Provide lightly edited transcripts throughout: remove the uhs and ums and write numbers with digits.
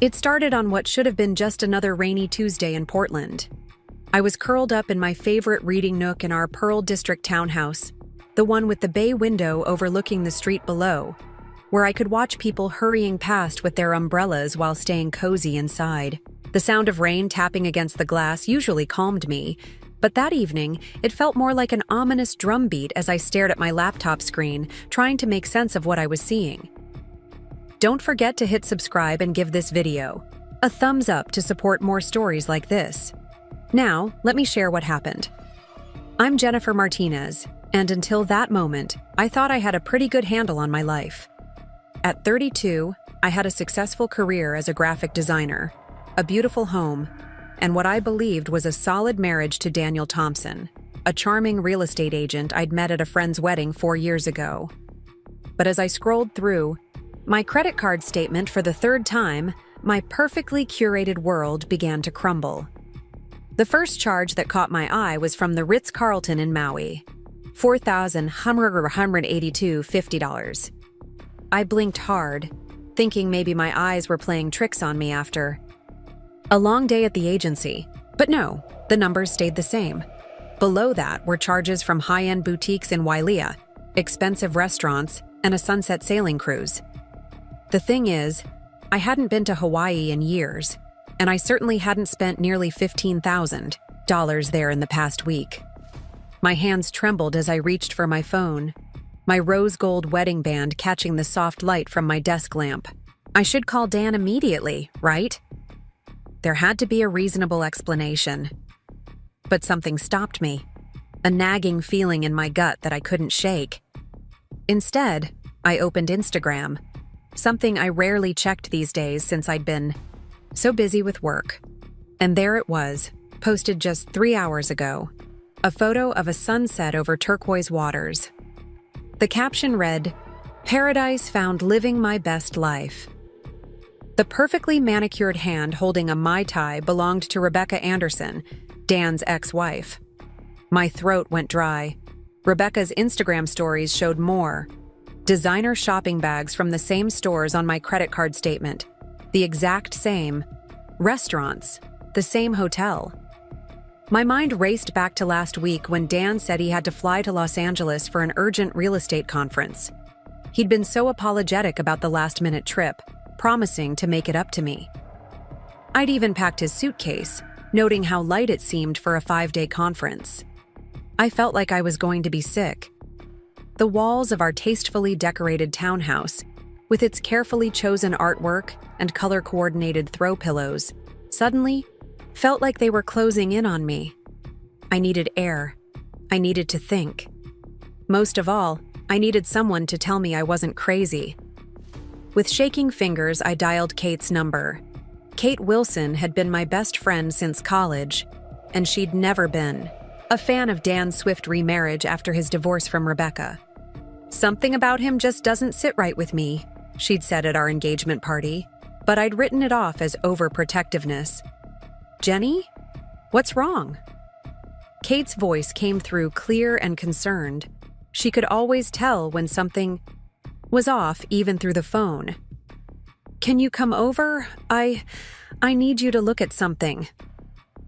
It started on what should have been just another rainy Tuesday in Portland. I was curled up in my favorite reading nook in our Pearl District townhouse, the one with the bay window overlooking the street below, where I could watch people hurrying past with their umbrellas while staying cozy inside. The sound of rain tapping against the glass usually calmed me, but that evening, it felt more like an ominous drumbeat as I stared at my laptop screen, trying to make sense of what I was seeing. Don't forget to hit subscribe and give this video a thumbs up to support more stories like this. Now, let me share what happened. I'm Jennifer Martinez, and until that moment, I thought I had a pretty good handle on my life. At 32, I had a successful career as a graphic designer, a beautiful home, and what I believed was a solid marriage to Daniel Thompson, a charming real estate agent I'd met at a friend's wedding 4 years ago. But as I scrolled through my credit card statement for the third time, my perfectly curated world began to crumble. The first charge that caught my eye was from the Ritz-Carlton in Maui, $4,182.50. I blinked hard, thinking maybe my eyes were playing tricks on me after a long day at the agency. But no, the numbers stayed the same. Below that were charges from high-end boutiques in Wailea, expensive restaurants, and a sunset sailing cruise. The thing is, I hadn't been to Hawaii in years, and I certainly hadn't spent nearly $15,000 there in the past week. My hands trembled as I reached for my phone, my rose gold wedding band catching the soft light from my desk lamp. I should call Dan immediately, right? There had to be a reasonable explanation. But something stopped me, a nagging feeling in my gut that I couldn't shake. Instead, I opened Instagram, something I rarely checked these days since I'd been so busy with work. And there it was, posted just 3 hours ago, a photo of a sunset over turquoise waters. The caption read, "Paradise found living my best life." The perfectly manicured hand holding a Mai Tai belonged to Rebecca Anderson, Dan's ex-wife. My throat went dry. Rebecca's Instagram stories showed more. Designer shopping bags from the same stores on my credit card statement. The exact same. Restaurants. The same hotel. My mind raced back to last week when Dan said he had to fly to Los Angeles for an urgent real estate conference. He'd been so apologetic about the last-minute trip, promising to make it up to me. I'd even packed his suitcase, noting how light it seemed for a 5-day conference. I felt like I was going to be sick. The walls of our tastefully decorated townhouse, with its carefully chosen artwork and color-coordinated throw pillows, suddenly felt like they were closing in on me. I needed air. I needed to think. Most of all, I needed someone to tell me I wasn't crazy. With shaking fingers, I dialed Kate's number. Kate Wilson had been my best friend since college, and she'd never been a fan of Dan's swift remarriage after his divorce from Rebecca. "Something about him just doesn't sit right with me," she'd said at our engagement party, but I'd written it off as overprotectiveness. "Jenny? What's wrong?" Kate's voice came through clear and concerned. She could always tell when something was off even through the phone. "Can you come over? I need you to look at something."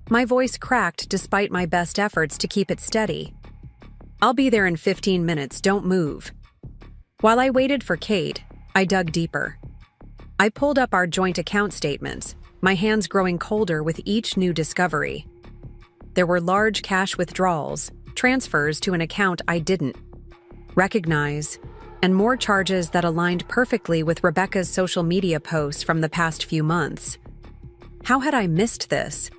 My voice cracked despite my best efforts to keep it steady. "I'll be there in 15 minutes, don't move." While I waited for Kate, I dug deeper. I pulled up our joint account statements, my hands growing colder with each new discovery. There were large cash withdrawals, transfers to an account I didn't recognize, and more charges that aligned perfectly with Rebecca's social media posts from the past few months. How had I missed this?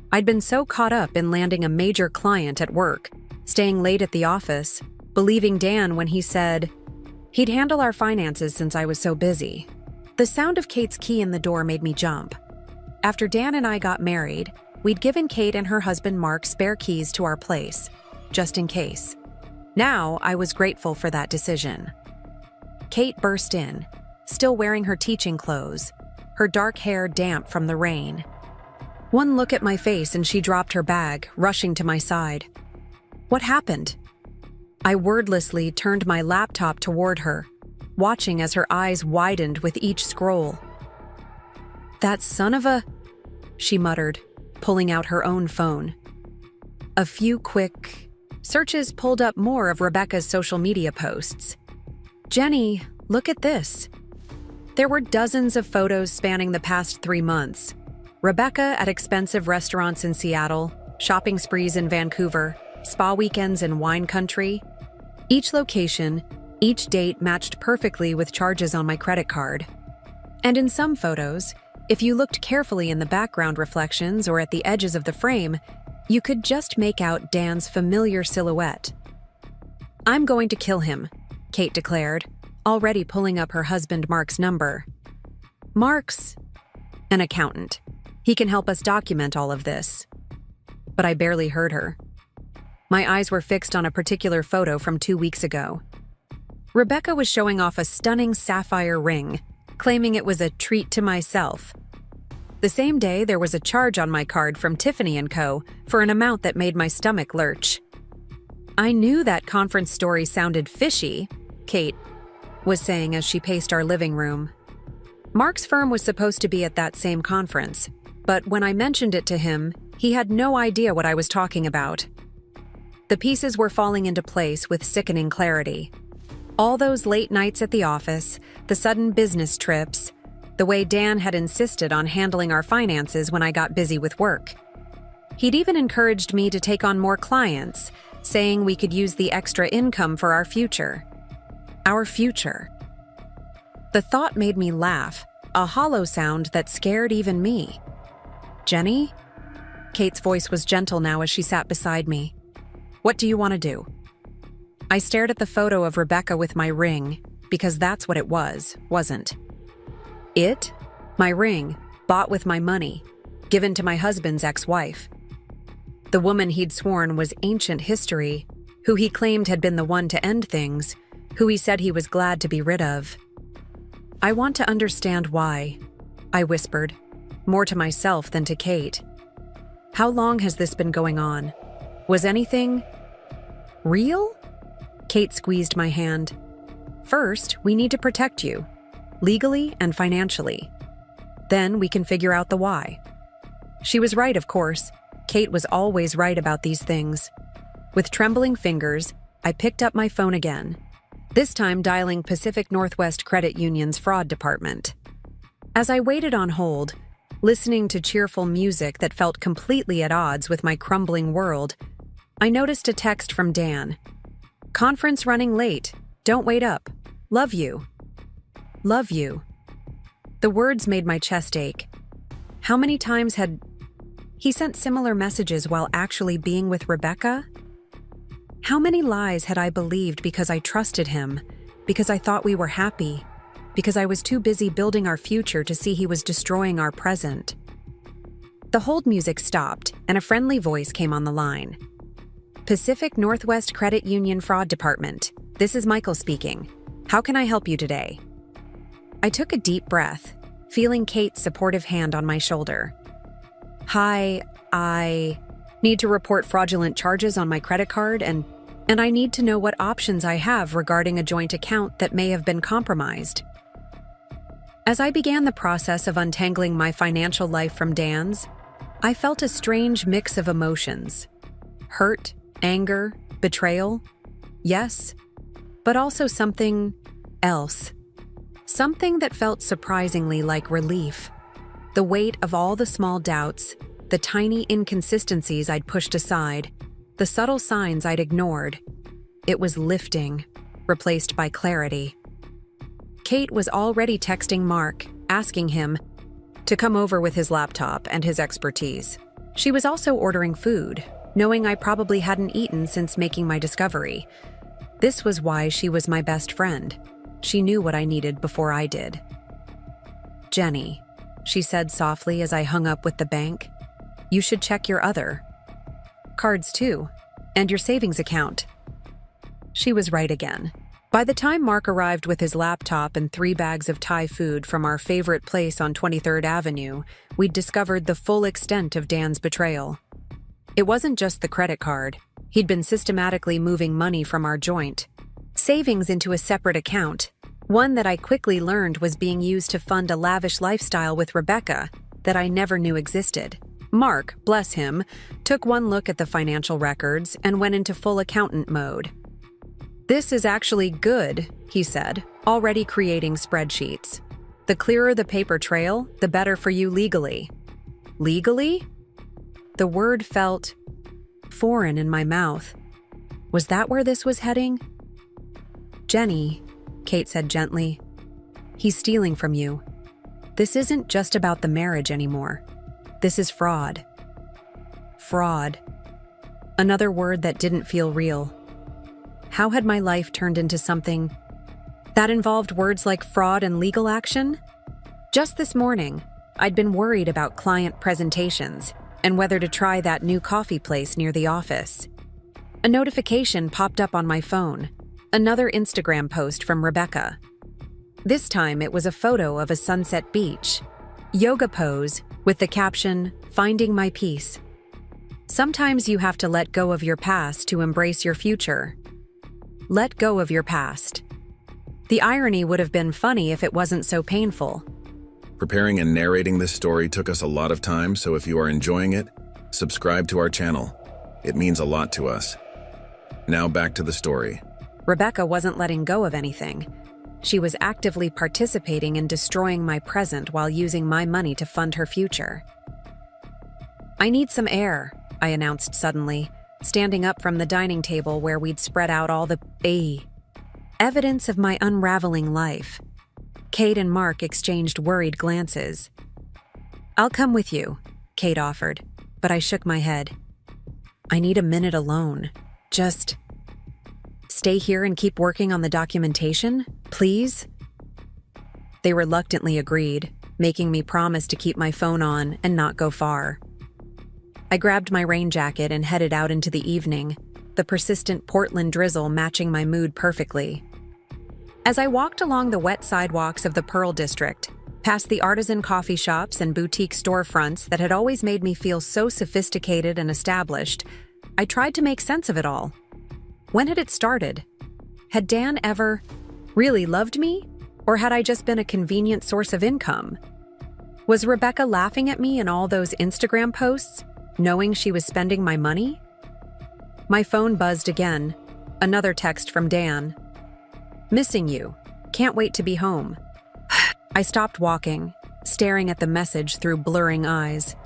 I'd been so caught up in landing a major client at work, staying late at the office, believing Dan when he said he'd handle our finances since I was so busy. The sound of Kate's key in the door made me jump. After Dan and I got married, we'd given Kate and her husband Mark spare keys to our place, just in case. Now I was grateful for that decision. Kate burst in, still wearing her teaching clothes, her dark hair damp from the rain. One look at my face and she dropped her bag, rushing to my side. "What happened?" I wordlessly turned my laptop toward her, watching as her eyes widened with each scroll. That son of a... she muttered, pulling out her own phone. A few quick searches pulled up more of Rebecca's social media posts. Jenny, look at this. There were dozens of photos spanning the past 3 months. Rebecca at expensive restaurants in Seattle, shopping sprees in Vancouver, spa weekends in wine country. Each location, each date matched perfectly with charges on my credit card. And in some photos, if you looked carefully in the background reflections or at the edges of the frame, you could just make out Dan's familiar silhouette. I'm going to kill him, Kate declared, already pulling up her husband Mark's number. Mark's an accountant. He can help us document all of this. But I barely heard her. My eyes were fixed on a particular photo from 2 weeks ago. Rebecca was showing off a stunning sapphire ring, claiming it was a treat to myself. The same day, there was a charge on my card from Tiffany & Co. for an amount that made my stomach lurch. I knew that conference story sounded fishy, Kate was saying as she paced our living room. Mark's firm was supposed to be at that same conference, but when I mentioned it to him, he had no idea what I was talking about. The pieces were falling into place with sickening clarity. All those late nights at the office, the sudden business trips, the way Dan had insisted on handling our finances when I got busy with work. He'd even encouraged me to take on more clients, saying we could use the extra income for our future. Our future. The thought made me laugh, a hollow sound that scared even me. Jenny? Kate's voice was gentle now as she sat beside me. What do you want to do? I stared at the photo of Rebecca with my ring, because that's what it was, wasn't it? My ring, bought with my money, given to my husband's ex-wife. The woman he'd sworn was ancient history, who he claimed had been the one to end things, who he said he was glad to be rid of. I want to understand why, I whispered, more to myself than to Kate. How long has this been going on? Was anything real? Kate squeezed my hand. First, we need to protect you, legally and financially. Then we can figure out the why. She was right, of course. Kate was always right about these things. With trembling fingers, I picked up my phone again, this time dialing Pacific Northwest Credit Union's fraud department. As I waited on hold, listening to cheerful music that felt completely at odds with my crumbling world, I noticed a text from Dan. Conference running late. Don't wait up. Love you. Love you. The words made my chest ache. How many times had he sent similar messages while actually being with Rebecca? How many lies had I believed because I trusted him, because I thought we were happy, because I was too busy building our future to see he was destroying our present? The hold music stopped, and a friendly voice came on the line. Pacific Northwest Credit Union Fraud Department. This is Michael speaking. How can I help you today? I took a deep breath, feeling Kate's supportive hand on my shoulder. Hi, I need to report fraudulent charges on my credit card and I need to know what options I have regarding a joint account that may have been compromised. As I began the process of untangling my financial life from Dan's, I felt a strange mix of emotions. Hurt, anger, betrayal, yes, but also something else. Something that felt surprisingly like relief. The weight of all the small doubts, the tiny inconsistencies I'd pushed aside, the subtle signs I'd ignored. It was lifting, replaced by clarity. Kate was already texting Mark, asking him to come over with his laptop and his expertise. She was also ordering food, knowing I probably hadn't eaten since making my discovery. This was why she was my best friend. She knew what I needed before I did. Jenny, she said softly as I hung up with the bank, you should check your other cards too, and your savings account. She was right again. By the time Mark arrived with his laptop and 3 bags of Thai food from our favorite place on 23rd Avenue, we'd discovered the full extent of Dan's betrayal. It wasn't just the credit card. He'd been systematically moving money from our joint savings into a separate account, One that I quickly learned was being used to fund a lavish lifestyle with Rebecca that I never knew existed. Mark, bless him, took one look at the financial records and went into full accountant mode. "This is actually good," he said, already creating spreadsheets. "The clearer the paper trail, the better for you legally." Legally? The word felt foreign in my mouth. Was that where this was heading? "Jenny," Kate said gently, "he's stealing from you. This isn't just about the marriage anymore. This is fraud." Fraud. Another word that didn't feel real. How had my life turned into something that involved words like fraud and legal action? Just this morning, I'd been worried about client presentations and whether to try that new coffee place near the office. A notification popped up on my phone, another Instagram post from Rebecca. This time it was a photo of a sunset beach, yoga pose with the caption, "Finding my peace." Sometimes you have to let go of your past to embrace your future. Let go of your past. The irony would have been funny if it wasn't so painful. Preparing and narrating this story took us a lot of time, so if you are enjoying it, subscribe to our channel. It means a lot to us. Now back to the story. Rebecca wasn't letting go of anything. She was actively participating in destroying my present while using my money to fund her future. "I need some air," I announced suddenly, standing up from the dining table where we'd spread out all the evidence of my unraveling life. Kate and Mark exchanged worried glances. "I'll come with you," Kate offered, but I shook my head. "I need a minute alone. Just stay here and keep working on the documentation, please?" They reluctantly agreed, making me promise to keep my phone on and not go far. I grabbed my rain jacket and headed out into the evening, the persistent Portland drizzle matching my mood perfectly. As I walked along the wet sidewalks of the Pearl District, past the artisan coffee shops and boutique storefronts that had always made me feel so sophisticated and established, I tried to make sense of it all. When had it started? Had Dan ever really loved me? Or had I just been a convenient source of income? Was Rebecca laughing at me in all those Instagram posts, knowing she was spending my money? My phone buzzed again. Another text from Dan. "Missing you. Can't wait to be home." I stopped walking, staring at the message through blurring eyes.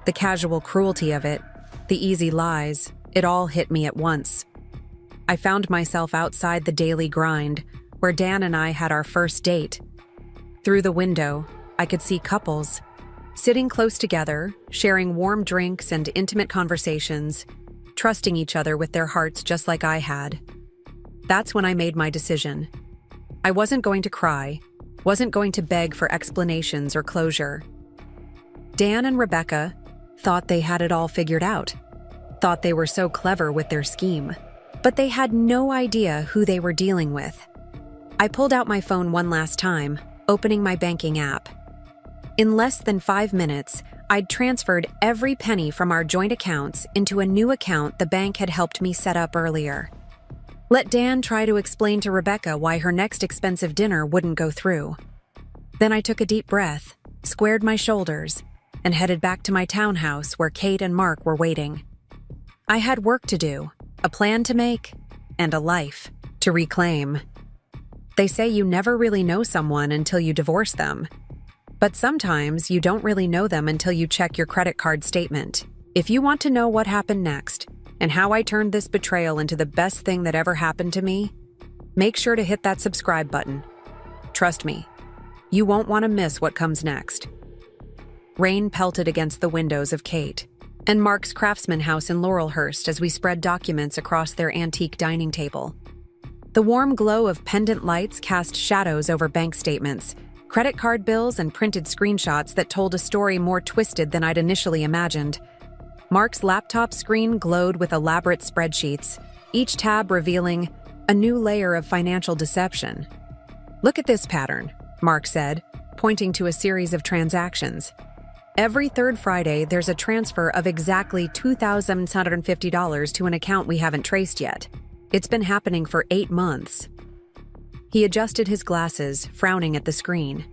The casual cruelty of it, the easy lies, it all hit me at once. I found myself outside the daily grind, where Dan and I had our first date. Through the window, I could see couples, sitting close together, sharing warm drinks and intimate conversations, trusting each other with their hearts just like I had. That's when I made my decision. I wasn't going to cry, wasn't going to beg for explanations or closure. Dan and Rebecca thought they had it all figured out, thought they were so clever with their scheme, but they had no idea who they were dealing with. I pulled out my phone one last time, opening my banking app. In less than 5 minutes, I'd transferred every penny from our joint accounts into a new account the bank had helped me set up earlier. Let Dan try to explain to Rebecca why her next expensive dinner wouldn't go through. Then I took a deep breath, squared my shoulders, and headed back to my townhouse where Kate and Mark were waiting. I had work to do, a plan to make, and a life to reclaim. They say you never really know someone until you divorce them. But sometimes you don't really know them until you check your credit card statement. If you want to know what happened next, and how I turned this betrayal into the best thing that ever happened to me, make sure to hit that subscribe button. Trust me, you won't want to miss what comes next. Rain pelted against the windows of Kate and Mark's Craftsman house in Laurelhurst as we spread documents across their antique dining table. The warm glow of pendant lights cast shadows over bank statements, credit card bills, and printed screenshots that told a story more twisted than I'd initially imagined. Mark's laptop screen glowed with elaborate spreadsheets, each tab revealing a new layer of financial deception. "Look at this pattern," Mark said, pointing to a series of transactions. "Every third Friday, there's a transfer of exactly $2,750 to an account we haven't traced yet. It's been happening for 8 months." He adjusted his glasses, frowning at the screen.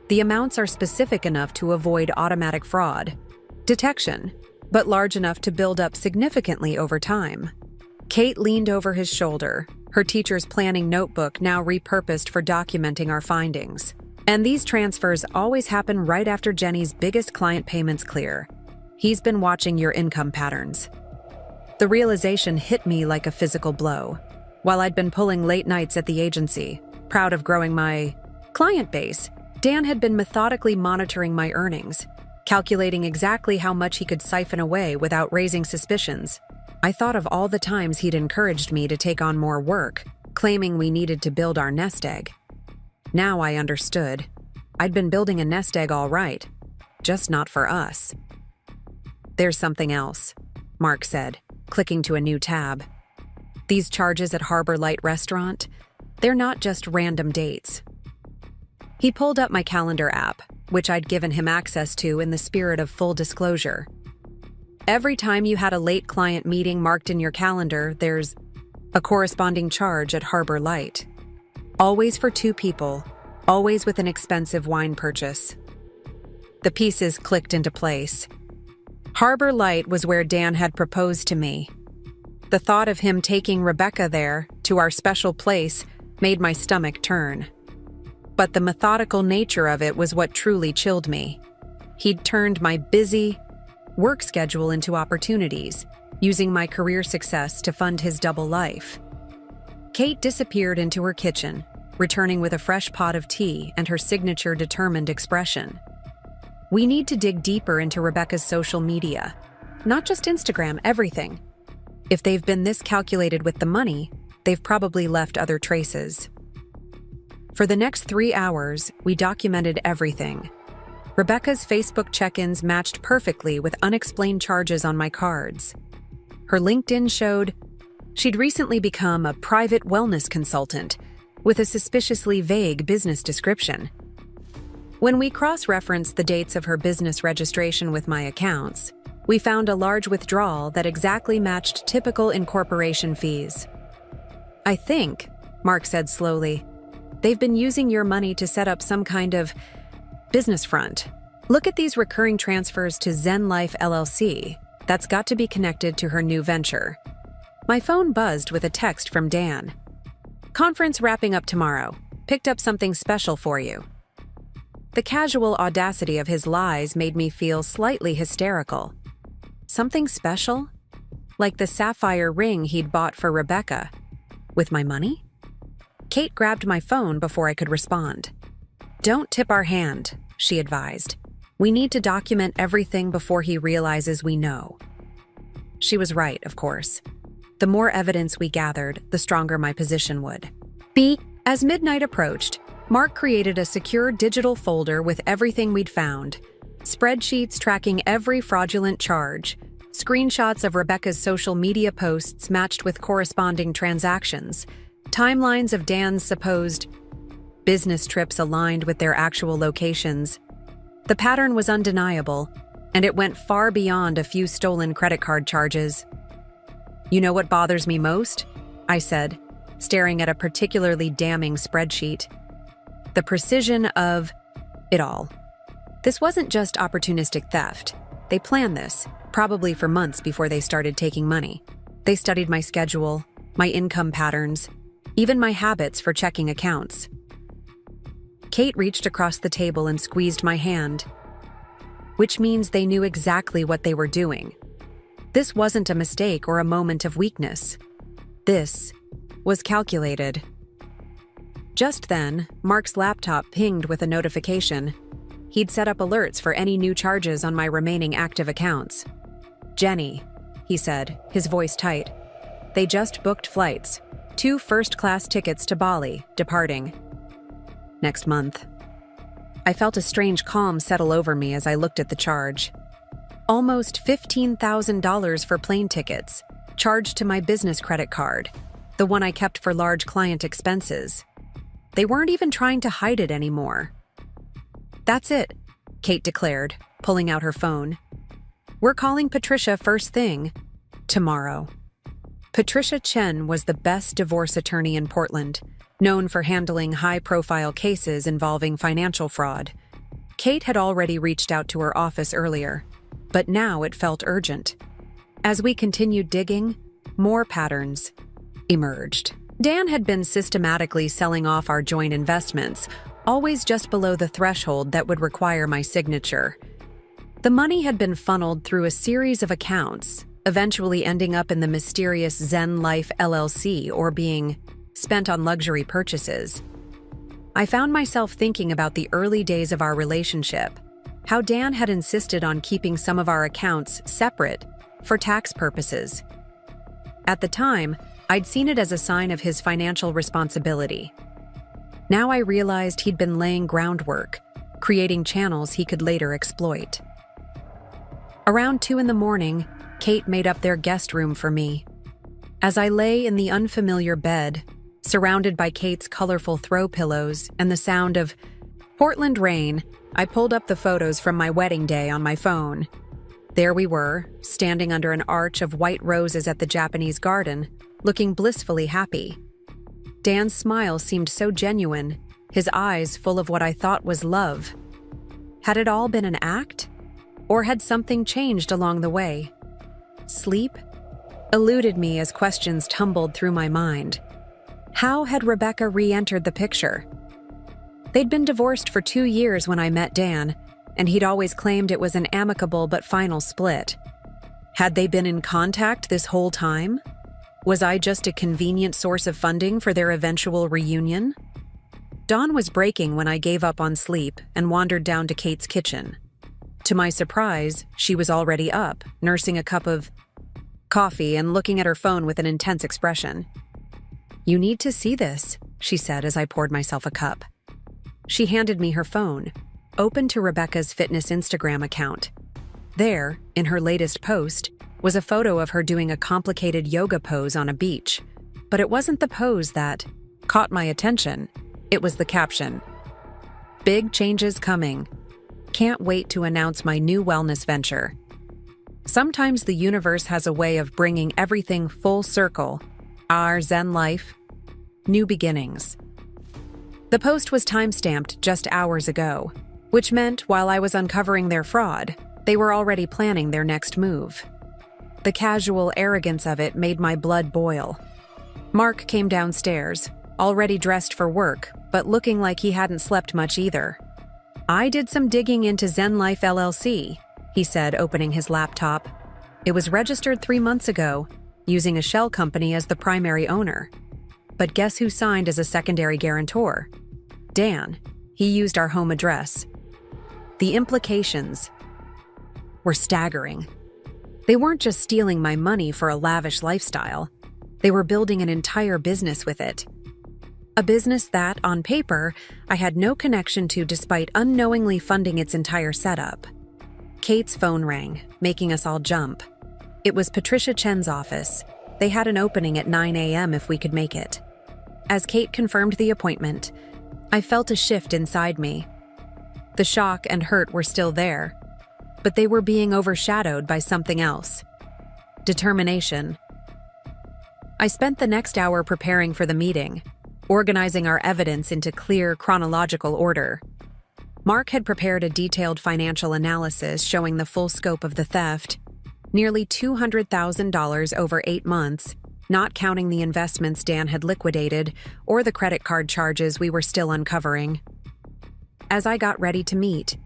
The amounts are specific enough to avoid automatic fraud detection, but large enough to build up significantly over time. Kate leaned over his shoulder, her teacher's planning notebook now repurposed for documenting our findings. And these transfers always happen right after Jenny's biggest client payments clear. He's been watching your income patterns. The realization hit me like a physical blow. While I'd been pulling late nights at the agency, proud of growing my client base, Dan had been methodically monitoring my earnings, calculating exactly how much he could siphon away without raising suspicions. I thought of all the times he'd encouraged me to take on more work, claiming we needed to build our nest egg. Now I understood. I'd been building a nest egg all right, just not for us. There's something else, Mark said, clicking to a new tab. These charges at Harbor Light Restaurant, they're not just random dates. He pulled up my calendar app, which I'd given him access to in the spirit of full disclosure. Every time you had a late client meeting marked in your calendar, there's a corresponding charge at Harbor Light. Always for 2 people, always with an expensive wine purchase. The pieces clicked into place. Harbor Light was where Dan had proposed to me. The thought of him taking Rebecca there, to our special place, made my stomach turn. But the methodical nature of it was what truly chilled me. He'd turned my busy work schedule into opportunities, using my career success to fund his double life. Kate disappeared into her kitchen, returning with a fresh pot of tea and her signature determined expression. We need to dig deeper into Rebecca's social media. Not just Instagram, everything. If they've been this calculated with the money, they've probably left other traces. For the next 3 hours, we documented everything. Rebecca's Facebook check-ins matched perfectly with unexplained charges on my cards. Her LinkedIn showed she'd recently become a private wellness consultant with a suspiciously vague business description. When we cross-referenced the dates of her business registration with my accounts, we found a large withdrawal that exactly matched typical incorporation fees. I think, Mark said slowly, they've been using your money to set up some kind of business front. Look at these recurring transfers to Zen Life LLC. That's got to be connected to her new venture. My phone buzzed with a text from Dan. Conference wrapping up tomorrow. Picked up something special for you. The casual audacity of his lies made me feel slightly hysterical. Something special? Like the sapphire ring he'd bought for Rebecca. With my money? Kate grabbed my phone before I could respond. Don't tip our hand, she advised. We need to document everything before he realizes we know. She was right, of course. The more evidence we gathered, the stronger my position would be. As midnight approached, Mark created a secure digital folder with everything we'd found. Spreadsheets tracking every fraudulent charge, screenshots of Rebecca's social media posts matched with corresponding transactions, timelines of Dan's supposed business trips aligned with their actual locations. The pattern was undeniable, and it went far beyond a few stolen credit card charges. You know what bothers me most? I said, staring at a particularly damning spreadsheet. The precision of it all. This wasn't just opportunistic theft. They planned this, probably for months before they started taking money. They studied my schedule, my income patterns, even my habits for checking accounts. Kate reached across the table and squeezed my hand, which means they knew exactly what they were doing. This wasn't a mistake or a moment of weakness. This was calculated. Just then, Mark's laptop pinged with a notification. He'd set up alerts for any new charges on my remaining active accounts. Jenny, he said, his voice tight. They just booked flights. 2 first-class tickets to Bali, departing next month. I felt a strange calm settle over me as I looked at the charge. Almost $15,000 for plane tickets, charged to my business credit card, the one I kept for large client expenses. They weren't even trying to hide it anymore. That's it, Kate declared, pulling out her phone. We're calling Patricia first thing tomorrow. Patricia Chen was the best divorce attorney in Portland, known for handling high-profile cases involving financial fraud. Kate had already reached out to her office earlier, but now it felt urgent. As we continued digging, more patterns emerged. Dan had been systematically selling off our joint investments, always just below the threshold that would require my signature. The money had been funneled through a series of accounts, eventually ending up in the mysterious Zen Life LLC or being spent on luxury purchases. I found myself thinking about the early days of our relationship, how Dan had insisted on keeping some of our accounts separate for tax purposes. At the time, I'd seen it as a sign of his financial responsibility. Now I realized he'd been laying groundwork, creating channels he could later exploit. Around 2 a.m, Kate made up their guest room for me. As I lay in the unfamiliar bed, surrounded by Kate's colorful throw pillows and the sound of Portland rain, I pulled up the photos from my wedding day on my phone. There we were, standing under an arch of white roses at the Japanese garden, looking blissfully happy. Dan's smile seemed so genuine, his eyes full of what I thought was love. Had it all been an act? Or had something changed along the way? Sleep eluded me as questions tumbled through my mind. How had Rebecca re-entered the picture? They'd been divorced for 2 years when I met Dan, and he'd always claimed it was an amicable but final split. Had they been in contact this whole time? Was I just a convenient source of funding for their eventual reunion? Dawn was breaking when I gave up on sleep and wandered down to Kate's kitchen. To my surprise, she was already up, nursing a cup of coffee and looking at her phone with an intense expression. "You need to see this," she said as I poured myself a cup. She handed me her phone, open to Rebecca's fitness Instagram account. There, in her latest post, was a photo of her doing a complicated yoga pose on a beach. But it wasn't the pose that caught my attention. It was the caption. "Big changes coming. Can't wait to announce my new wellness venture." Sometimes the universe has a way of bringing everything full circle. Our Zen life, new beginnings. The post was timestamped just hours ago, which meant while I was uncovering their fraud, they were already planning their next move. The casual arrogance of it made my blood boil. Mark came downstairs, already dressed for work, but looking like he hadn't slept much either. "I did some digging into Zen Life LLC," he said, opening his laptop. "It was registered 3 months ago, using a shell company as the primary owner. But guess who signed as a secondary guarantor? Dan. He used our home address." The implications were staggering. They weren't just stealing my money for a lavish lifestyle. They were building an entire business with it. A business that, on paper, I had no connection to despite unknowingly funding its entire setup. Kate's phone rang, making us all jump. It was Patricia Chen's office. They had an opening at 9 a.m. if we could make it. As Kate confirmed the appointment, I felt a shift inside me. The shock and hurt were still there, but they were being overshadowed by something else. Determination. I spent the next hour preparing for the meeting, organizing our evidence into clear chronological order. Mark had prepared a detailed financial analysis showing the full scope of the theft, nearly $200,000 over 8 months, not counting the investments Dan had liquidated or the credit card charges we were still uncovering. As I got ready to meet,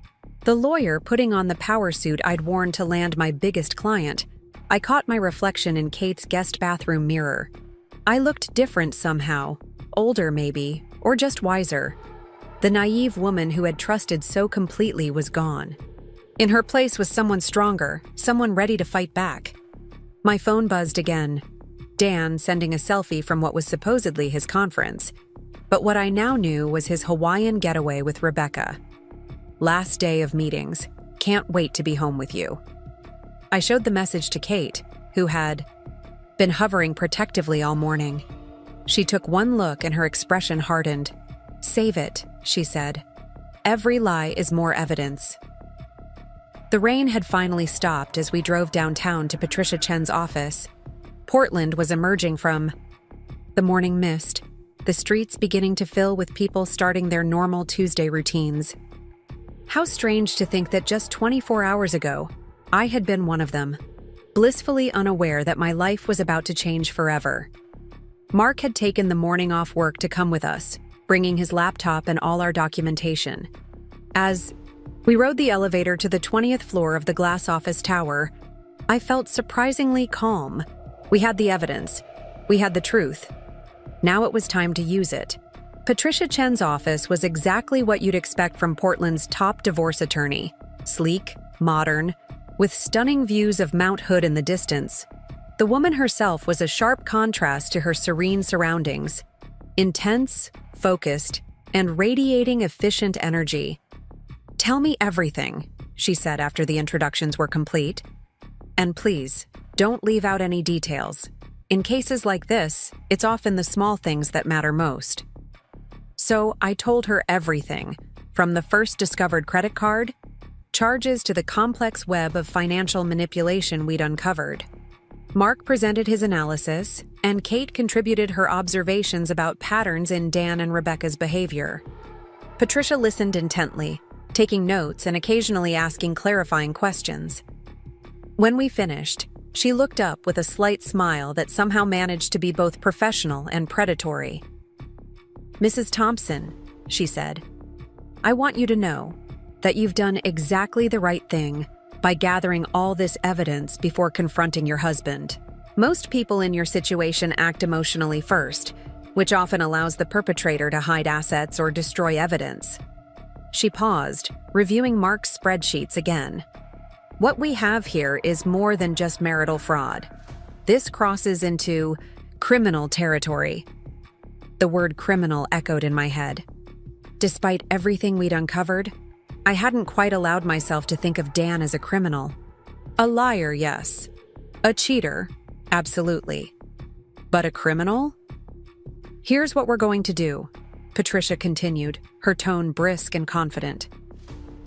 the lawyer putting on the power suit I'd worn to land my biggest client, I caught my reflection in Kate's guest bathroom mirror. I looked different somehow, older maybe, or just wiser. The naive woman who had trusted so completely was gone. In her place was someone stronger, someone ready to fight back. My phone buzzed again. Dan sending a selfie from what was supposedly his conference. But what I now knew was his Hawaiian getaway with Rebecca. "Last day of meetings. Can't wait to be home with you." I showed the message to Kate, who had been hovering protectively all morning. She took one look and her expression hardened. "Save it," she said. "Every lie is more evidence." The rain had finally stopped as we drove downtown to Patricia Chen's office. Portland was emerging from the morning mist. the streets beginning to fill with people starting their normal Tuesday routines. How strange to think that just 24 hours ago, I had been one of them, blissfully unaware that my life was about to change forever. Mark had taken the morning off work to come with us, bringing his laptop and all our documentation. As we rode the elevator to the 20th floor of the glass office tower, I felt surprisingly calm. We had the evidence. We had the truth. Now it was time to use it. Patricia Chen's office was exactly what you'd expect from Portland's top divorce attorney. Sleek, modern, with stunning views of Mount Hood in the distance. The woman herself was a sharp contrast to her serene surroundings. Intense, focused, and radiating efficient energy. "Tell me everything," she said after the introductions were complete. "And please, don't leave out any details. In cases like this, it's often the small things that matter most." So I told her everything, from the first discovered credit card, charges to the complex web of financial manipulation we'd uncovered. Mark presented his analysis, and Kate contributed her observations about patterns in Dan and Rebecca's behavior. Patricia listened intently, taking notes and occasionally asking clarifying questions. When we finished, she looked up with a slight smile that somehow managed to be both professional and predatory. "Mrs. Thompson," she said, "I want you to know that you've done exactly the right thing by gathering all this evidence before confronting your husband. Most people in your situation act emotionally first, which often allows the perpetrator to hide assets or destroy evidence." She paused, reviewing Mark's spreadsheets again. "What we have here is more than just marital fraud. This crosses into criminal territory." The word criminal echoed in my head. Despite everything we'd uncovered, I hadn't quite allowed myself to think of Dan as a criminal. A liar, yes. A cheater, absolutely. But a criminal? "Here's what we're going to do," Patricia continued, her tone brisk and confident.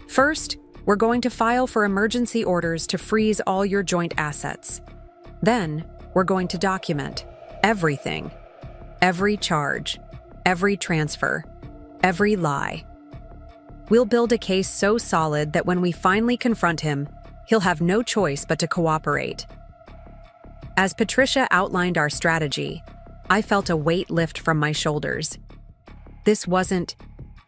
"First, we're going to file for emergency orders to freeze all your joint assets. Then, we're going to document everything. Every charge, every transfer, every lie. We'll build a case so solid that when we finally confront him, he'll have no choice but to cooperate." As Patricia outlined our strategy, I felt a weight lift from my shoulders. This wasn't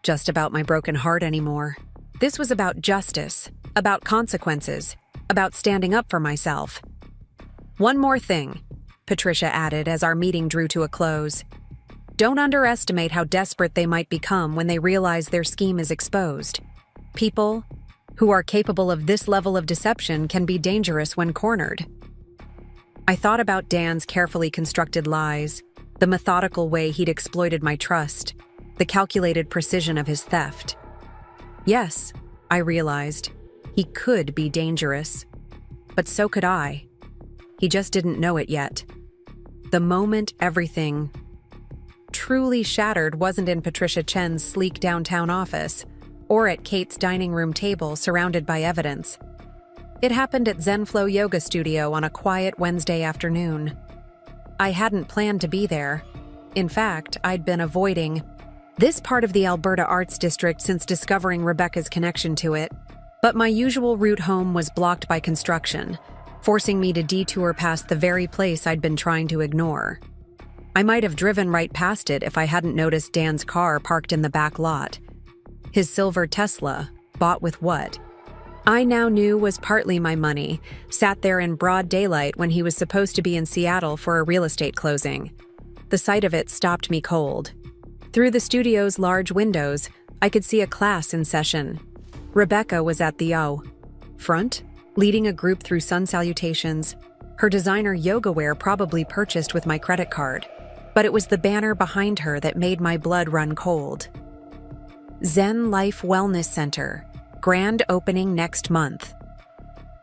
just about my broken heart anymore. This was about justice, about consequences, about standing up for myself. "One more thing," Patricia added as our meeting drew to a close. "Don't underestimate how desperate they might become when they realize their scheme is exposed. People who are capable of this level of deception can be dangerous when cornered." I thought about Dan's carefully constructed lies, the methodical way he'd exploited my trust, the calculated precision of his theft. Yes, I realized, he could be dangerous. But so could I. He just didn't know it yet. The moment everything truly shattered wasn't in Patricia Chen's sleek downtown office, or at Kate's dining room table surrounded by evidence. It happened at Zenflow Yoga Studio on a quiet Wednesday afternoon. I hadn't planned to be there. In fact, I'd been avoiding this part of the Alberta Arts District since discovering Rebecca's connection to it, but my usual route home was blocked by construction, forcing me to detour past the very place I'd been trying to ignore. I might have driven right past it if I hadn't noticed Dan's car parked in the back lot. His silver Tesla, bought with what I now knew was partly my money, sat there in broad daylight when he was supposed to be in Seattle for a real estate closing. The sight of it stopped me cold. Through the studio's large windows, I could see a class in session. Rebecca was at the front, leading a group through sun salutations, her designer yoga wear probably purchased with my credit card. But it was the banner behind her that made my blood run cold. Zen Life Wellness Center, grand opening next month.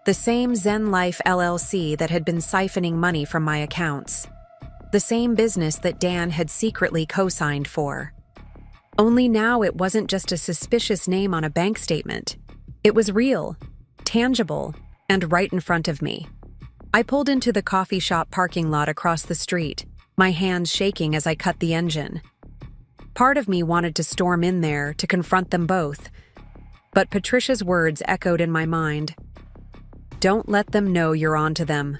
The same Zen Life LLC that had been siphoning money from my accounts. The same business that Dan had secretly co-signed for. Only now it wasn't just a suspicious name on a bank statement. It was real, tangible, and right in front of me. I pulled into the coffee shop parking lot across the street, my hands shaking as I cut the engine. Part of me wanted to storm in there to confront them both, but Patricia's words echoed in my mind. Don't let them know you're onto them.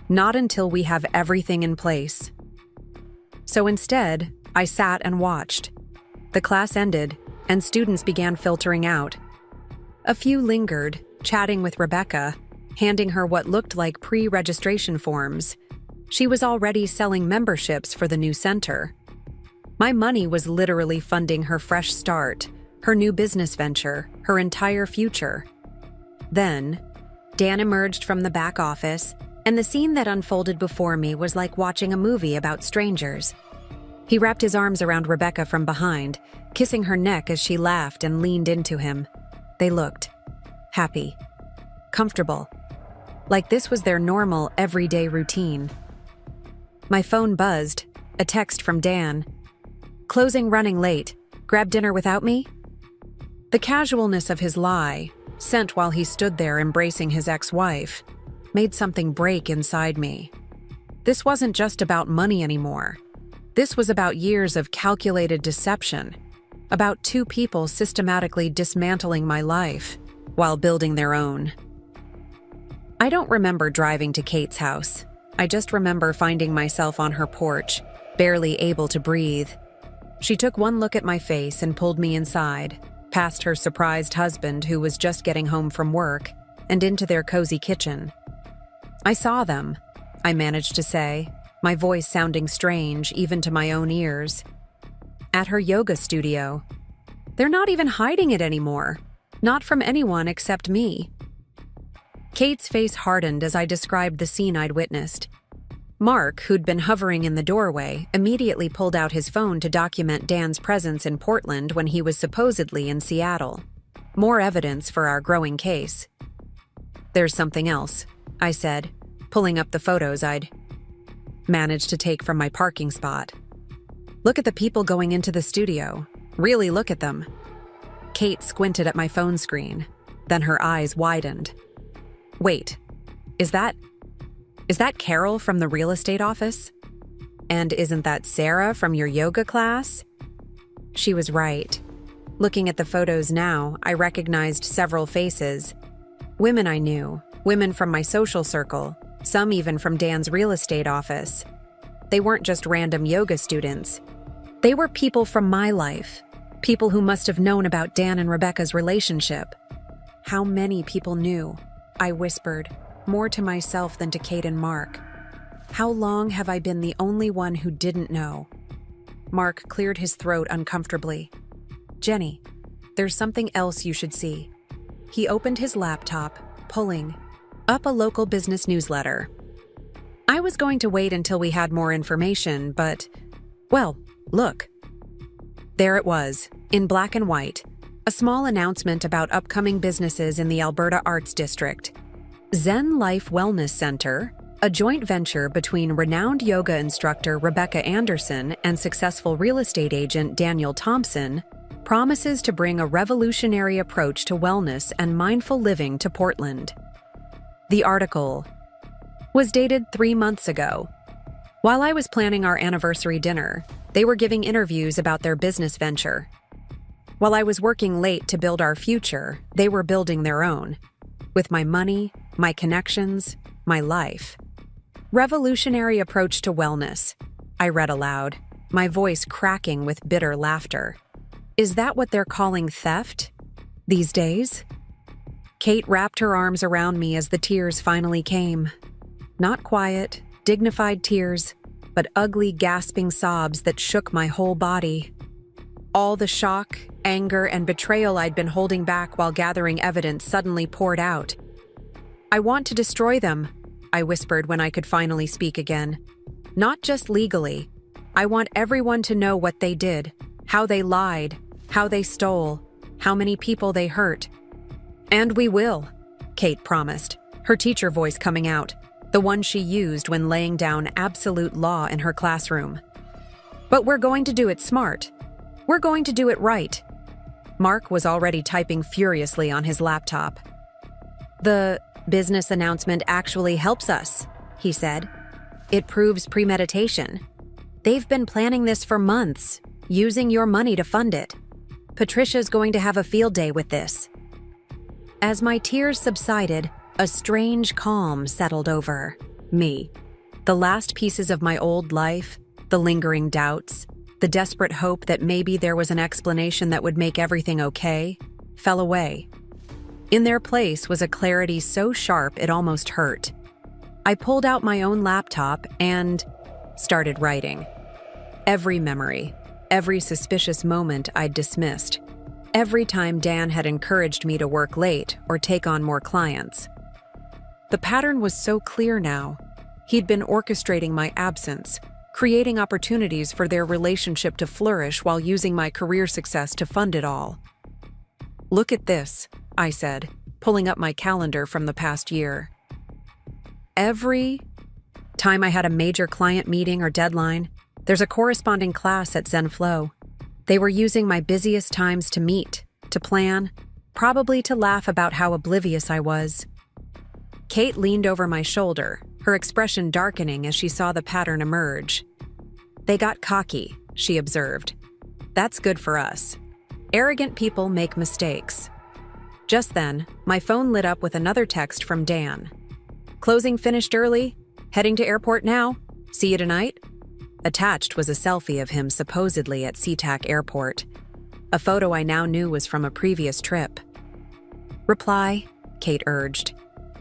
Not until we have everything in place. So instead, I sat and watched. The class ended, and students began filtering out. A few lingered, chatting with Rebecca, handing her what looked like pre-registration forms. She was already selling memberships for the new center. My money was literally funding her fresh start, her new business venture, her entire future. Then, Dan emerged from the back office, and the scene that unfolded before me was like watching a movie about strangers. He wrapped his arms around Rebecca from behind, kissing her neck as she laughed and leaned into him. They looked happy, comfortable, like this was their normal, everyday routine. My phone buzzed, a text from Dan. Closing running late. Grab dinner without me? The casualness of his lie, sent while he stood there embracing his ex-wife, made something break inside me. This wasn't just about money anymore. This was about years of calculated deception, about two people systematically dismantling my life while building their own. I don't remember driving to Kate's house. I just remember finding myself on her porch, barely able to breathe. She took one look at my face and pulled me inside, past her surprised husband who was just getting home from work, and into their cozy kitchen. I saw them, I managed to say, my voice sounding strange even to my own ears. At her yoga studio. They're not even hiding it anymore. Not from anyone except me. Kate's face hardened as I described the scene I'd witnessed. Mark, who'd been hovering in the doorway, immediately pulled out his phone to document Dan's presence in Portland when he was supposedly in Seattle. More evidence for our growing case. There's something else, I said, pulling up the photos I'd managed to take from my parking spot. Look at the people going into the studio. Really look at them. Kate squinted at my phone screen, then her eyes widened. Wait, is that Carol from the real estate office? And isn't that Sarah from your yoga class? She was right. Looking at the photos now, I recognized several faces. Women I knew, women from my social circle, some even from Dan's real estate office. They weren't just random yoga students. They were people from my life, people who must have known about Dan and Rebecca's relationship. How many people knew? I whispered, more to myself than to Kate and Mark. How long have I been the only one who didn't know? Mark cleared his throat uncomfortably. Jenny, there's something else you should see. He opened his laptop, pulling up a local business newsletter. I was going to wait until we had more information, but, well, look. There it was, in black and white, a small announcement about upcoming businesses in the Alberta Arts District. Zen Life Wellness Center, a joint venture between renowned yoga instructor Rebecca Anderson and successful real estate agent Daniel Thompson, promises to bring a revolutionary approach to wellness and mindful living to Portland. The article was dated 3 months ago. While I was planning our anniversary dinner, they were giving interviews about their business venture. While I was working late to build our future, they were building their own. With my money, my connections, my life. Revolutionary approach to wellness, I read aloud, my voice cracking with bitter laughter. Is that what they're calling theft these days? Kate wrapped her arms around me as the tears finally came. Not quiet, dignified tears, but ugly, gasping sobs that shook my whole body. All the shock, anger, and betrayal I'd been holding back while gathering evidence suddenly poured out. I want to destroy them, I whispered when I could finally speak again. Not just legally. I want everyone to know what they did, how they lied, how they stole, how many people they hurt. And we will, Kate promised, her teacher voice coming out, the one she used when laying down absolute law in her classroom. But we're going to do it smart. We're going to do it right. Mark was already typing furiously on his laptop. The business announcement actually helps us, he said. It proves premeditation. They've been planning this for months, using your money to fund it. Patricia's going to have a field day with this." As my tears subsided, a strange calm settled over me. The last pieces of my old life, the lingering doubts, the desperate hope that maybe there was an explanation that would make everything okay, fell away. In their place was a clarity so sharp it almost hurt. I pulled out my own laptop and started writing. Every memory, every suspicious moment I'd dismissed. Every time Dan had encouraged me to work late or take on more clients. The pattern was so clear now. He'd been orchestrating my absence, creating opportunities for their relationship to flourish while using my career success to fund it all. "Look at this," I said, pulling up my calendar from the past year. Every time I had a major client meeting or deadline, there's a corresponding class at ZenFlow. They were using my busiest times to meet, to plan, probably to laugh about how oblivious I was. Kate leaned over my shoulder, her expression darkening as she saw the pattern emerge. "They got cocky," she observed. "That's good for us. Arrogant people make mistakes." Just then, my phone lit up with another text from Dan. "Closing finished early. Heading to airport now. See you tonight." Attached was a selfie of him supposedly at SeaTac Airport. A photo I now knew was from a previous trip. "Reply," Kate urged.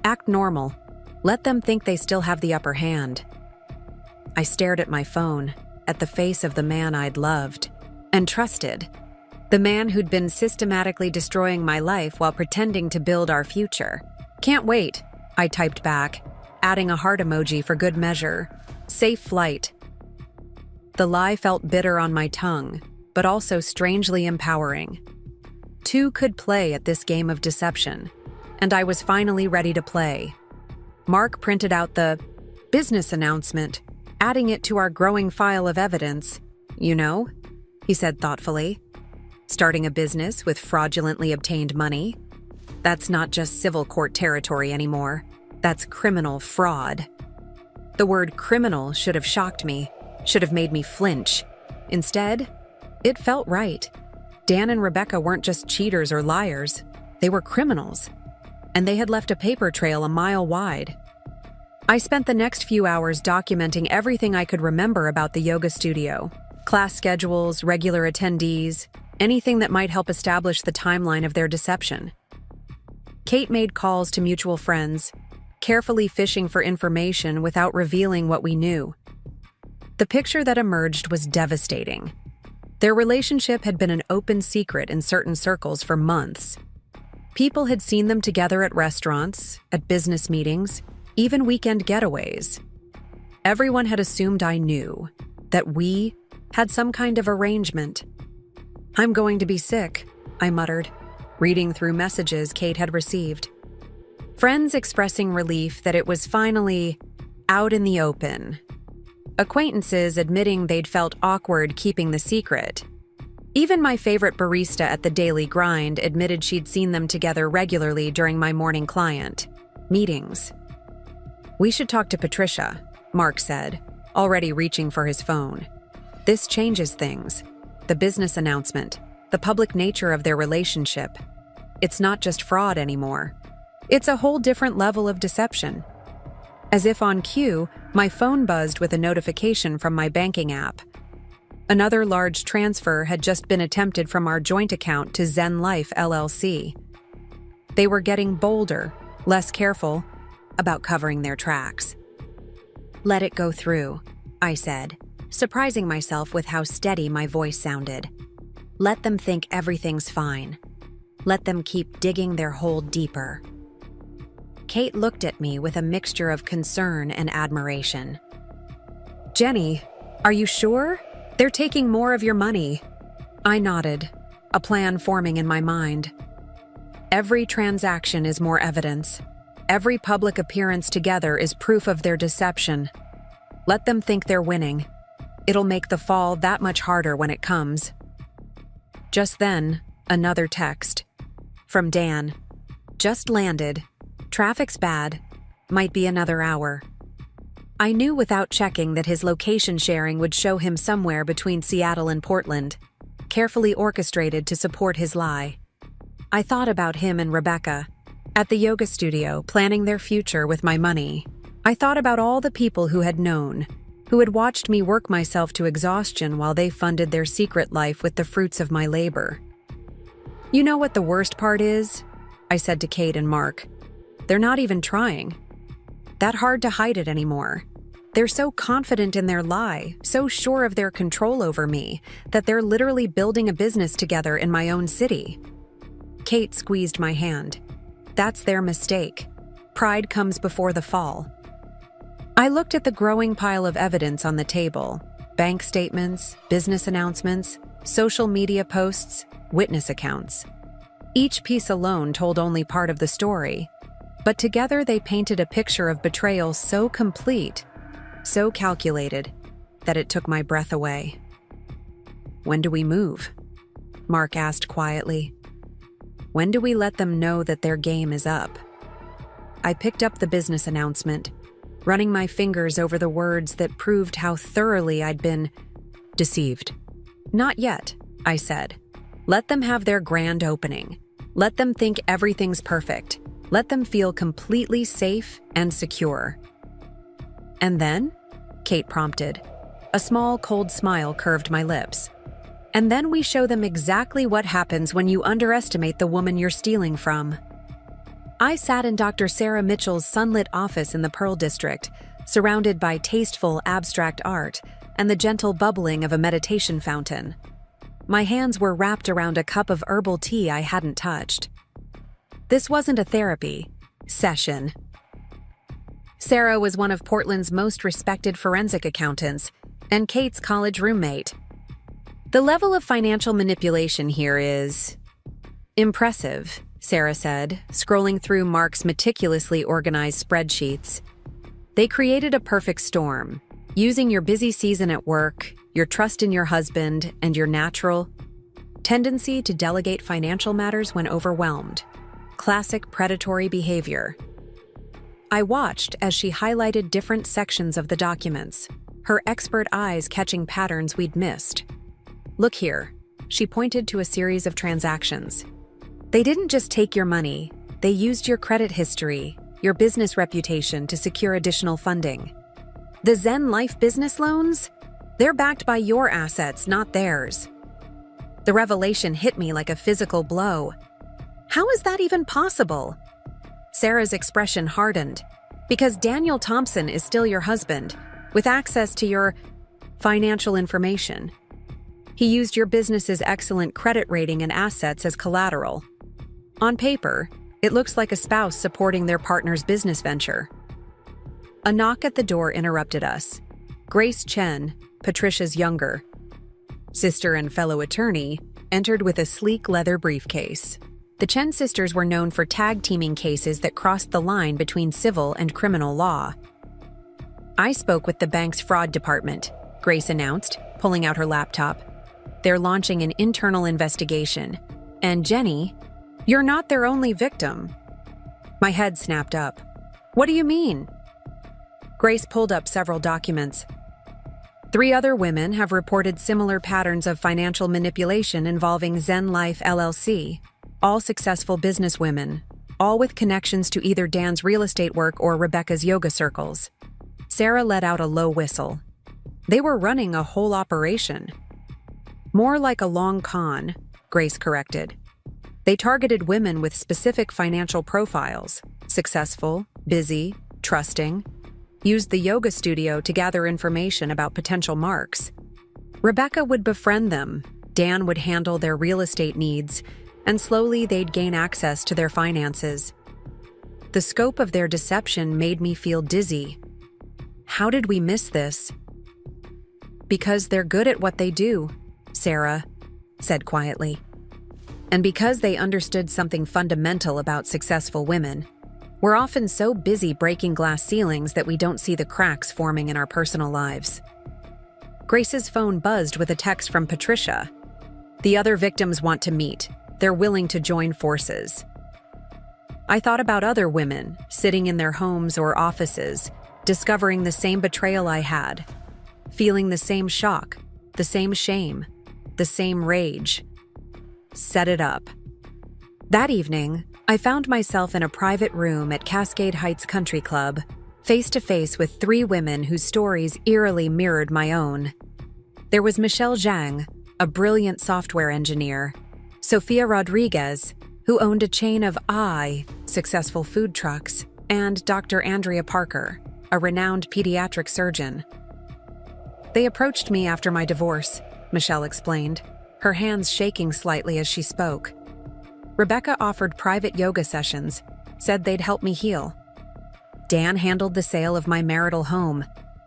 "Act normal. Let them think they still have the upper hand." I stared at my phone, at the face of the man I'd loved and trusted. The man who'd been systematically destroying my life while pretending to build our future. "Can't wait," I typed back, adding a heart emoji for good measure. "Safe flight." The lie felt bitter on my tongue, but also strangely empowering. Two could play at this game of deception, and I was finally ready to play. Mark printed out the business announcement, adding it to our growing file of evidence. "You know," he said thoughtfully, "starting a business with fraudulently obtained money. That's not just civil court territory anymore. That's criminal fraud." The word criminal should have shocked me, should have made me flinch. Instead, it felt right. Dan and Rebecca weren't just cheaters or liars. They were criminals. And they had left a paper trail a mile wide. I spent the next few hours documenting everything I could remember about the yoga studio. Class schedules, regular attendees, anything that might help establish the timeline of their deception. Kate made calls to mutual friends, carefully fishing for information without revealing what we knew. The picture that emerged was devastating. Their relationship had been an open secret in certain circles for months. People had seen them together at restaurants, at business meetings, even weekend getaways. Everyone had assumed I knew, that we had some kind of arrangement. "I'm going to be sick," I muttered, reading through messages Kate had received. Friends expressing relief that it was finally out in the open. Acquaintances admitting they'd felt awkward keeping the secret. Even my favorite barista at the Daily Grind admitted she'd seen them together regularly during my morning client meetings. "We should talk to Patricia," Mark said, already reaching for his phone. "This changes things. The business announcement, the public nature of their relationship. It's not just fraud anymore. It's a whole different level of deception." As if on cue, my phone buzzed with a notification from my banking app. Another large transfer had just been attempted from our joint account to Zen Life LLC. They were getting bolder, less careful, about covering their tracks. "Let it go through," I said, surprising myself with how steady my voice sounded. "Let them think everything's fine. Let them keep digging their hole deeper." Kate looked at me with a mixture of concern and admiration. "Jenny, are you sure? They're taking more of your money." I nodded, a plan forming in my mind. Every transaction is more evidence. Every public appearance together is proof of their deception. Let them think they're winning. It'll make the fall that much harder when it comes. Just then, another text. From Dan. "Just landed. Traffic's bad. Might be another hour." I knew without checking that his location sharing would show him somewhere between Seattle and Portland, carefully orchestrated to support his lie. I thought about him and Rebecca, at the yoga studio, planning their future with my money. I thought about all the people who had known, who had watched me work myself to exhaustion while they funded their secret life with the fruits of my labor. "You know what the worst part is?" I said to Kate and Mark. "They're not even trying. That hard to hide it anymore. They're so confident in their lie, so sure of their control over me, that they're literally building a business together in my own city." Kate squeezed my hand. "That's their mistake. Pride comes before the fall." I looked at the growing pile of evidence on the table: bank statements, business announcements, social media posts, witness accounts. Each piece alone told only part of the story, but together they painted a picture of betrayal so complete, so calculated, that it took my breath away. "When do we move?" Mark asked quietly. "When do we let them know that their game is up?" I picked up the business announcement, running my fingers over the words that proved how thoroughly I'd been deceived. "Not yet," I said. "Let them have their grand opening. Let them think everything's perfect. Let them feel completely safe and secure." "And then?" Kate prompted. A small, cold smile curved my lips. "And then we show them exactly what happens when you underestimate the woman you're stealing from." I sat in Dr. Sarah Mitchell's sunlit office in the Pearl District, surrounded by tasteful, abstract art and the gentle bubbling of a meditation fountain. My hands were wrapped around a cup of herbal tea I hadn't touched. This wasn't a therapy session. Sarah was one of Portland's most respected forensic accountants and Kate's college roommate. "The level of financial manipulation here is impressive," Sarah said, scrolling through Mark's meticulously organized spreadsheets. "They created a perfect storm, using your busy season at work, your trust in your husband, and your natural tendency to delegate financial matters when overwhelmed. Classic predatory behavior." I watched as she highlighted different sections of the documents, her expert eyes catching patterns we'd missed. "Look here," she pointed to a series of transactions. "They didn't just take your money, they used your credit history, your business reputation to secure additional funding. The Zen Life business loans? They're backed by your assets, not theirs." The revelation hit me like a physical blow. How is that even possible? Sarah's expression hardened. "Because Daniel Thompson is still your husband, with access to your financial information. He used your business's excellent credit rating and assets as collateral. On paper, it looks like a spouse supporting their partner's business venture." A knock at the door interrupted us. Grace Chen, Patricia's younger sister and fellow attorney, entered with a sleek leather briefcase. The Chen sisters were known for tag-teaming cases that crossed the line between civil and criminal law. "I spoke with the bank's fraud department," Grace announced, pulling out her laptop. "They're launching an internal investigation. And Jenny, you're not their only victim." My head snapped up. "What do you mean?" Grace pulled up several documents. 3 other women have reported similar patterns of financial manipulation involving Zen Life LLC, all successful businesswomen, all with connections to either Dan's real estate work or Rebecca's yoga circles. Sarah let out a low whistle. They were running a whole operation. "More like a long con," Grace corrected. "They targeted women with specific financial profiles, successful, busy, trusting, used the yoga studio to gather information about potential marks. Rebecca would befriend them, Dan would handle their real estate needs, and slowly they'd gain access to their finances. The scope of their deception made me feel dizzy. How did we miss this?" "Because they're good at what they do," Sarah said quietly. "And because they understood something fundamental about successful women. We're often so busy breaking glass ceilings that we don't see the cracks forming in our personal lives." Grace's phone buzzed with a text from Patricia. "The other victims want to meet. They're willing to join forces." I thought about other women, sitting in their homes or offices, discovering the same betrayal I had, feeling the same shock, the same shame, the same rage. Set it up. That evening, I found myself in a private room at Cascade Heights Country Club, face to face with three women whose stories eerily mirrored my own. There was Michelle Zhang, a brilliant software engineer, Sofia Rodriguez, who owned a chain of successful food trucks, and Dr. Andrea Parker, a renowned pediatric surgeon. They approached me after my divorce, Michelle explained, her hands shaking slightly as she spoke. Rebecca offered private yoga sessions, said they'd help me heal. Dan handled the sale of my marital home.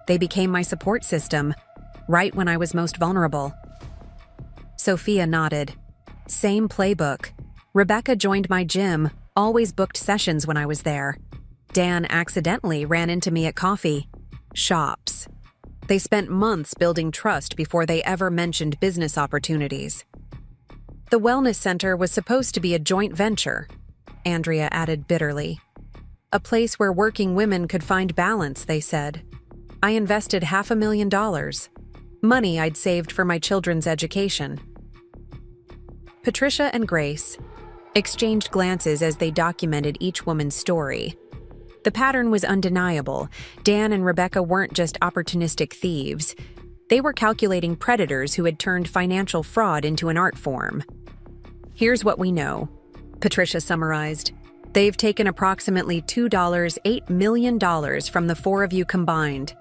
They became my support system, right when I was most vulnerable. Sophia nodded. Same playbook. Rebecca joined my gym, always booked sessions when I was there. Dan accidentally ran into me at coffee shops. They spent months building trust before they ever mentioned business opportunities. The wellness center was supposed to be a joint venture, Andrea added bitterly. A place where working women could find balance, they said. I invested $500,000, money I'd saved for my children's education. Patricia and Grace exchanged glances as they documented each woman's story. The pattern was undeniable. Dan and Rebecca weren't just opportunistic thieves. They were calculating predators who had turned financial fraud into an art form. Here's what we know, Patricia summarized. They've taken approximately $8 million from the four of you combined.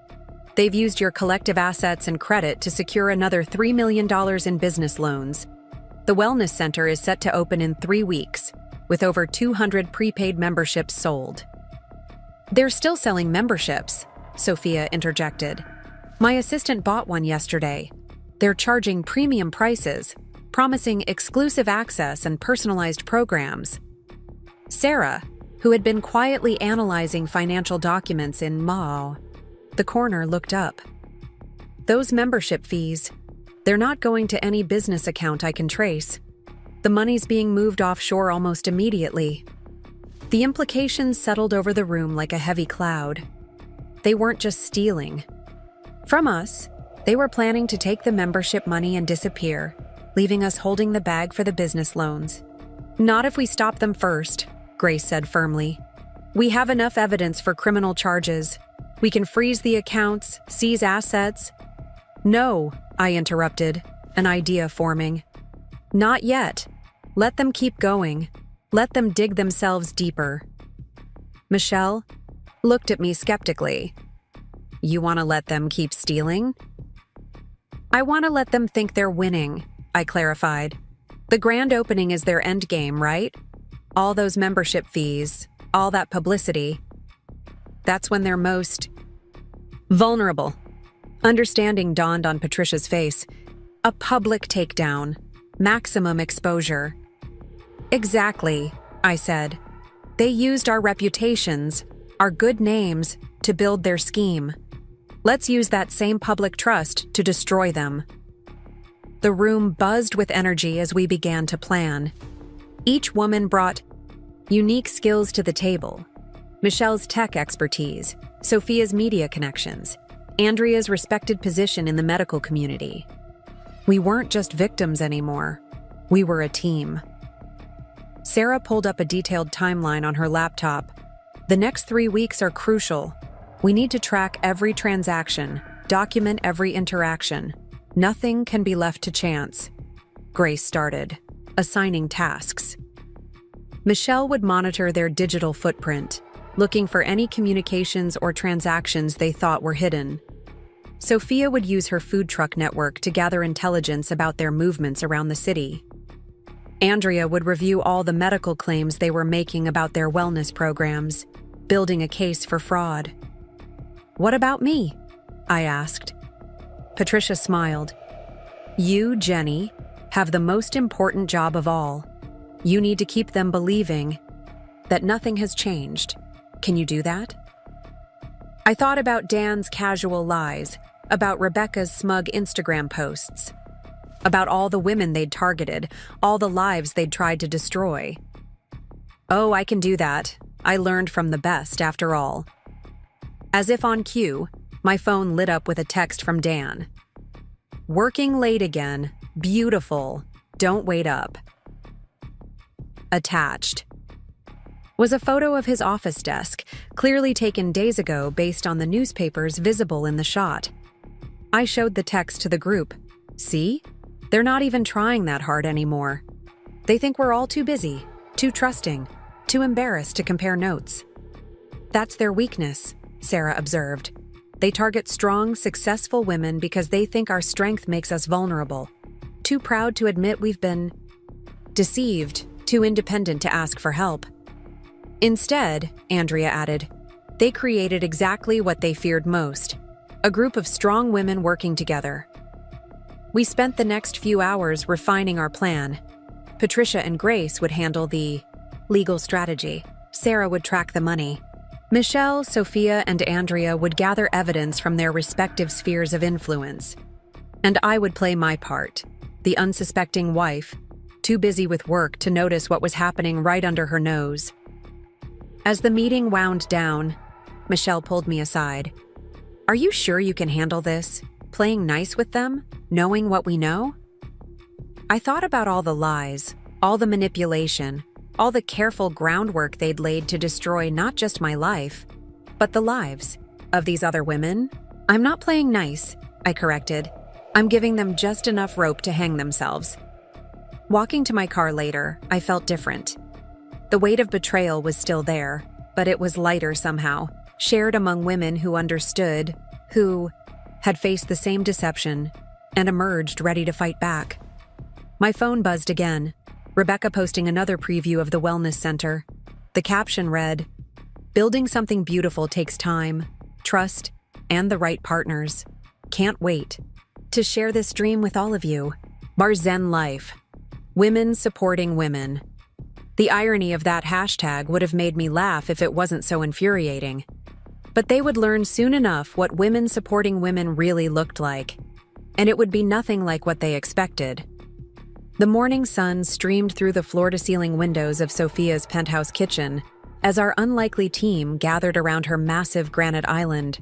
They've used your collective assets and credit to secure another $3 million in business loans. The wellness center is set to open in 3 weeks, with over 200 prepaid memberships sold. They're still selling memberships, Sophia interjected. My assistant bought one yesterday. They're charging premium prices, promising exclusive access and personalized programs. Sarah, who had been quietly analyzing financial documents in the corner, looked up. Those membership fees, they're not going to any business account I can trace. The money's being moved offshore almost immediately. The implications settled over the room like a heavy cloud. They weren't just stealing. From us, they were planning to take the membership money and disappear, leaving us holding the bag for the business loans. Not if we stop them first, Grace said firmly. We have enough evidence for criminal charges. We can freeze the accounts, seize assets. No, I interrupted, an idea forming. Not yet. Let them keep going. Let them dig themselves deeper. Michelle looked at me skeptically. You want to let them keep stealing? I want to let them think they're winning, I clarified. The grand opening is their end game, right? All those membership fees, all that publicity. That's when they're most vulnerable. Understanding dawned on Patricia's face. A public takedown. Maximum exposure. Exactly, I said. They used our reputations, our good names, to build their scheme. Let's use that same public trust to destroy them. The room buzzed with energy as we began to plan. Each woman brought unique skills to the table. Michelle's tech expertise, Sophia's media connections, Andrea's respected position in the medical community. We weren't just victims anymore. We were a team. Sarah pulled up a detailed timeline on her laptop. The next 3 weeks are crucial. We need to track every transaction, document every interaction. Nothing can be left to chance. Grace started, assigning tasks. Michelle would monitor their digital footprint, looking for any communications or transactions they thought were hidden. Sophia would use her food truck network to gather intelligence about their movements around the city. Andrea would review all the medical claims they were making about their wellness programs, building a case for fraud. What about me? I asked. Patricia smiled. You, Jenny, have the most important job of all. You need to keep them believing that nothing has changed. Can you do that? I thought about Dan's casual lies, about Rebecca's smug Instagram posts, about all the women they'd targeted, all the lives they'd tried to destroy. Oh, I can do that. I learned from the best, after all. As if on cue, my phone lit up with a text from Dan. "Working late again. Beautiful. Don't wait up." Attached was a photo of his office desk, clearly taken days ago based on the newspapers visible in the shot. I showed the text to the group. "See? They're not even trying that hard anymore. They think we're all too busy, too trusting, too embarrassed to compare notes." "That's their weakness," Sarah observed. "They target strong, successful women because they think our strength makes us vulnerable. Too proud to admit we've been deceived, too independent to ask for help." Instead, Andrea added, they created exactly what they feared most: a group of strong women working together. We spent the next few hours refining our plan. Patricia and Grace would handle the legal strategy. Sarah would track the money. Michelle, Sophia, and Andrea would gather evidence from their respective spheres of influence. And I would play my part, the unsuspecting wife, too busy with work to notice what was happening right under her nose. As the meeting wound down, Michelle pulled me aside. "Are you sure you can handle this? Playing nice with them? Knowing what we know?" I thought about all the lies, all the manipulation, all the careful groundwork they'd laid to destroy not just my life, but the lives of these other women. "I'm not playing nice," I corrected. "I'm giving them just enough rope to hang themselves." Walking to my car later, I felt different. The weight of betrayal was still there, but it was lighter somehow, shared among women who understood, who had faced the same deception, and emerged ready to fight back. My phone buzzed again, Rebecca posting another preview of the wellness center. The caption read, "Building something beautiful takes time, trust, and the right partners. Can't wait to share this dream with all of you. Zen Life. Women supporting women." The irony of that hashtag would have made me laugh if it wasn't so infuriating. But they would learn soon enough what women supporting women really looked like, and it would be nothing like what they expected. The morning sun streamed through the floor-to-ceiling windows of Sophia's penthouse kitchen as our unlikely team gathered around her massive granite island.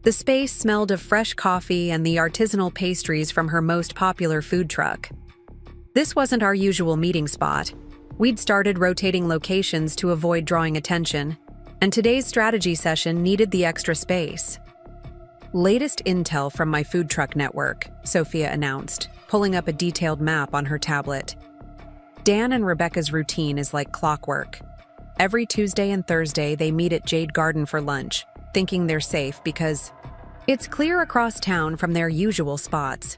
The space smelled of fresh coffee and the artisanal pastries from her most popular food truck. This wasn't our usual meeting spot. We'd started rotating locations to avoid drawing attention, and today's strategy session needed the extra space. "Latest intel from my food truck network," Sophia announced, pulling up a detailed map on her tablet. Dan and Rebecca's routine is like clockwork. Every Tuesday and Thursday, they meet at Jade Garden for lunch, thinking they're safe because it's clear across town from their usual spots.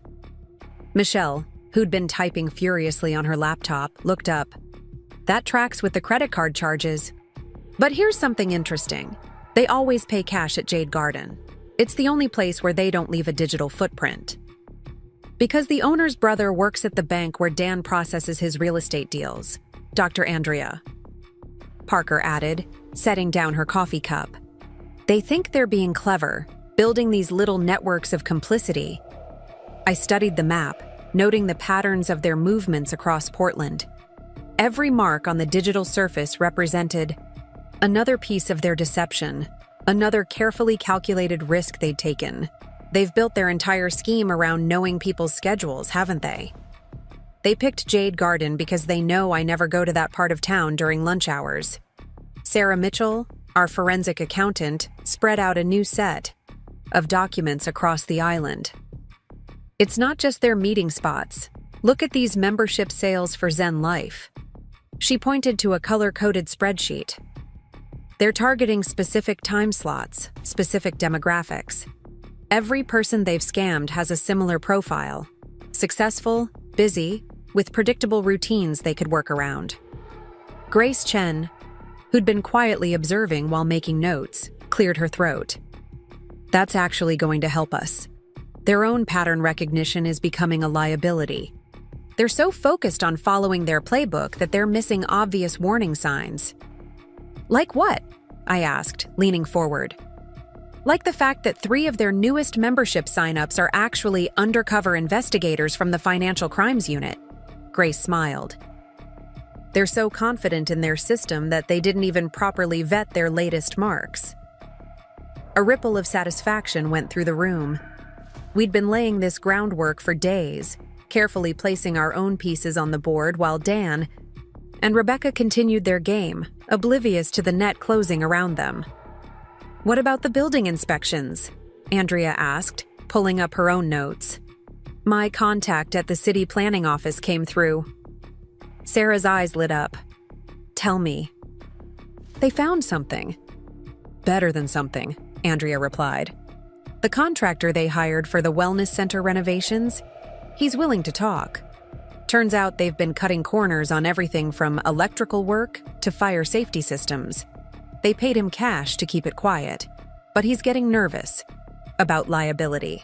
Michelle, who'd been typing furiously on her laptop, looked up. "That tracks with the credit card charges. But here's something interesting. They always pay cash at Jade Garden. It's the only place where they don't leave a digital footprint. Because the owner's brother works at the bank where Dan processes his real estate deals," Dr. Andrea Parker added, setting down her coffee cup. "They think they're being clever, building these little networks of complicity." I studied the map, noting the patterns of their movements across Portland. Every mark on the digital surface represented another piece of their deception, another carefully calculated risk they'd taken. They've built their entire scheme around knowing people's schedules, haven't they? They picked Jade Garden because they know I never go to that part of town during lunch hours. Sarah Mitchell, our forensic accountant, spread out a new set of documents across the island. It's not just their meeting spots. Look at these membership sales for Zen Life. She pointed to a color-coded spreadsheet. They're targeting specific time slots, specific demographics. Every person they've scammed has a similar profile. Successful, busy, with predictable routines they could work around. Grace Chen, who'd been quietly observing while making notes, cleared her throat. "That's actually going to help us. Their own pattern recognition is becoming a liability. They're so focused on following their playbook that they're missing obvious warning signs." "Like what?" I asked, leaning forward. "Like the fact that 3 of their newest membership signups are actually undercover investigators from the Financial Crimes Unit." Grace smiled. "They're so confident in their system that they didn't even properly vet their latest marks." A ripple of satisfaction went through the room. We'd been laying this groundwork for days, carefully placing our own pieces on the board while Dan and Rebecca continued their game, oblivious to the net closing around them. "What about the building inspections?" Andrea asked, pulling up her own notes. "My contact at the city planning office came through." Sarah's eyes lit up. "Tell me." "They found something." "Better than something," Andrea replied. "The contractor they hired for the wellness center renovations, he's willing to talk. Turns out they've been cutting corners on everything from electrical work to fire safety systems. They paid him cash to keep it quiet, but he's getting nervous about liability."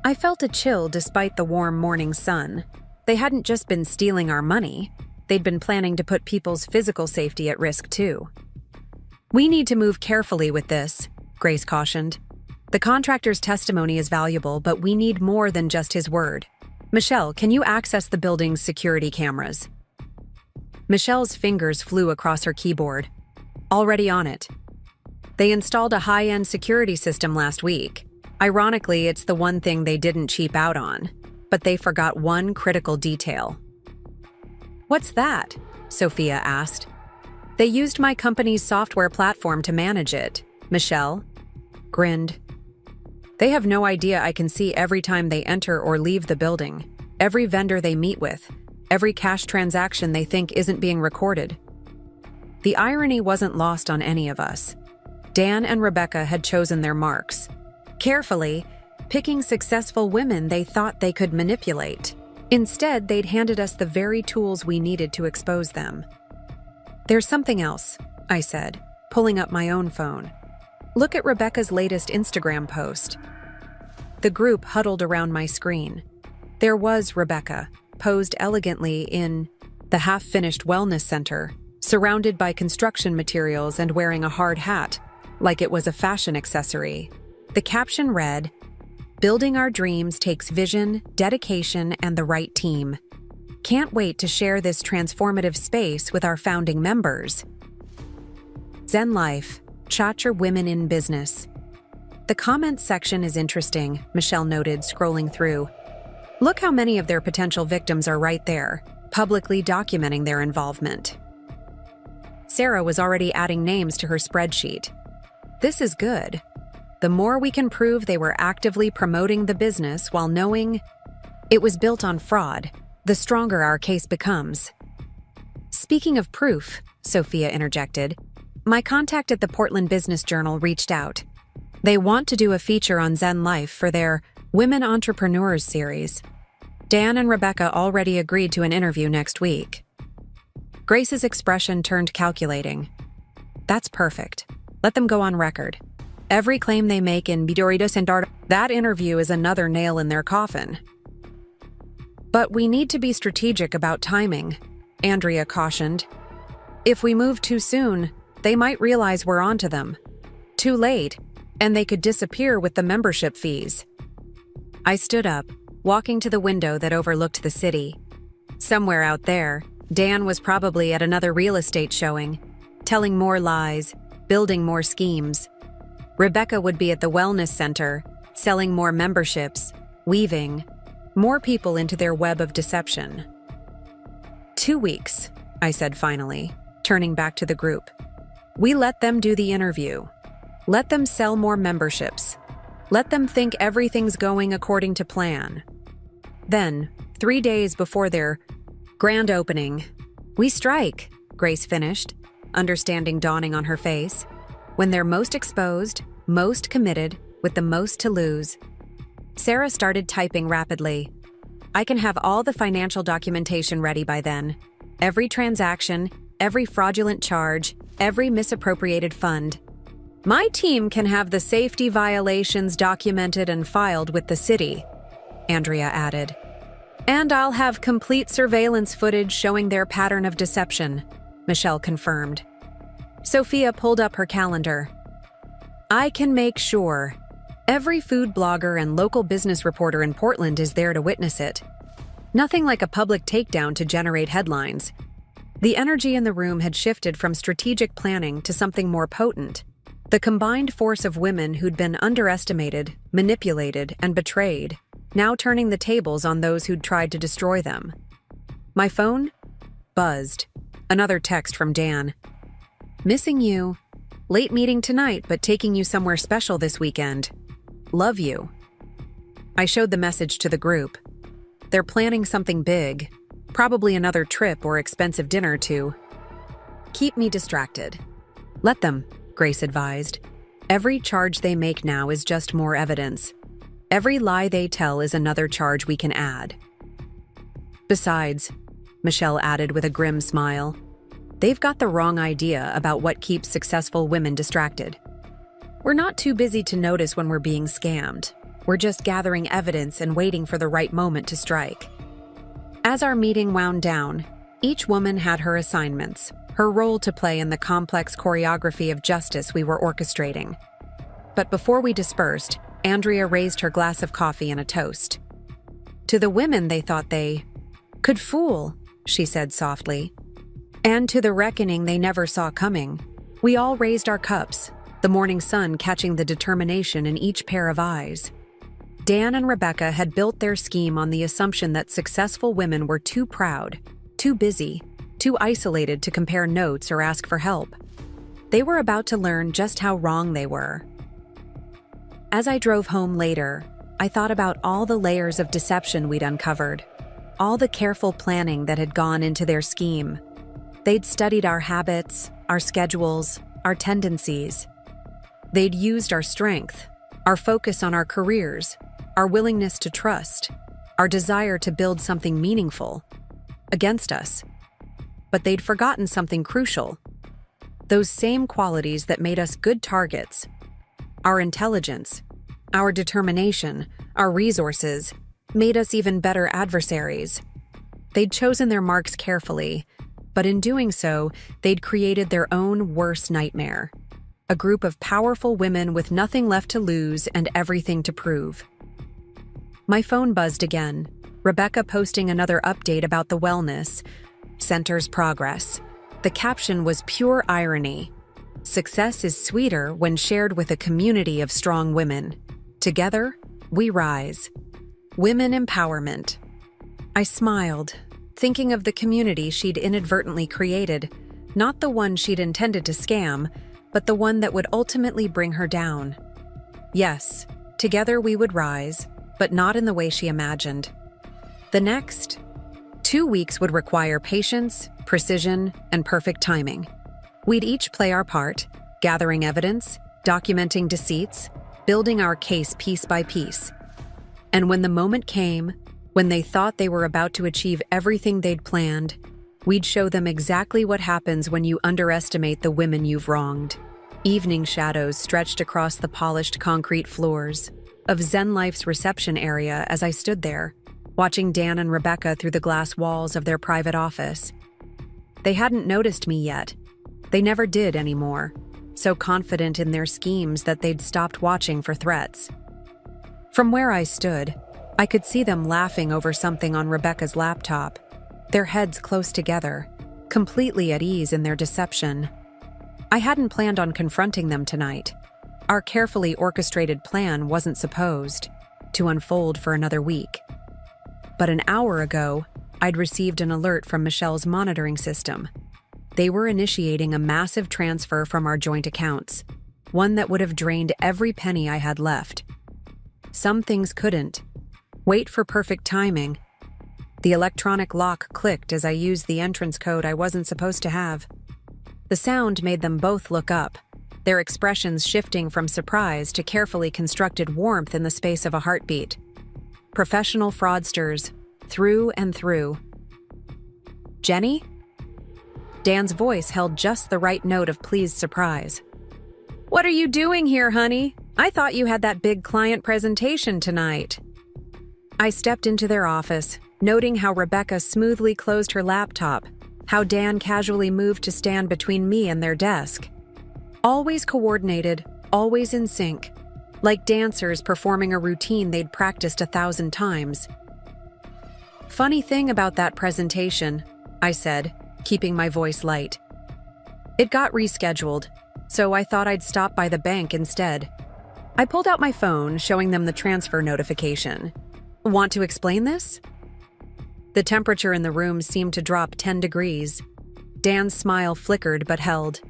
I felt a chill despite the warm morning sun. They hadn't just been stealing our money, they'd been planning to put people's physical safety at risk too. "We need to move carefully with this," Grace cautioned. "The contractor's testimony is valuable, but we need more than just his word. Michelle, can you access the building's security cameras?" Michelle's fingers flew across her keyboard. "Already on it." They installed a high-end security system last week. Ironically, it's the one thing they didn't cheap out on, but they forgot one critical detail. "What's that?" Sophia asked. "They used my company's software platform to manage it," Michelle grinned. "They have no idea I can see every time they enter or leave the building, every vendor they meet with, every cash transaction they think isn't being recorded." The irony wasn't lost on any of us. Dan and Rebecca had chosen their marks, carefully picking successful women they thought they could manipulate. Instead, they'd handed us the very tools we needed to expose them. "There's something else," I said, pulling up my own phone. "Look at Rebecca's latest Instagram post." The group huddled around my screen. There was Rebecca, posed elegantly in the half-finished wellness center, surrounded by construction materials and wearing a hard hat, like it was a fashion accessory. The caption read, "Building our dreams takes vision, dedication, and the right team. Can't wait to share this transformative space with our founding members." Zen Life, Chacha Women in Business. "The comments section is interesting," Michelle noted, scrolling through. "Look how many of their potential victims are right there, publicly documenting their involvement." Sarah was already adding names to her spreadsheet. "This is good. The more we can prove they were actively promoting the business while knowing it was built on fraud, the stronger our case becomes." "Speaking of proof," Sophia interjected, "my contact at the Portland Business Journal reached out. They want to do a feature on Zen Life for their Women Entrepreneurs series. Dan and Rebecca already agreed to an interview next week." Grace's expression turned calculating. "That's perfect. Let them go on record. Every claim they make in Bidoritos and Dart, that interview is another nail in their coffin." "But we need to be strategic about timing," Andrea cautioned. "If we move too soon, they might realize we're onto them. Too late, and they could disappear with the membership fees." I stood up, walking to the window that overlooked the city. Somewhere out there, Dan was probably at another real estate showing, telling more lies, building more schemes. Rebecca would be at the wellness center, selling more memberships, weaving more people into their web of deception. 2 weeks, I said finally, turning back to the group. We let them do the interview. Let them sell more memberships. Let them think everything's going according to plan. Then, 3 days before their grand opening, we strike, Grace finished, understanding dawning on her face. When they're most exposed, most committed, with the most to lose. Sarah started typing rapidly. I can have all the financial documentation ready by then. Every transaction, every fraudulent charge, every misappropriated fund. My team can have the safety violations documented and filed with the city, Andrea added. And I'll have complete surveillance footage showing their pattern of deception, Michelle confirmed. Sophia pulled up her calendar. I can make sure. Every food blogger and local business reporter in Portland is there to witness it. Nothing like a public takedown to generate headlines. The energy in the room had shifted from strategic planning to something more potent. The combined force of women who'd been underestimated, manipulated, and betrayed, now turning the tables on those who'd tried to destroy them. My phone buzzed. Another text from Dan. "Missing you. Late meeting tonight, but taking you somewhere special this weekend. Love you." I showed the message to the group. They're planning something big, probably another trip or expensive dinner too. "Keep me distracted." "Let them," Grace advised. "Every charge they make now is just more evidence. Every lie they tell is another charge we can add." "Besides," Michelle added with a grim smile, "they've got the wrong idea about what keeps successful women distracted. We're not too busy to notice when we're being scammed. We're just gathering evidence and waiting for the right moment to strike." As our meeting wound down, each woman had her assignments, her role to play in the complex choreography of justice we were orchestrating. But before we dispersed, Andrea raised her glass of coffee in a toast. "To the women they thought they could fool," she said softly. "And to the reckoning they never saw coming." We all raised our cups, the morning sun catching the determination in each pair of eyes. Dan and Rebecca had built their scheme on the assumption that successful women were too proud, too busy, too isolated to compare notes or ask for help. They were about to learn just how wrong they were. As I drove home later, I thought about all the layers of deception we'd uncovered, all the careful planning that had gone into their scheme. They'd studied our habits, our schedules, our tendencies. They'd used our strength, our focus on our careers, our willingness to trust, our desire to build something meaningful, against us. But they'd forgotten something crucial. Those same qualities that made us good targets. Our intelligence, our determination, our resources, made us even better adversaries. They'd chosen their marks carefully, but in doing so, they'd created their own worst nightmare. A group of powerful women with nothing left to lose and everything to prove. My phone buzzed again, Rebecca posting another update about the wellness center's progress. The caption was pure irony. "Success is sweeter when shared with a community of strong women. Together, we rise." Women empowerment. I smiled, thinking of the community she'd inadvertently created, not the one she'd intended to scam, but the one that would ultimately bring her down. Yes, together we would rise, but not in the way she imagined. The next 2 weeks would require patience, precision, and perfect timing. We'd each play our part, gathering evidence, documenting deceits, building our case piece by piece. And when the moment came, when they thought they were about to achieve everything they'd planned, we'd show them exactly what happens when you underestimate the women you've wronged. Evening shadows stretched across the polished concrete floors of Zen Life's reception area as I stood there, watching Dan and Rebecca through the glass walls of their private office. They hadn't noticed me yet. They never did anymore, so confident in their schemes that they'd stopped watching for threats. From where I stood, I could see them laughing over something on Rebecca's laptop, their heads close together, completely at ease in their deception. I hadn't planned on confronting them tonight. Our carefully orchestrated plan wasn't supposed to unfold for another week. But an hour ago, I'd received an alert from Michelle's monitoring system. They were initiating a massive transfer from our joint accounts, one that would have drained every penny I had left. Some things couldn't. Wait for perfect timing. The electronic lock clicked as I used the entrance code I wasn't supposed to have. The sound made them both look up, their expressions shifting from surprise to carefully constructed warmth in the space of a heartbeat. Professional fraudsters, through and through. "Jenny?" Dan's voice held just the right note of pleased surprise. "What are you doing here, honey? I thought you had that big client presentation tonight." I stepped into their office, noting how Rebecca smoothly closed her laptop, how Dan casually moved to stand between me and their desk. Always coordinated, always in sync, like dancers performing a routine they'd practiced 1,000 times. "Funny thing about that presentation," I said, keeping my voice light. "It got rescheduled. so I thought I'd stop by the bank instead. I pulled out my phone, showing them the transfer notification. Want to explain this? The temperature in the room seemed to drop 10 degrees. Dan's smile flickered but held.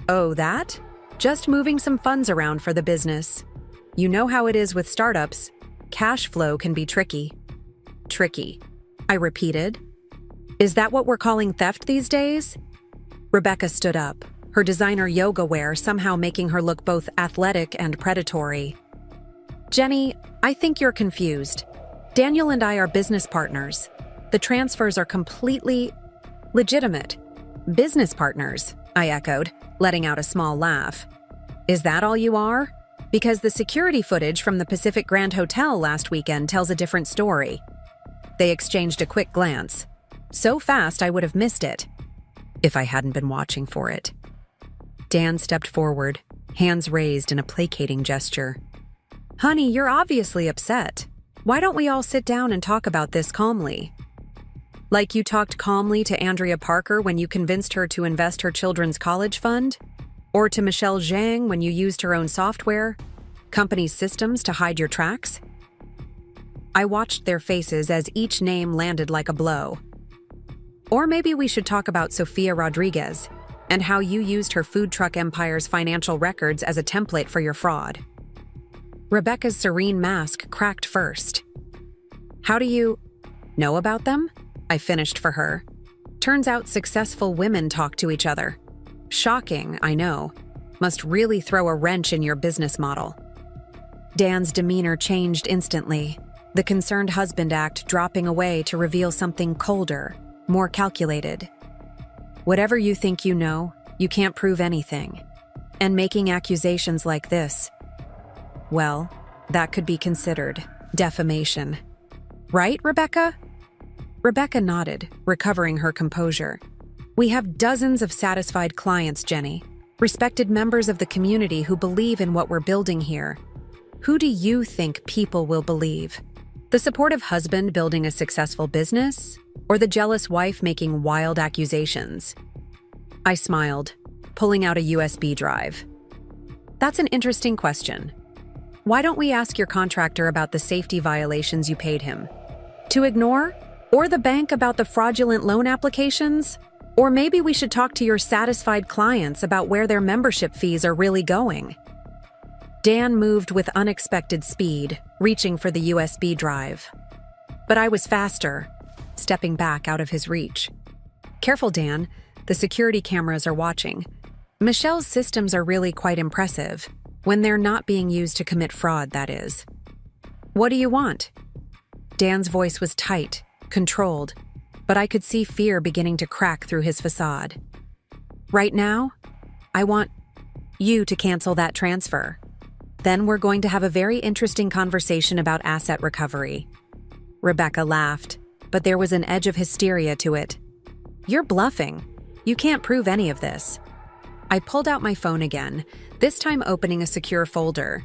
Oh, that? Just moving some funds around for the business. You know how it is with startups. Cash flow can be tricky. Tricky, I repeated. Is that what we're calling theft these days? Rebecca stood up, her designer yoga wear somehow making her look both athletic and predatory. Jenny, I think you're confused. Daniel and I are business partners. The transfers are completely legitimate. Business partners, I echoed, letting out a small laugh. Is that all you are? Because the security footage from the Pacific Grand Hotel last weekend tells a different story. They exchanged a quick glance. So fast I would have missed it, if I hadn't been watching for it. Dan stepped forward, hands raised in a placating gesture. Honey, you're obviously upset. Why don't we all sit down and talk about this calmly? Like you talked calmly to Andrea Parker when you convinced her to invest her children's college fund? Or to Michelle Zhang when you used her own software, company systems to hide your tracks? I watched their faces as each name landed like a blow. Or maybe we should talk about Sofia Rodriguez and how you used her food truck empire's financial records as a template for your fraud. Rebecca's serene mask cracked first. How do you know about them? I finished for her. Turns out successful women talk to each other. Shocking, I know. Must really throw a wrench in your business model. Dan's demeanor changed instantly, the concerned husband act dropping away to reveal something colder, more calculated. Whatever you think you know, you can't prove anything. And making accusations like this, well, that could be considered defamation. Right, Rebecca? Rebecca nodded, recovering her composure. We have dozens of satisfied clients, Jenny. Respected members of the community who believe in what we're building here. Who do you think people will believe? The supportive husband building a successful business? Or the jealous wife making wild accusations? I smiled, pulling out a USB drive. That's an interesting question. Why don't we ask your contractor about the safety violations you paid him? To ignore? Or the bank about the fraudulent loan applications? Or maybe we should talk to your satisfied clients about where their membership fees are really going. Dan moved with unexpected speed, reaching for the USB drive. But I was faster, stepping back out of his reach. Careful, Dan. The security cameras are watching. Michelle's systems are really quite impressive, when they're not being used to commit fraud, that is. What do you want? Dan's voice was tight, controlled, but I could see fear beginning to crack through his facade. Right now, I want you to cancel that transfer. Then we're going to have a very interesting conversation about asset recovery. Rebecca laughed, but there was an edge of hysteria to it. You're bluffing. You can't prove any of this. I pulled out my phone again, this time opening a secure folder.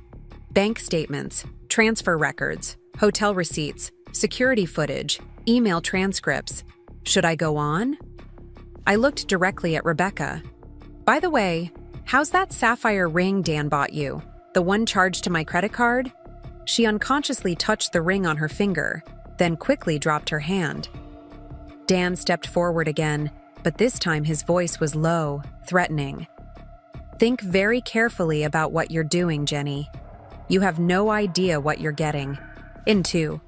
Bank statements, transfer records, hotel receipts, security footage, email transcripts. Should I go on? I looked directly at Rebecca. By the way, how's that sapphire ring Dan bought you? The one charged to my credit card? She unconsciously touched the ring on her finger, then quickly dropped her hand. Dan stepped forward again, but this time his voice was low, threatening. Think very carefully about what you're doing, Jenny. You have no idea what you're getting into.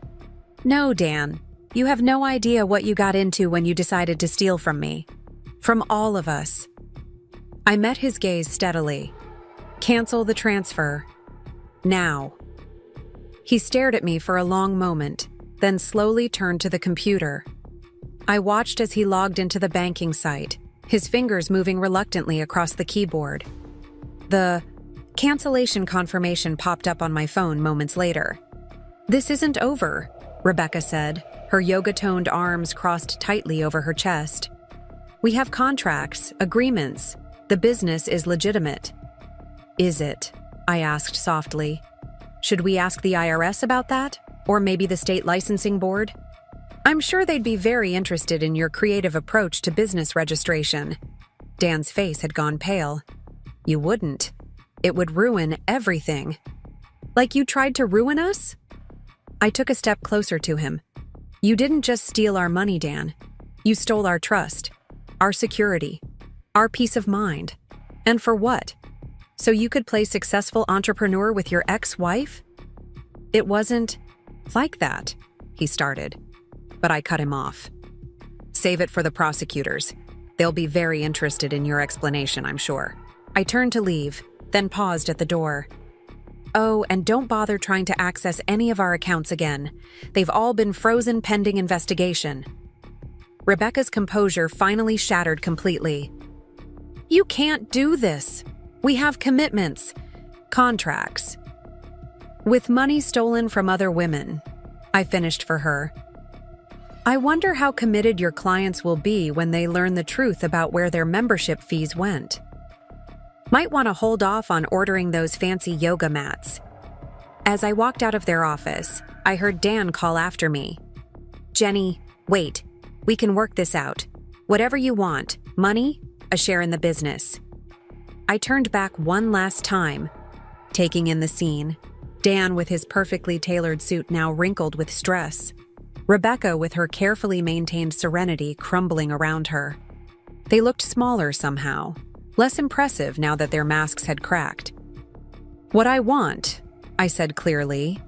No, Dan, you have no idea what you got into when you decided to steal from me. From all of us. I met his gaze steadily. Cancel the transfer. Now. He stared at me for a long moment, then slowly turned to the computer. I watched as he logged into the banking site, his fingers moving reluctantly across the keyboard. The cancellation confirmation popped up on my phone moments later. This isn't over, Rebecca said, her yoga-toned arms crossed tightly over her chest. We have contracts, agreements. The business is legitimate. Is it? I asked softly. Should we ask the IRS about that? Or maybe the state licensing board? I'm sure they'd be very interested in your creative approach to business registration. Dan's face had gone pale. You wouldn't. It would ruin everything. Like you tried to ruin us? I took a step closer to him. You didn't just steal our money, Dan. You stole our trust, our security, our peace of mind. And for what? So you could play successful entrepreneur with your ex-wife? It wasn't like that, he started, but I cut him off. Save it for the prosecutors. They'll be very interested in your explanation, I'm sure. I turned to leave, then paused at the door. Oh, and don't bother trying to access any of our accounts again. They've all been frozen pending investigation. Rebecca's composure finally shattered completely. You can't do this. We have commitments, contracts. With money stolen from other women, I finished for her. I wonder how committed your clients will be when they learn the truth about where their membership fees went. Might want to hold off on ordering those fancy yoga mats. As I walked out of their office, I heard Dan call after me. Jenny, wait. We can work this out. Whatever you want, money, a share in the business. I turned back one last time, taking in the scene. Dan with his perfectly tailored suit now wrinkled with stress. Rebecca with her carefully maintained serenity crumbling around her. They looked smaller somehow, less impressive now that their masks had cracked. What I want, I said clearly,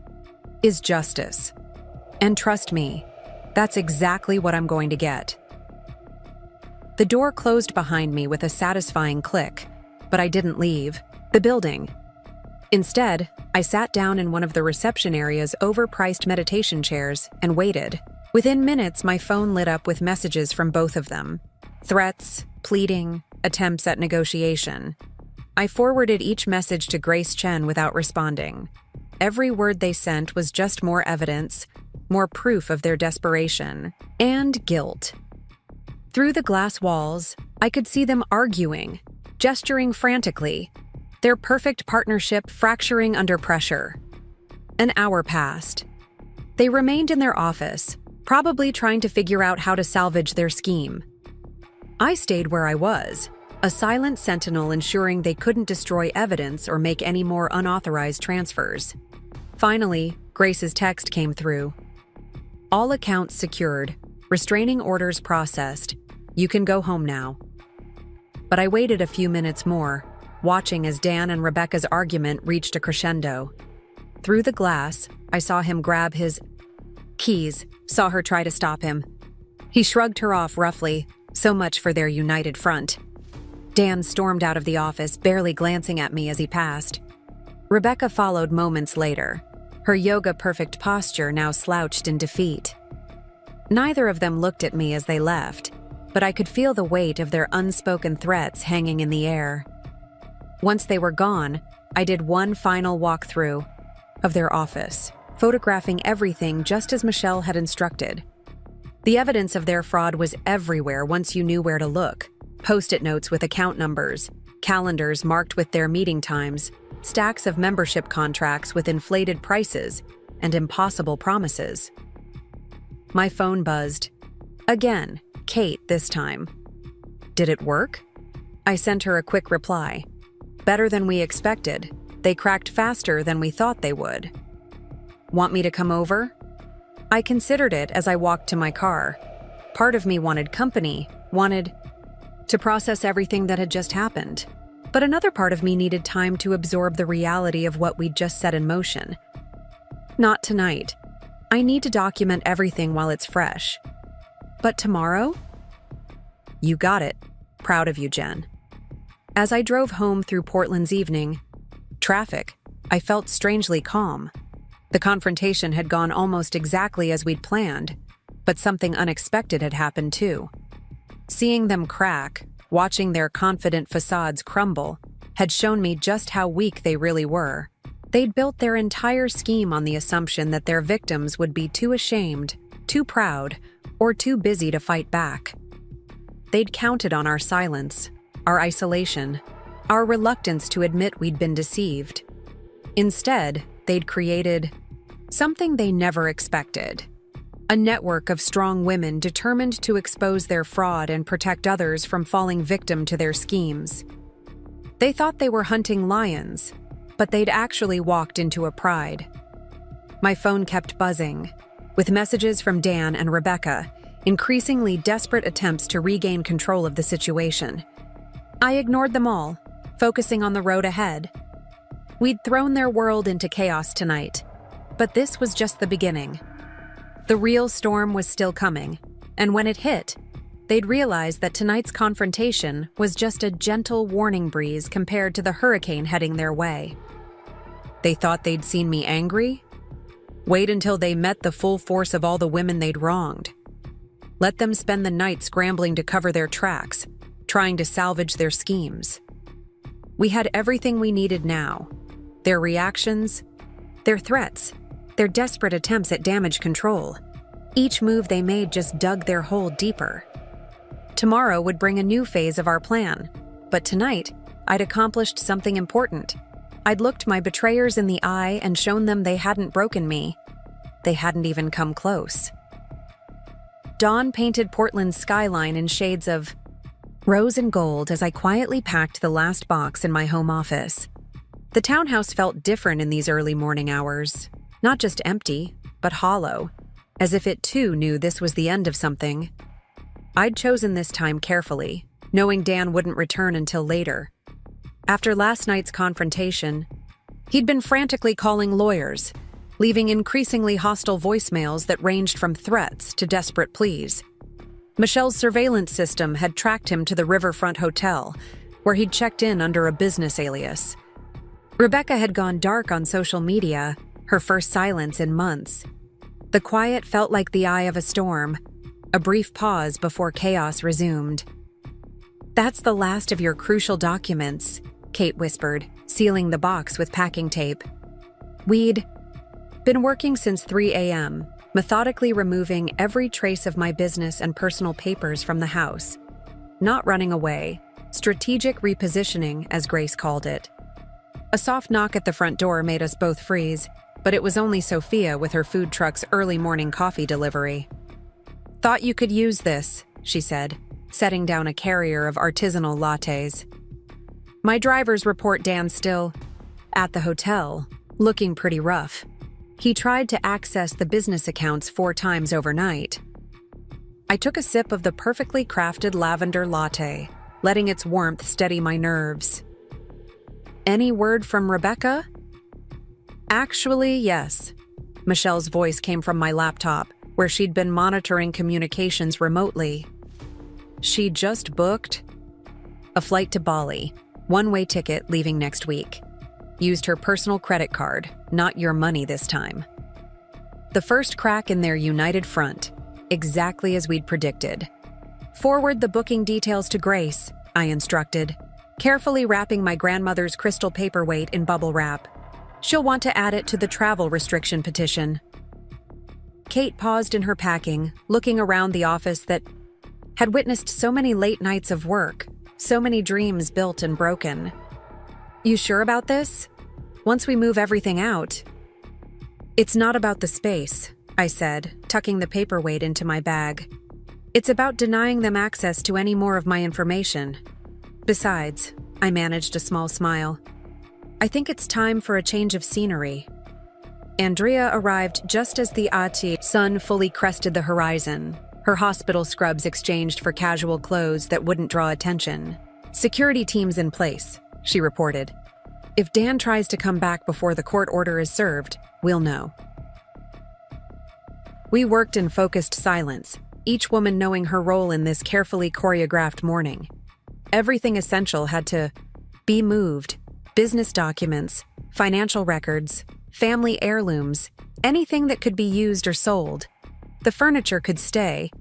is justice. And trust me, that's exactly what I'm going to get. The door closed behind me with a satisfying click, but I didn't leave the building. Instead, I sat down in one of the reception area's overpriced meditation chairs and waited. Within minutes, my phone lit up with messages from both of them. Threats, pleading, attempts at negotiation. I forwarded each message to Grace Chen without responding. Every word they sent was just more evidence, more proof of their desperation and guilt. Through the glass walls, I could see them arguing, gesturing frantically, their perfect partnership fracturing under pressure. An hour passed. They remained in their office, probably trying to figure out how to salvage their scheme. I stayed where I was, a silent sentinel ensuring they couldn't destroy evidence or make any more unauthorized transfers. Finally, Grace's text came through. All accounts secured, restraining orders processed. You can go home now. But I waited a few minutes more, watching as Dan and Rebecca's argument reached a crescendo. Through the glass, I saw him grab his keys, saw her try to stop him. He shrugged her off roughly, so much for their united front. Dan stormed out of the office, barely glancing at me as he passed. Rebecca followed moments later, her yoga-perfect posture now slouched in defeat. Neither of them looked at me as they left, but I could feel the weight of their unspoken threats hanging in the air. Once they were gone, I did one final walkthrough of their office, photographing everything just as Michelle had instructed. The evidence of their fraud was everywhere once you knew where to look. Post-it notes with account numbers, calendars marked with their meeting times, stacks of membership contracts with inflated prices, and impossible promises. My phone buzzed. Again, Kate this time. Did it work? I sent her a quick reply. Better than we expected. They cracked faster than we thought they would. Want me to come over? I considered it as I walked to my car. Part of me wanted company, wanted to process everything that had just happened. But another part of me needed time to absorb the reality of what we'd just set in motion. Not tonight. I need to document everything while it's fresh. But tomorrow? You got it. Proud of you, Jen. As I drove home through Portland's evening, traffic, I felt strangely calm. The confrontation had gone almost exactly as we'd planned, but something unexpected had happened too. Seeing them crack, watching their confident facades crumble, had shown me just how weak they really were. They'd built their entire scheme on the assumption that their victims would be too ashamed, too proud, or too busy to fight back. They'd counted on our silence, our isolation, our reluctance to admit we'd been deceived. Instead, they'd created something they never expected. A network of strong women determined to expose their fraud and protect others from falling victim to their schemes. They thought they were hunting lions, but they'd actually walked into a pride. My phone kept buzzing, with messages from Dan and Rebecca, increasingly desperate attempts to regain control of the situation. I ignored them all, focusing on the road ahead. We'd thrown their world into chaos tonight, but this was just the beginning. The real storm was still coming, and when it hit, they'd realize that tonight's confrontation was just a gentle warning breeze compared to the hurricane heading their way. They thought they'd seen me angry? Wait until they met the full force of all the women they'd wronged. Let them spend the night scrambling to cover their tracks, trying to salvage their schemes. We had everything we needed now. Their reactions, their threats, their desperate attempts at damage control. Each move they made just dug their hole deeper. Tomorrow would bring a new phase of our plan, but tonight, I'd accomplished something important. I'd looked my betrayers in the eye and shown them they hadn't broken me. They hadn't even come close. Dawn painted Portland's skyline in shades of rose and gold as I quietly packed the last box in my home office. The townhouse felt different in these early morning hours, not just empty, but hollow, as if it too knew this was the end of something. I'd chosen this time carefully, knowing Dan wouldn't return until later. After last night's confrontation, he'd been frantically calling lawyers, leaving increasingly hostile voicemails that ranged from threats to desperate pleas. Michelle's surveillance system had tracked him to the Riverfront Hotel, where he'd checked in under a business alias. Rebecca had gone dark on social media, her first silence in months. The quiet felt like the eye of a storm, a brief pause before chaos resumed. "That's the last of your crucial documents," Kate whispered, sealing the box with packing tape. We'd been working since 3 a.m., methodically removing every trace of my business and personal papers from the house. Not running away, strategic repositioning, as Grace called it. A soft knock at the front door made us both freeze, but it was only Sophia with her food truck's early morning coffee delivery. "Thought you could use this," she said, setting down a carrier of artisanal lattes. My driver's report Dan still at the hotel, looking pretty rough. He tried to access the business accounts 4 times overnight. I took a sip of the perfectly crafted lavender latte, letting its warmth steady my nerves. "Any word from Rebecca?" "Actually, yes." Michelle's voice came from my laptop, where she'd been monitoring communications remotely. "She just booked a flight to Bali, one-way ticket leaving next week. Used her personal credit card, not your money this time." The first crack in their united front, exactly as we'd predicted. "Forward the booking details to Grace," I instructed, carefully wrapping my grandmother's crystal paperweight in bubble wrap. "She'll want to add it to the travel restriction petition." Kate paused in her packing, looking around the office that had witnessed so many late nights of work, so many dreams built and broken. "You sure about this? Once we move everything out..." "It's not about the space," I said, tucking the paperweight into my bag. "It's about denying them access to any more of my information. Besides," I managed a small smile, "I think it's time for a change of scenery." Andrea arrived just as the sun fully crested the horizon, her hospital scrubs exchanged for casual clothes that wouldn't draw attention. "Security teams in place," she reported. "If Dan tries to come back before the court order is served, we'll know." We worked in focused silence, each woman knowing her role in this carefully choreographed morning. Everything essential had to be moved: business documents, financial records, family heirlooms, anything that could be used or sold. The furniture could stay.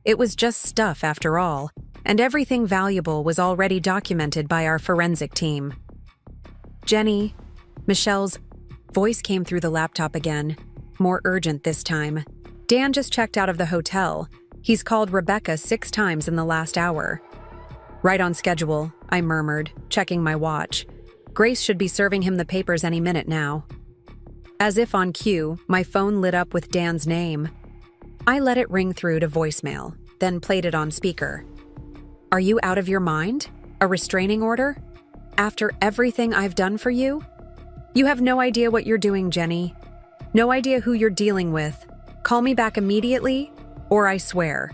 It was just stuff after all, and everything valuable was already documented by our forensic team. "Jenny," Michelle's voice came through the laptop again, more urgent this time. "Dan just checked out of the hotel. He's called Rebecca 6 times in the last hour." "Right on schedule," I murmured, checking my watch. Grace should be serving him the papers any minute now. As if on cue, my phone lit up with Dan's name. I let it ring through to voicemail, then played it on speaker. "Are you out of your mind? A restraining order?" After everything I've done for you? You have no idea what you're doing, Jenny. No idea who you're dealing with. Call me back immediately, or I swear.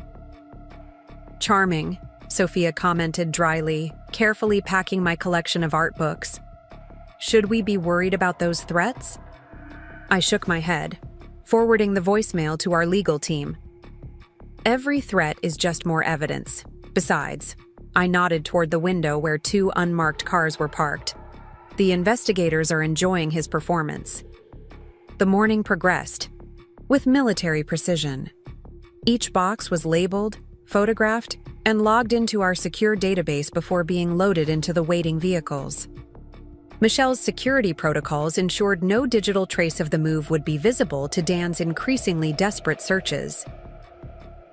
Charming, Sophia commented dryly, carefully packing my collection of art books. Should we be worried about those threats? I shook my head, forwarding the voicemail to our legal team. Every threat is just more evidence. Besides, I nodded toward the window where 2 unmarked cars were parked. The investigators are enjoying his performance. The morning progressed, with military precision. Each box was labeled, photographed, and logged into our secure database before being loaded into the waiting vehicles. Michelle's security protocols ensured no digital trace of the move would be visible to Dan's increasingly desperate searches.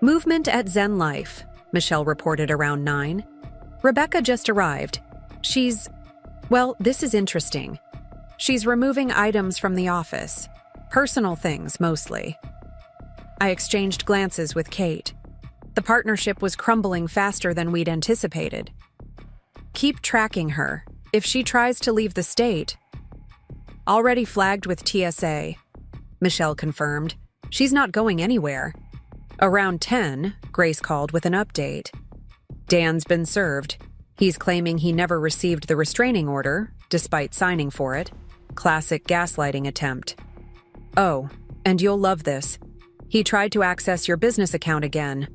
Movement at Zen Life, Michelle reported around 9. Rebecca just arrived. Well, this is interesting. She's removing items from the office. Personal things, mostly. I exchanged glances with Kate. The partnership was crumbling faster than we'd anticipated. Keep tracking her. If she tries to leave the state. Already flagged with TSA, Michelle confirmed. She's not going anywhere. Around 10, Grace called with an update. Dan's been served. He's claiming he never received the restraining order, despite signing for it. Classic gaslighting attempt. Oh, and you'll love this. He tried to access your business account again.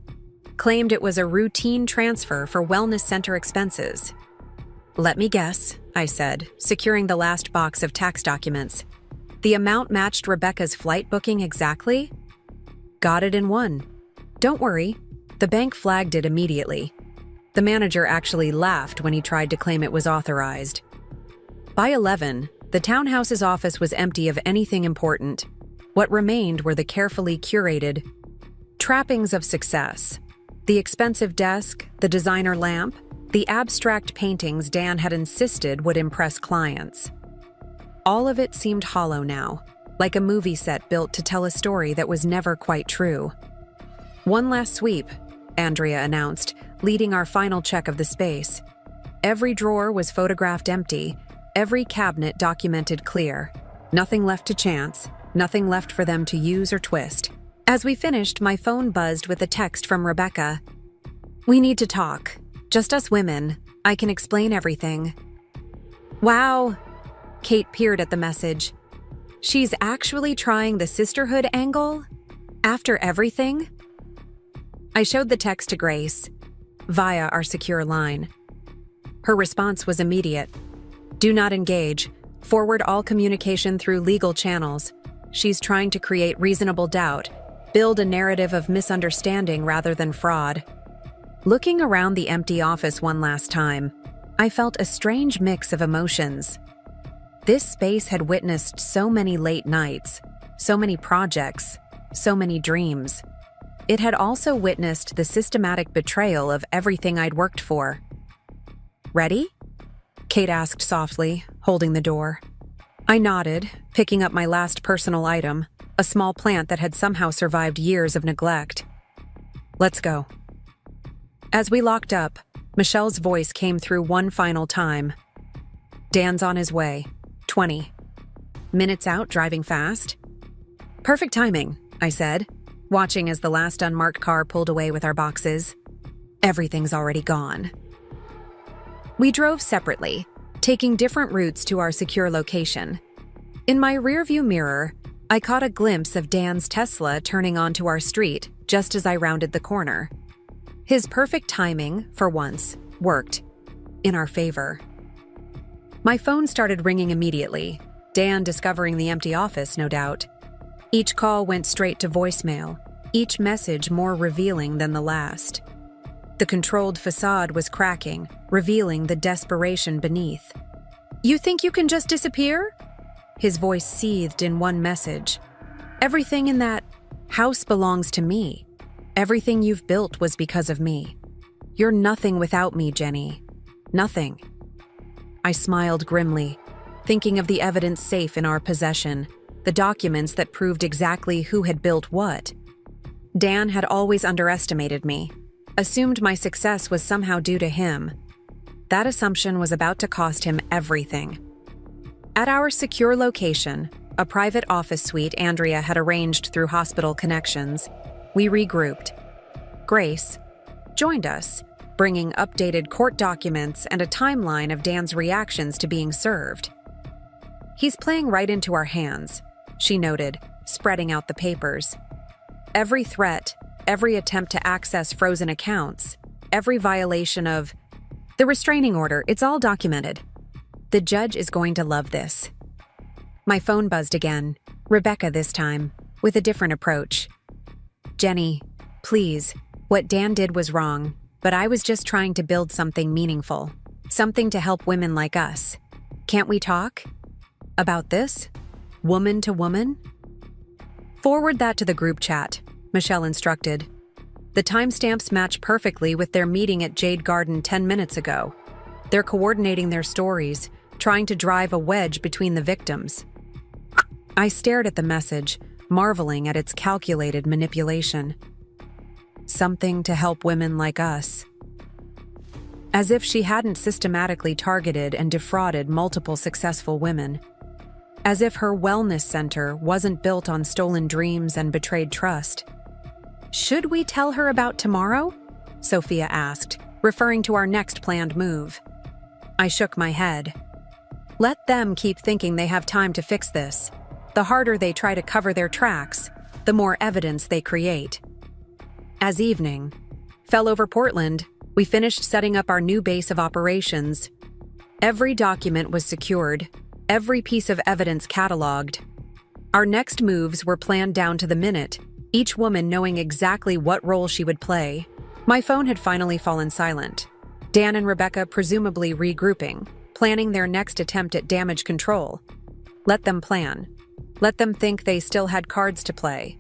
Claimed it was a routine transfer for wellness center expenses. Let me guess, I said, securing the last box of tax documents. The amount matched Rebecca's flight booking exactly? Got it in one. Don't worry, the bank flagged it immediately. The manager actually laughed when he tried to claim it was authorized. By 11, the townhouse's office was empty of anything important. What remained were the carefully curated trappings of success. The expensive desk, the designer lamp, the abstract paintings Dan had insisted would impress clients. All of it seemed hollow now, like a movie set built to tell a story that was never quite true. One last sweep, Andrea announced, leading our final check of the space. Every drawer was photographed empty, every cabinet documented clear. Nothing left to chance, nothing left for them to use or twist. As we finished, my phone buzzed with a text from Rebecca. We need to talk. Just us women. I can explain everything. Wow. Kate peered at the message. She's actually trying the sisterhood angle? After everything? I showed the text to Grace, via our secure line. Her response was immediate. Do not engage. Forward all communication through legal channels. She's trying to create reasonable doubt, build a narrative of misunderstanding rather than fraud. Looking around the empty office one last time, I felt a strange mix of emotions. This space had witnessed so many late nights, so many projects, so many dreams. It had also witnessed the systematic betrayal of everything I'd worked for. Ready? Kate asked softly, holding the door. I nodded, picking up my last personal item, a small plant that had somehow survived years of neglect. Let's go. As we locked up, Michelle's voice came through one final time. Dan's on his way. 20. Minutes out, driving fast? Perfect timing, I said, watching as the last unmarked car pulled away with our boxes. Everything's already gone. We drove separately, taking different routes to our secure location. In my rearview mirror, I caught a glimpse of Dan's Tesla turning onto our street just as I rounded the corner. His perfect timing, for once, worked. In our favor. My phone started ringing immediately, Dan discovering the empty office, no doubt. Each call went straight to voicemail, each message more revealing than the last. The controlled facade was cracking, revealing the desperation beneath. You think you can just disappear? His voice seethed in one message. Everything in that house belongs to me. Everything you've built was because of me. You're nothing without me, Jenny. Nothing. I smiled grimly, thinking of the evidence safe in our possession, the documents that proved exactly who had built what. Dan had always underestimated me, assumed my success was somehow due to him. That assumption was about to cost him everything. At our secure location, a private office suite Andrea had arranged through hospital connections, we regrouped. Grace joined us, bringing updated court documents and a timeline of Dan's reactions to being served. "He's playing right into our hands," she noted, spreading out the papers. "Every threat, every attempt to access frozen accounts, every violation of the restraining order, it's all documented. The judge is going to love this." My phone buzzed again, Rebecca this time, with a different approach. "Jenny, please, what Dan did was wrong, but I was just trying to build something meaningful, something to help women like us. Can't we talk? About this? Woman to woman?" "Forward that to the group chat," Michelle instructed. "The timestamps match perfectly with their meeting at Jade Garden 10 minutes ago. They're coordinating their stories, trying to drive a wedge between the victims." I stared at the message, marveling at its calculated manipulation. Something to help women like us. As if she hadn't systematically targeted and defrauded multiple successful women. As if her wellness center wasn't built on stolen dreams and betrayed trust. "Should we tell her about tomorrow?" Sophia asked, referring to our next planned move. I shook my head. Let them keep thinking they have time to fix this. The harder they try to cover their tracks, the more evidence they create. As evening fell over Portland, we finished setting up our new base of operations. Every document was secured, every piece of evidence cataloged. Our next moves were planned down to the minute, each woman knowing exactly what role she would play. My phone had finally fallen silent. Dan and Rebecca presumably regrouping, planning their next attempt at damage control. Let them plan. Let them think they still had cards to play.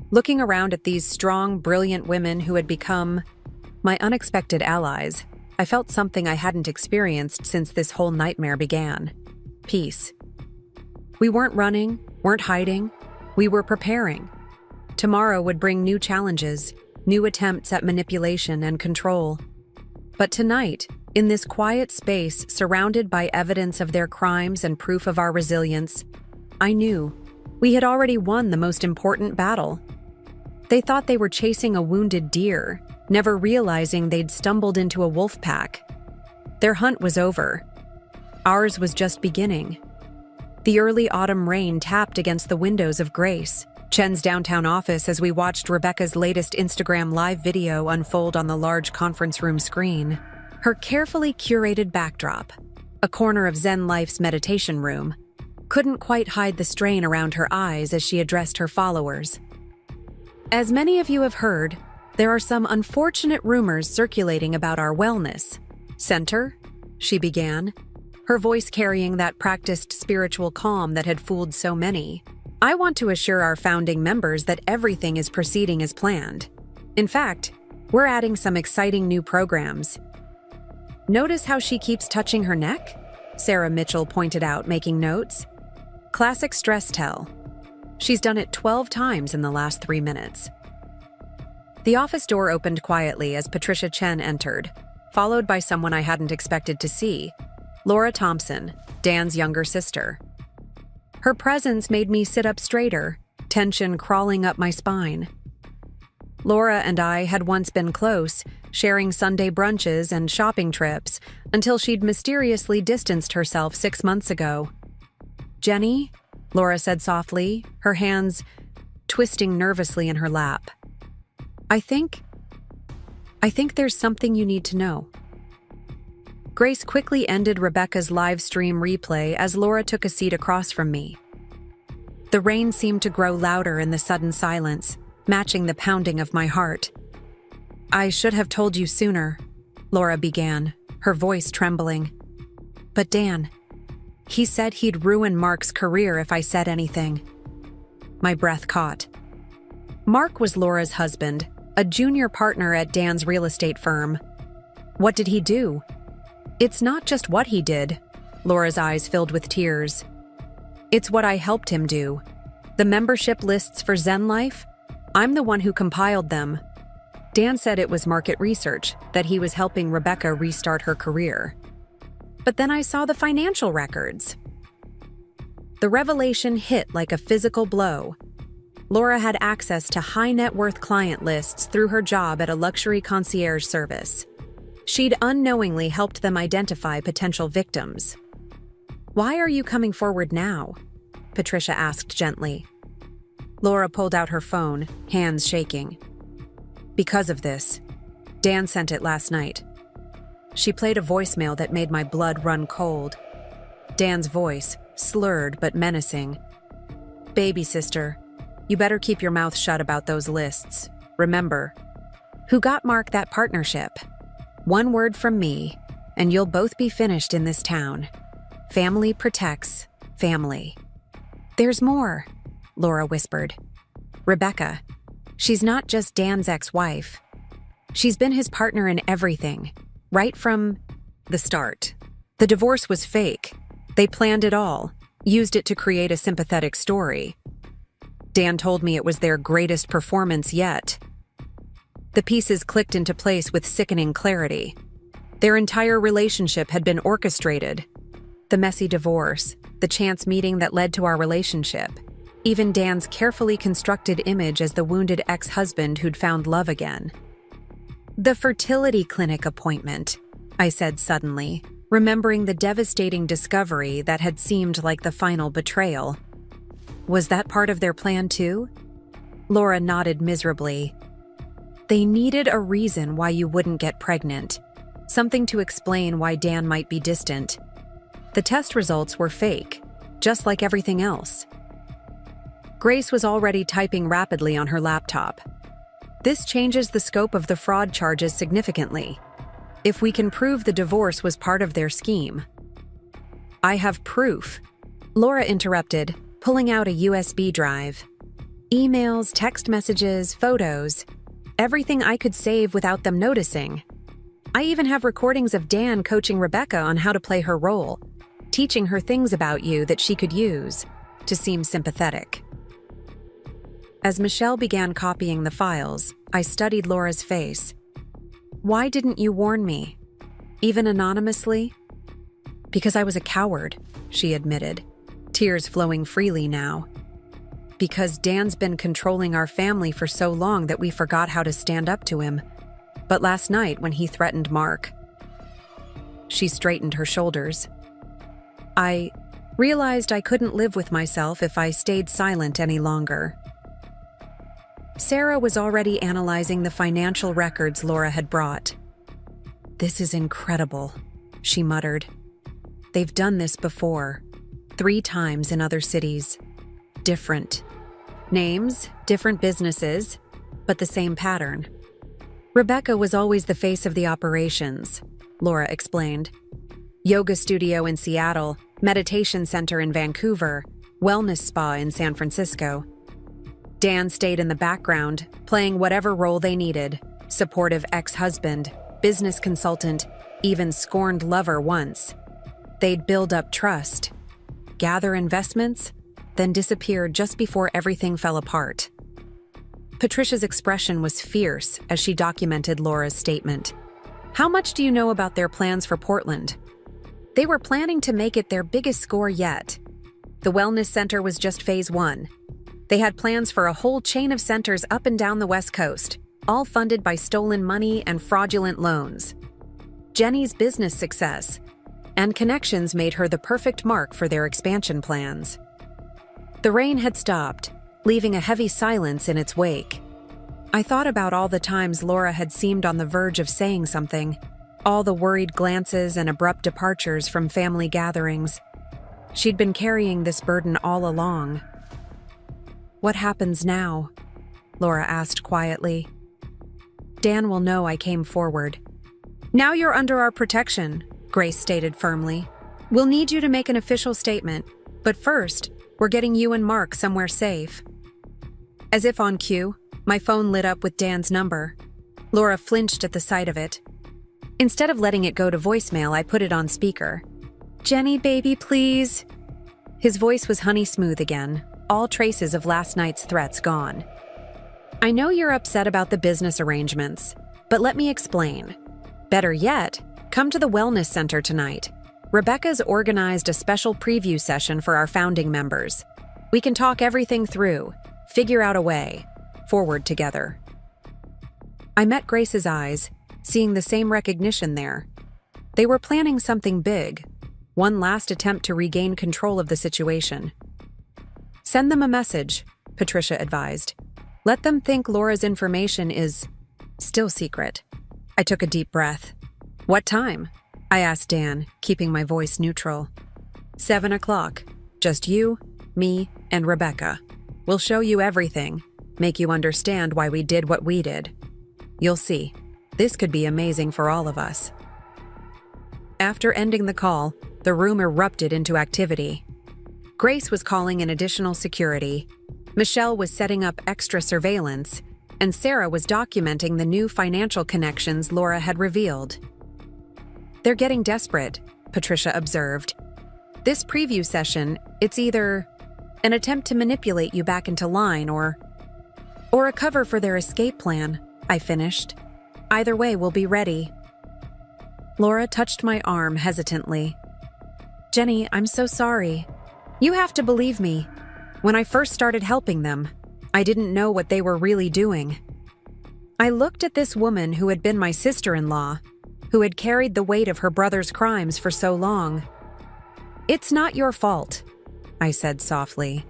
Looking around at these strong, brilliant women who had become my unexpected allies, I felt something I hadn't experienced since this whole nightmare began. Peace. We weren't running, weren't hiding. We were preparing. Tomorrow would bring new challenges, new attempts at manipulation and control. But tonight, in this quiet space surrounded by evidence of their crimes and proof of our resilience, I knew we had already won the most important battle. They thought they were chasing a wounded deer, never realizing they'd stumbled into a wolf pack. Their hunt was over. Ours was just beginning. The early autumn rain tapped against the windows of Grace, Chen's downtown office, as we watched Rebecca's latest Instagram live video unfold on the large conference room screen. Her carefully curated backdrop, a corner of Zen Life's meditation room, couldn't quite hide the strain around her eyes as she addressed her followers. "As many of you have heard, there are some unfortunate rumors circulating about our wellness center," she began, her voice carrying that practiced spiritual calm that had fooled so many. "I want to assure our founding members that everything is proceeding as planned. In fact, we're adding some exciting new programs." "Notice how she keeps touching her neck?" Sarah Mitchell pointed out, making notes. "Classic stress tell. She's done it 12 times in the last 3 minutes." The office door opened quietly as Patricia Chen entered, followed by someone I hadn't expected to see, Laura Thompson, Dan's younger sister. Her presence made me sit up straighter, tension crawling up my spine. Laura and I had once been close, sharing Sunday brunches and shopping trips, until she'd mysteriously distanced herself 6 months ago. "Jenny?" Laura said softly, her hands twisting nervously in her lap. I think there's something you need to know." Grace quickly ended Rebecca's live stream replay as Laura took a seat across from me. The rain seemed to grow louder in the sudden silence, matching the pounding of my heart. "I should have told you sooner," Laura began, her voice trembling. "But Dan, he said he'd ruin Mark's career if I said anything." My breath caught. Mark was Laura's husband, a junior partner at Dan's real estate firm. What did he do? "It's not just what he did," Laura's eyes filled with tears. "It's what I helped him do. The membership lists for Zen Life, I'm the one who compiled them. Dan said it was market research, that he was helping Rebecca restart her career. But then I saw the financial records. The revelation hit like a physical blow. Laura had access to high-net-worth client lists through her job at a luxury concierge service. She'd unknowingly helped them identify potential victims. "Why are you coming forward now?" Patricia asked gently. Laura pulled out her phone, hands shaking. "Because of this. Dan sent it last night." She played a voicemail that made my blood run cold. Dan's voice, slurred but menacing. "Baby sister, you better keep your mouth shut about those lists. Remember, who got Mark that partnership? One word from me, and you'll both be finished in this town. Family protects family." "There's more," Laura whispered. "Rebecca. She's not just Dan's ex-wife. She's been his partner in everything, right from the start. The divorce was fake. They planned it all, used it to create a sympathetic story. Dan told me it was their greatest performance yet." The pieces clicked into place with sickening clarity. Their entire relationship had been orchestrated. The messy divorce, the chance meeting that led to our relationship, even Dan's carefully constructed image as the wounded ex-husband who'd found love again. "The fertility clinic appointment," I said suddenly, remembering the devastating discovery that had seemed like the final betrayal. "Was that part of their plan too?" Laura nodded miserably. "They needed a reason why you wouldn't get pregnant, something to explain why Dan might be distant. The test results were fake, just like everything else." Grace was already typing rapidly on her laptop. "This changes the scope of the fraud charges significantly. If we can prove the divorce was part of their scheme." "I have proof," Laura interrupted, pulling out a USB drive. "Emails, text messages, photos, everything I could save without them noticing. I even have recordings of Dan coaching Rebecca on how to play her role, teaching her things about you that she could use to seem sympathetic." As Michelle began copying the files, I studied Laura's face. "Why didn't you warn me? Even anonymously?" "Because I was a coward," she admitted, tears flowing freely now. "Because Dan's been controlling our family for so long that we forgot how to stand up to him. But last night, when he threatened Mark..." She straightened her shoulders. "I realized I couldn't live with myself if I stayed silent any longer." Sarah was already analyzing the financial records Laura had brought. "This is incredible," she muttered. "They've done this before, 3 times in other cities. Different names, different businesses, but the same pattern." "Rebecca was always the face of the operations," Laura explained. "Yoga studio in Seattle, meditation center in Vancouver, wellness spa in San Francisco. Dan stayed in the background, playing whatever role they needed: supportive ex-husband, business consultant, even scorned lover once. They'd build up trust, gather investments, then disappear just before everything fell apart." Patricia's expression was fierce as she documented Laura's statement. "How much do you know about their plans for Portland?" "They were planning to make it their biggest score yet. The wellness center was just phase 1. They had plans for a whole chain of centers up and down the West Coast, all funded by stolen money and fraudulent loans. Jenny's business success and connections made her the perfect mark for their expansion plans." The rain had stopped, leaving a heavy silence in its wake. I thought about all the times Laura had seemed on the verge of saying something, all the worried glances and abrupt departures from family gatherings. She'd been carrying this burden all along. "What happens now?" Laura asked quietly. "Dan will know I came forward." "Now you're under our protection," Grace stated firmly. "We'll need you to make an official statement, but first, we're getting you and Mark somewhere safe." As if on cue, my phone lit up with Dan's number. Laura flinched at the sight of it. Instead of letting it go to voicemail, I put it on speaker. "Jenny, baby, please." His voice was honey smooth again, all traces of last night's threats gone. "I know you're upset about the business arrangements, but let me explain. Better yet, come to the wellness center tonight. Rebecca's organized a special preview session for our founding members. We can talk everything through, figure out a way, forward together. I met Grace's eyes, seeing the same recognition there. They were planning something big, one last attempt to regain control of the situation. Send them a message, Patricia advised. Let them think Laura's information is still secret. I took a deep breath. What time? I asked Dan, keeping my voice neutral. 7 o'clock. Just you, me, and Rebecca. We'll show you everything, make you understand why we did what we did. You'll see. This could be amazing for all of us. After ending the call, the room erupted into activity. Grace was calling in additional security, Michelle was setting up extra surveillance, and Sarah was documenting the new financial connections Laura had revealed. They're getting desperate, Patricia observed. This preview session, it's either an attempt to manipulate you back into line or a cover for their escape plan, I finished. Either way, we'll be ready. Laura touched my arm hesitantly. Jenny, I'm so sorry. You have to believe me. When I first started helping them, I didn't know what they were really doing. I looked at this woman who had been my sister-in-law, who had carried the weight of her brother's crimes for so long. It's not your fault, I said softly.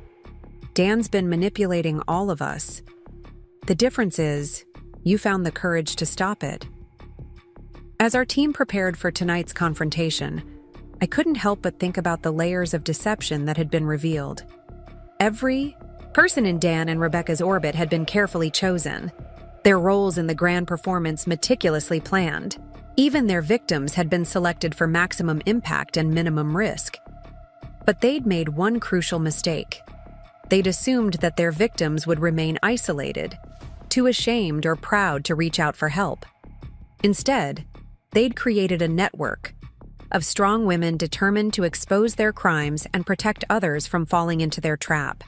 Dan's been manipulating all of us. The difference is, you found the courage to stop it. As our team prepared for tonight's confrontation, I couldn't help but think about the layers of deception that had been revealed. Every person in Dan and Rebecca's orbit had been carefully chosen, their roles in the grand performance meticulously planned. Even their victims had been selected for maximum impact and minimum risk. But they'd made one crucial mistake. They'd assumed that their victims would remain isolated, too ashamed or proud to reach out for help. Instead, they'd created a network of strong women determined to expose their crimes and protect others from falling into their trap.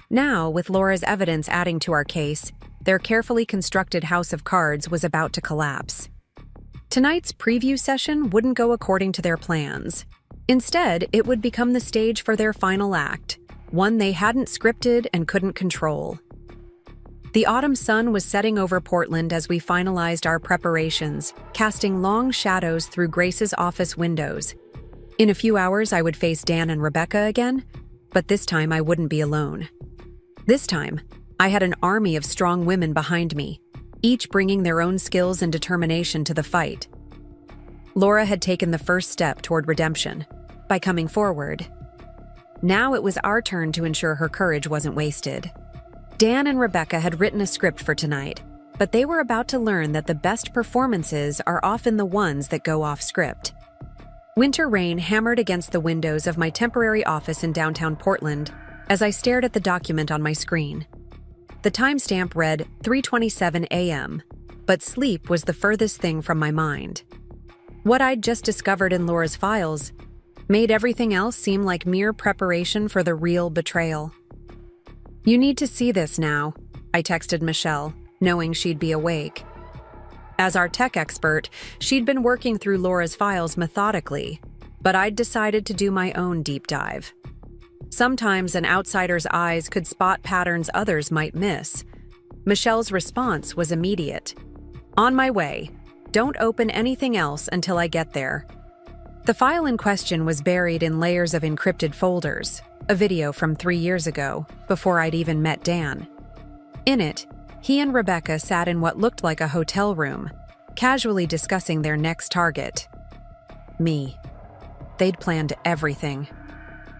Now, with Laura's evidence adding to our case, their carefully constructed house of cards was about to collapse. Tonight's preview session wouldn't go according to their plans. Instead, it would become the stage for their final act, one they hadn't scripted and couldn't control. The autumn sun was setting over Portland as we finalized our preparations, casting long shadows through Grace's office windows. In a few hours, I would face Dan and Rebecca again, but this time I wouldn't be alone. This time, I had an army of strong women behind me, each bringing their own skills and determination to the fight. Laura had taken the first step toward redemption by coming forward. Now it was our turn to ensure her courage wasn't wasted. Dan and Rebecca had written a script for tonight, but they were about to learn that the best performances are often the ones that go off script. Winter rain hammered against the windows of my temporary office in downtown Portland as I stared at the document on my screen. The timestamp read 3:27 a.m., but sleep was the furthest thing from my mind. What I'd just discovered in Laura's files made everything else seem like mere preparation for the real betrayal. You need to see this now, I texted Michelle, knowing she'd be awake. As our tech expert, she'd been working through Laura's files methodically, but I'd decided to do my own deep dive. Sometimes an outsider's eyes could spot patterns others might miss. Michelle's response was immediate. On my way. Don't open anything else until I get there. The file in question was buried in layers of encrypted folders, a video from 3 years ago, before I'd even met Dan. In it, he and Rebecca sat in what looked like a hotel room, casually discussing their next target. Me. They'd planned everything.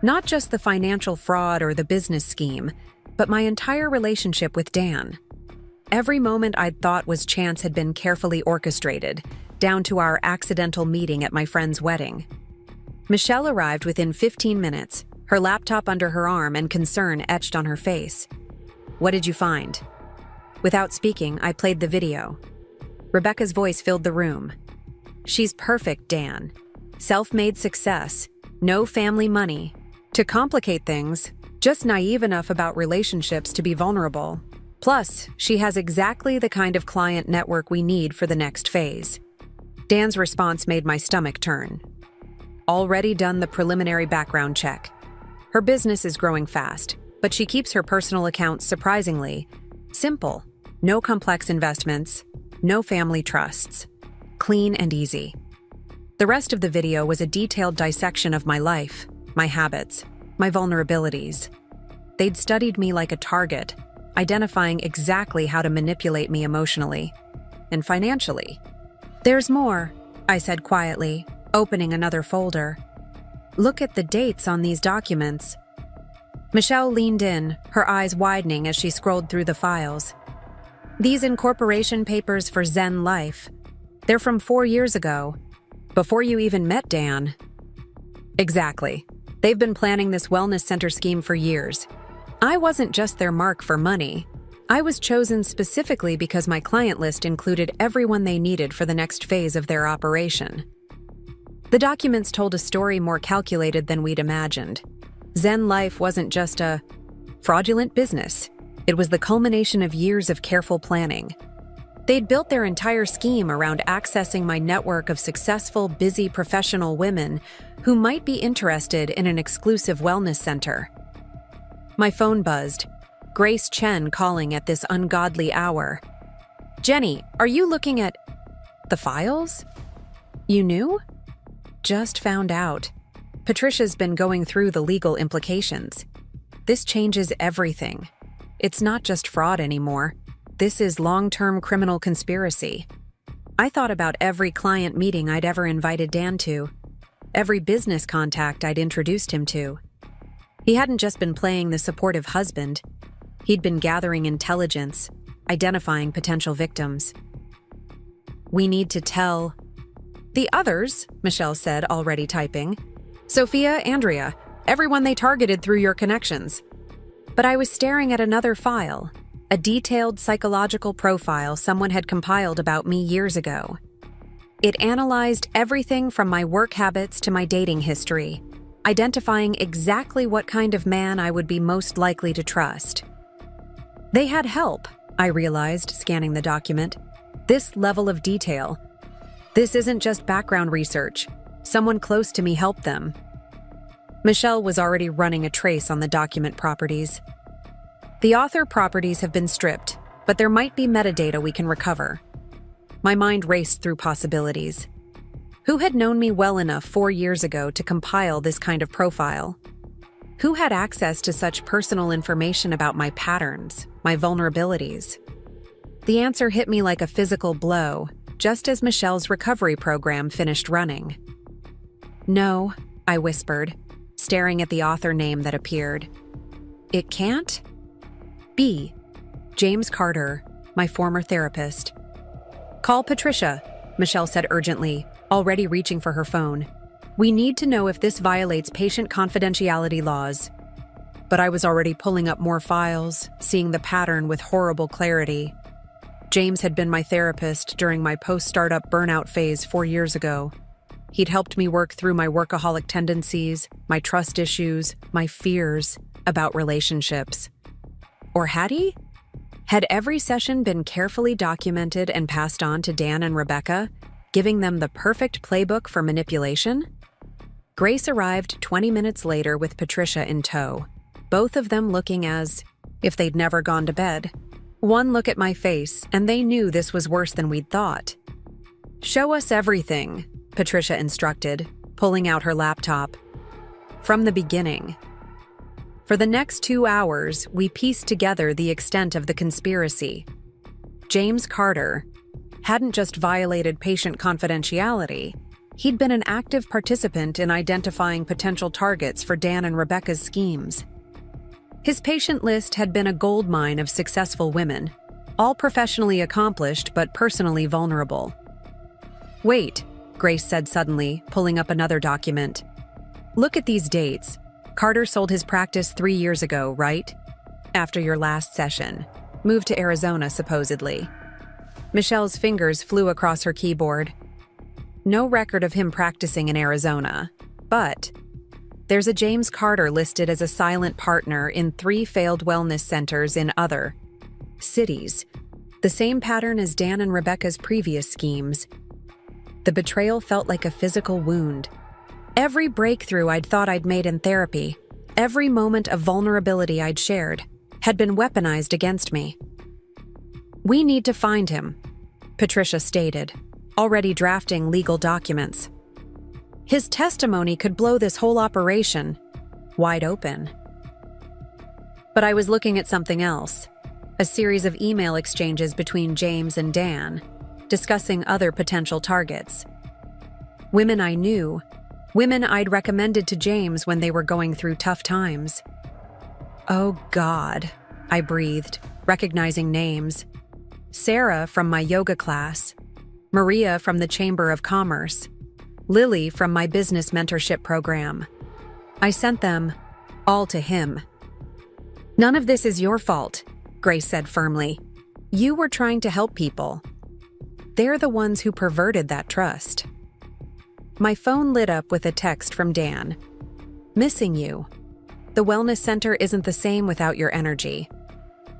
Not just the financial fraud or the business scheme, but my entire relationship with Dan. Every moment I'd thought was chance had been carefully orchestrated, down to our accidental meeting at my friend's wedding. Michelle arrived within 15 minutes, her laptop under her arm and concern etched on her face. What did you find? Without speaking, I played the video. Rebecca's voice filled the room. She's perfect, Dan. Self-made success, no family money. To complicate things, just naive enough about relationships to be vulnerable. Plus, she has exactly the kind of client network we need for the next phase. Dan's response made my stomach turn. already done the preliminary background check. Her business is growing fast, but she keeps her personal accounts surprisingly simple. No complex investments, no family trusts. Clean and easy. The rest of the video was a detailed dissection of my life, my habits, my vulnerabilities. They'd studied me like a target, identifying exactly how to manipulate me emotionally and financially. "There's more," I said quietly, opening another folder. "Look at the dates on these documents." Michelle leaned in, her eyes widening as she scrolled through the files. "These incorporation papers for Zen Life. They're from 4 years ago, before you even met Dan." "Exactly. They've been planning this wellness center scheme for years. I wasn't just their mark for money. I was chosen specifically because my client list included everyone they needed for the next phase of their operation." The documents told a story more calculated than we'd imagined. Zen Life wasn't just a fraudulent business. It was the culmination of years of careful planning. They'd built their entire scheme around accessing my network of successful, busy professional women who might be interested in an exclusive wellness center. My phone buzzed. Grace Chen calling at this ungodly hour. "Jenny, are you looking at the files? You knew?" "Just found out. Patricia's been going through the legal implications. This changes everything. It's not just fraud anymore. This is long-term criminal conspiracy." I thought about every client meeting I'd ever invited Dan to, every business contact I'd introduced him to. He hadn't just been playing the supportive husband. He'd been gathering intelligence, identifying potential victims. "We need to tell the others," Michelle said, already typing. "Sophia, Andrea, everyone they targeted through your connections." But I was staring at another file, a detailed psychological profile someone had compiled about me years ago. It analyzed everything from my work habits to my dating history, identifying exactly what kind of man I would be most likely to trust. They had help, I realized, scanning the document. This level of detail. This isn't just background research. Someone close to me helped them. Michelle was already running a trace on the document properties. "The author properties have been stripped, but there might be metadata we can recover." My mind raced through possibilities. Who had known me well enough 4 years ago to compile this kind of profile? Who had access to such personal information about my patterns, my vulnerabilities? The answer hit me like a physical blow, just as Michelle's recovery program finished running. "No," I whispered, staring at the author name that appeared. "It can't be. James Carter, my former therapist." "Call Patricia," Michelle said urgently, already reaching for her phone. "We need to know if this violates patient confidentiality laws." But I was already pulling up more files, seeing the pattern with horrible clarity. James had been my therapist during my post-startup burnout phase 4 years ago. He'd helped me work through my workaholic tendencies, my trust issues, my fears about relationships. Or had he? Had every session been carefully documented and passed on to Dan and Rebecca, giving them the perfect playbook for manipulation? Grace arrived 20 minutes later with Patricia in tow, both of them looking as if they'd never gone to bed. One look at my face, and they knew this was worse than we'd thought. "Show us everything," Patricia instructed, pulling out her laptop. From the beginning. For the next 2 hours, we pieced together the extent of the conspiracy. James Carter hadn't just violated patient confidentiality, he'd been an active participant in identifying potential targets for Dan and Rebecca's schemes. His patient list had been a goldmine of successful women, all professionally accomplished but personally vulnerable. "Wait," Grace said suddenly, pulling up another document. "Look at these dates. Carter sold his practice 3 years ago, right? After your last session. Moved to Arizona, supposedly." Michelle's fingers flew across her keyboard. No record of him practicing in Arizona, but there's a James Carter listed as a silent partner in 3 failed wellness centers in other cities. The same pattern as Dan and Rebecca's previous schemes. The betrayal felt like a physical wound. Every breakthrough I'd thought I'd made in therapy, every moment of vulnerability I'd shared, had been weaponized against me. "We need to find him," Patricia stated, already drafting legal documents. "His testimony could blow this whole operation wide open." But I was looking at something else, a series of email exchanges between James and Dan, discussing other potential targets. Women I knew, women I'd recommended to James when they were going through tough times. "Oh God," I breathed, recognizing names. Sarah from my yoga class, Maria from the Chamber of Commerce, Lily from my business mentorship program. I sent them all to him. "None of this is your fault," Grace said firmly. "You were trying to help people. They're the ones who perverted that trust." My phone lit up with a text from Dan. "Missing you. The wellness center isn't the same without your energy.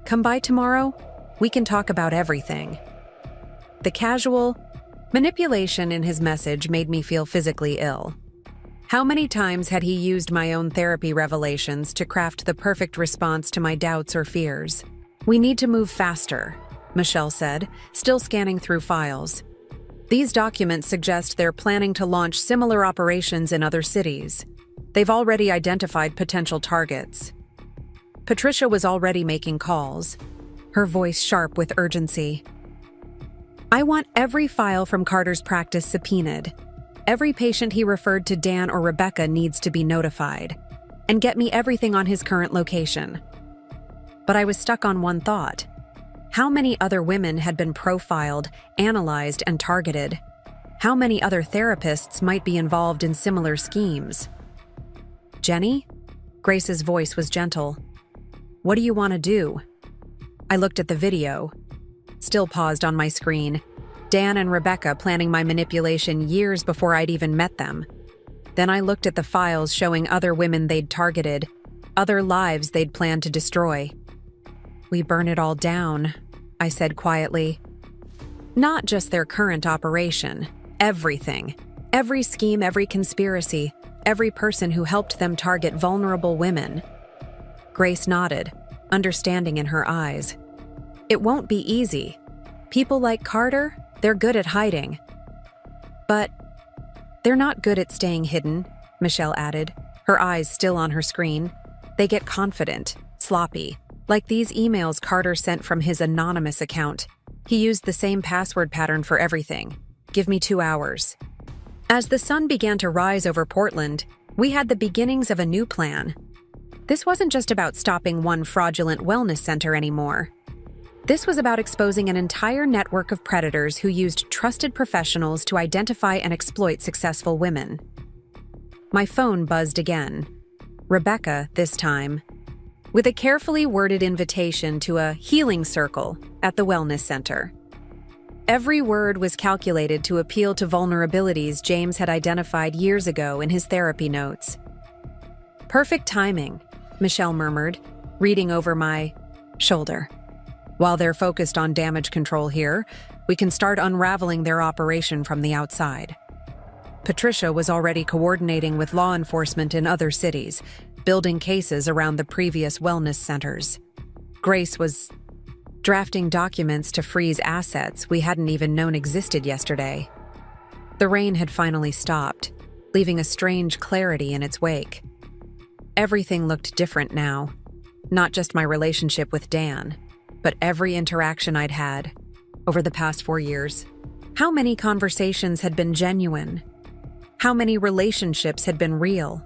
Come by tomorrow? We can talk about everything." The casual manipulation in his message made me feel physically ill. How many times had he used my own therapy revelations to craft the perfect response to my doubts or fears? "We need to move faster," Michelle said, still scanning through files. "These documents suggest they're planning to launch similar operations in other cities. They've already identified potential targets." Patricia was already making calls, her voice sharp with urgency. "I want every file from Carter's practice subpoenaed. Every patient he referred to Dan or Rebecca needs to be notified. And get me everything on his current location." But I was stuck on one thought. How many other women had been profiled, analyzed, and targeted? How many other therapists might be involved in similar schemes? "Jenny?" Grace's voice was gentle. "What do you want to do?" I looked at the video, still paused on my screen. Dan and Rebecca planning my manipulation years before I'd even met them. Then I looked at the files showing other women they'd targeted, other lives they'd planned to destroy. "We burn it all down," I said quietly. "Not just their current operation, everything. Every scheme, every conspiracy, every person who helped them target vulnerable women." Grace nodded, understanding in her eyes. "It won't be easy. People like Carter, they're good at hiding. But they're not good at staying hidden," Michelle added, her eyes still on her screen. "They get confident, sloppy, like these emails Carter sent from his anonymous account. He used the same password pattern for everything. Give me 2 hours." As the sun began to rise over Portland, we had the beginnings of a new plan. This wasn't just about stopping one fraudulent wellness center anymore. This was about exposing an entire network of predators who used trusted professionals to identify and exploit successful women. My phone buzzed again. Rebecca, this time, with a carefully worded invitation to a healing circle at the wellness center. Every word was calculated to appeal to vulnerabilities James had identified years ago in his therapy notes. "Perfect timing," Michelle murmured, reading over my shoulder. "While they're focused on damage control here, we can start unraveling their operation from the outside." Patricia was already coordinating with law enforcement in other cities, building cases around the previous wellness centers. Grace was drafting documents to freeze assets we hadn't even known existed yesterday. The rain had finally stopped, leaving a strange clarity in its wake. Everything looked different now, not just my relationship with Dan, but every interaction I'd had over the past 4 years. How many conversations had been genuine? How many relationships had been real?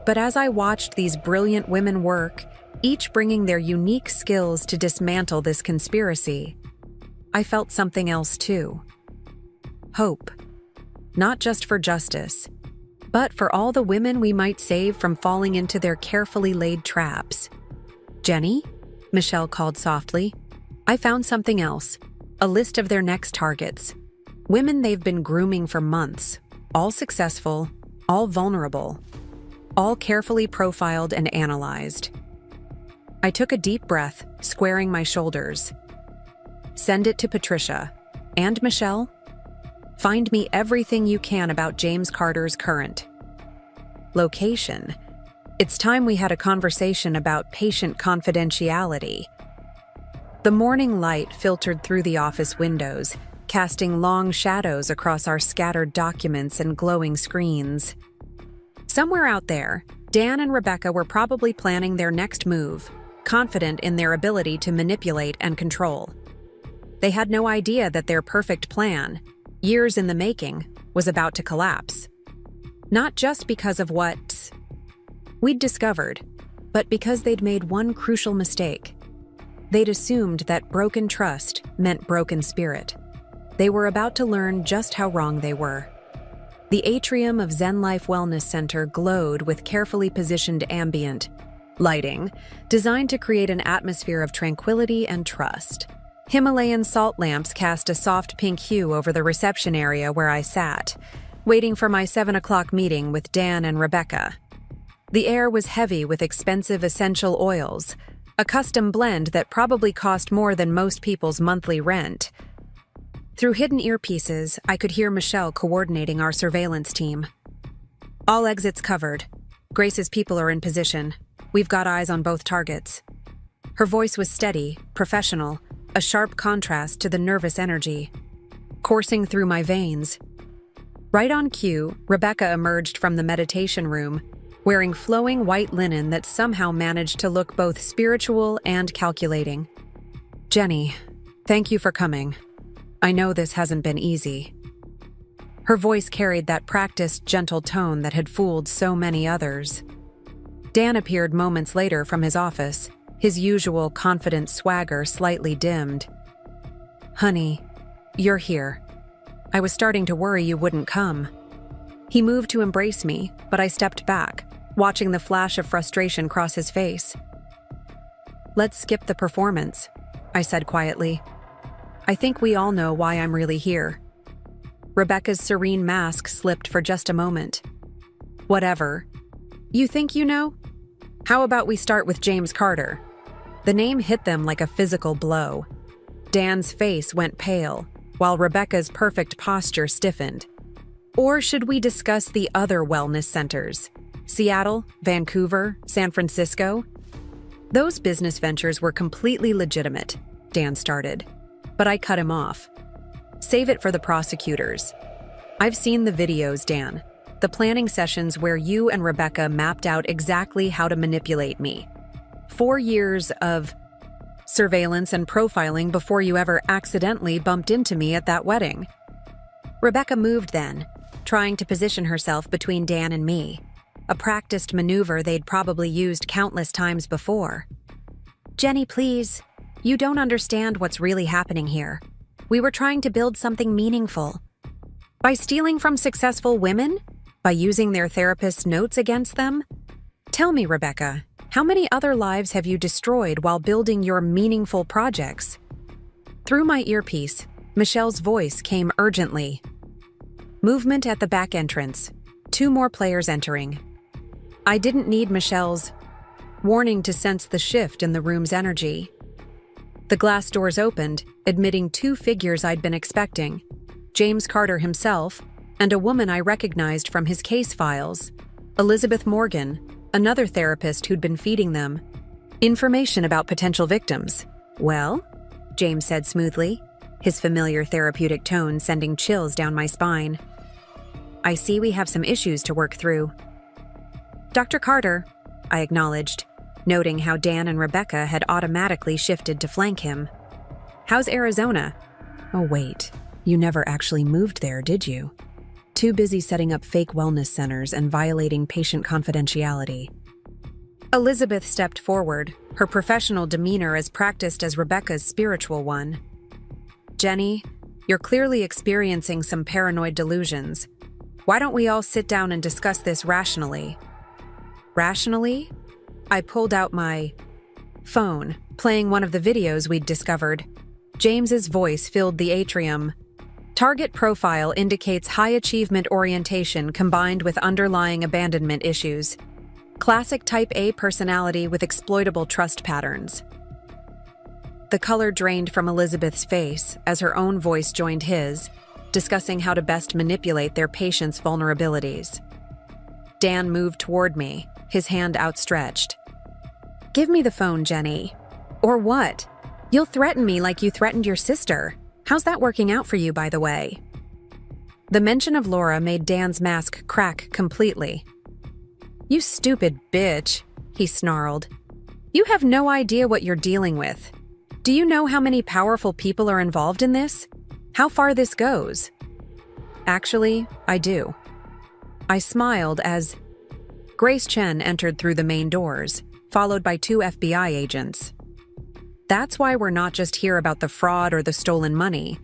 But as I watched these brilliant women work, each bringing their unique skills to dismantle this conspiracy, I felt something else too. Hope. Not just for justice, but for all the women we might save from falling into their carefully laid traps. "Jenny?" Michelle called softly. "I found something else. A list of their next targets. Women they've been grooming for months. All successful, all vulnerable. All carefully profiled and analyzed." I took a deep breath, squaring my shoulders. "Send it to Patricia. And Michelle? Find me everything you can about James Carter's current location. It's time we had a conversation about patient confidentiality. The morning light filtered through the office windows, casting long shadows across our scattered documents and glowing screens. Somewhere out there, Dan and Rebecca were probably planning their next move, confident in their ability to manipulate and control. They had no idea that their perfect plan, years in the making, was about to collapse. Not just because of what we'd discovered, but because they'd made one crucial mistake. They'd assumed that broken trust meant broken spirit. They were about to learn just how wrong they were. The atrium of Zen Life Wellness Center glowed with carefully positioned ambient lighting, designed to create an atmosphere of tranquility and trust. Himalayan salt lamps cast a soft pink hue over the reception area where I sat, waiting for my 7 o'clock meeting with Dan and Rebecca. The air was heavy with expensive essential oils, a custom blend that probably cost more than most people's monthly rent. Through hidden earpieces, I could hear Michelle coordinating our surveillance team. All exits covered. Grace's people are in position. We've got eyes on both targets. Her voice was steady, professional, a sharp contrast to the nervous energy coursing through my veins. Right on cue, Rebecca emerged from the meditation room, wearing flowing white linen that somehow managed to look both spiritual and calculating. "Jenny, thank you for coming. I know this hasn't been easy." Her voice carried that practiced, gentle tone that had fooled so many others. Dan appeared moments later from his office, his usual confident swagger slightly dimmed. "Honey, you're here. I was starting to worry you wouldn't come." He moved to embrace me, but I stepped back, watching the flash of frustration cross his face. "Let's skip the performance," I said quietly. "I think we all know why I'm really here." Rebecca's serene mask slipped for just a moment. "Whatever. You think you know? How about we start with James Carter?" The name hit them like a physical blow. Dan's face went pale, while Rebecca's perfect posture stiffened. "Or should we discuss the other wellness centers? Seattle, Vancouver, San Francisco?" Those business ventures were completely legitimate, Dan started, but I cut him off. "Save it for the prosecutors. I've seen the videos, Dan. The planning sessions where you and Rebecca mapped out exactly how to manipulate me. 4 years of surveillance and profiling before you ever accidentally bumped into me at that wedding." Rebecca moved then, trying to position herself between Dan and me, a practiced maneuver they'd probably used countless times before. "Jenny, please. You don't understand what's really happening here. We were trying to build something meaningful. By stealing from successful women? By using their therapist's notes against them? Tell me, Rebecca, how many other lives have you destroyed while building your meaningful projects?" Through my earpiece, Michelle's voice came urgently. Movement at the back entrance. 2 more players entering. I didn't need Michelle's warning to sense the shift in the room's energy. The glass doors opened, admitting 2 figures I'd been expecting: James Carter himself, and a woman I recognized from his case files, Elizabeth Morgan, another therapist who'd been feeding them information about potential victims. "Well?" James said smoothly, his familiar therapeutic tone sending chills down my spine. "I see we have some issues to work through." "Dr. Carter," I acknowledged, noting how Dan and Rebecca had automatically shifted to flank him. "How's Arizona?" "Oh, wait. You never actually moved there, did you? Too busy setting up fake wellness centers and violating patient confidentiality." Elizabeth stepped forward, her professional demeanor as practiced as Rebecca's spiritual one. "Jenny, you're clearly experiencing some paranoid delusions. Why don't we all sit down and discuss this rationally?" "Rationally?" I pulled out my phone, playing one of the videos we'd discovered. James's voice filled the atrium. "Target profile indicates high achievement orientation combined with underlying abandonment issues. Classic type A personality with exploitable trust patterns." The color drained from Elizabeth's face as her own voice joined his, discussing how to best manipulate their patients' vulnerabilities. Dan moved toward me, his hand outstretched. "Give me the phone, Jenny." "Or what? You'll threaten me like you threatened your sister. How's that working out for you, by the way?" The mention of Laura made Dan's mask crack completely. "You stupid bitch," he snarled. "You have no idea what you're dealing with. Do you know how many powerful people are involved in this? How far this goes?" "Actually, I do." I smiled as Grace Chen entered through the main doors, followed by 2 FBI agents. "That's why we're not just here about the fraud or the stolen money.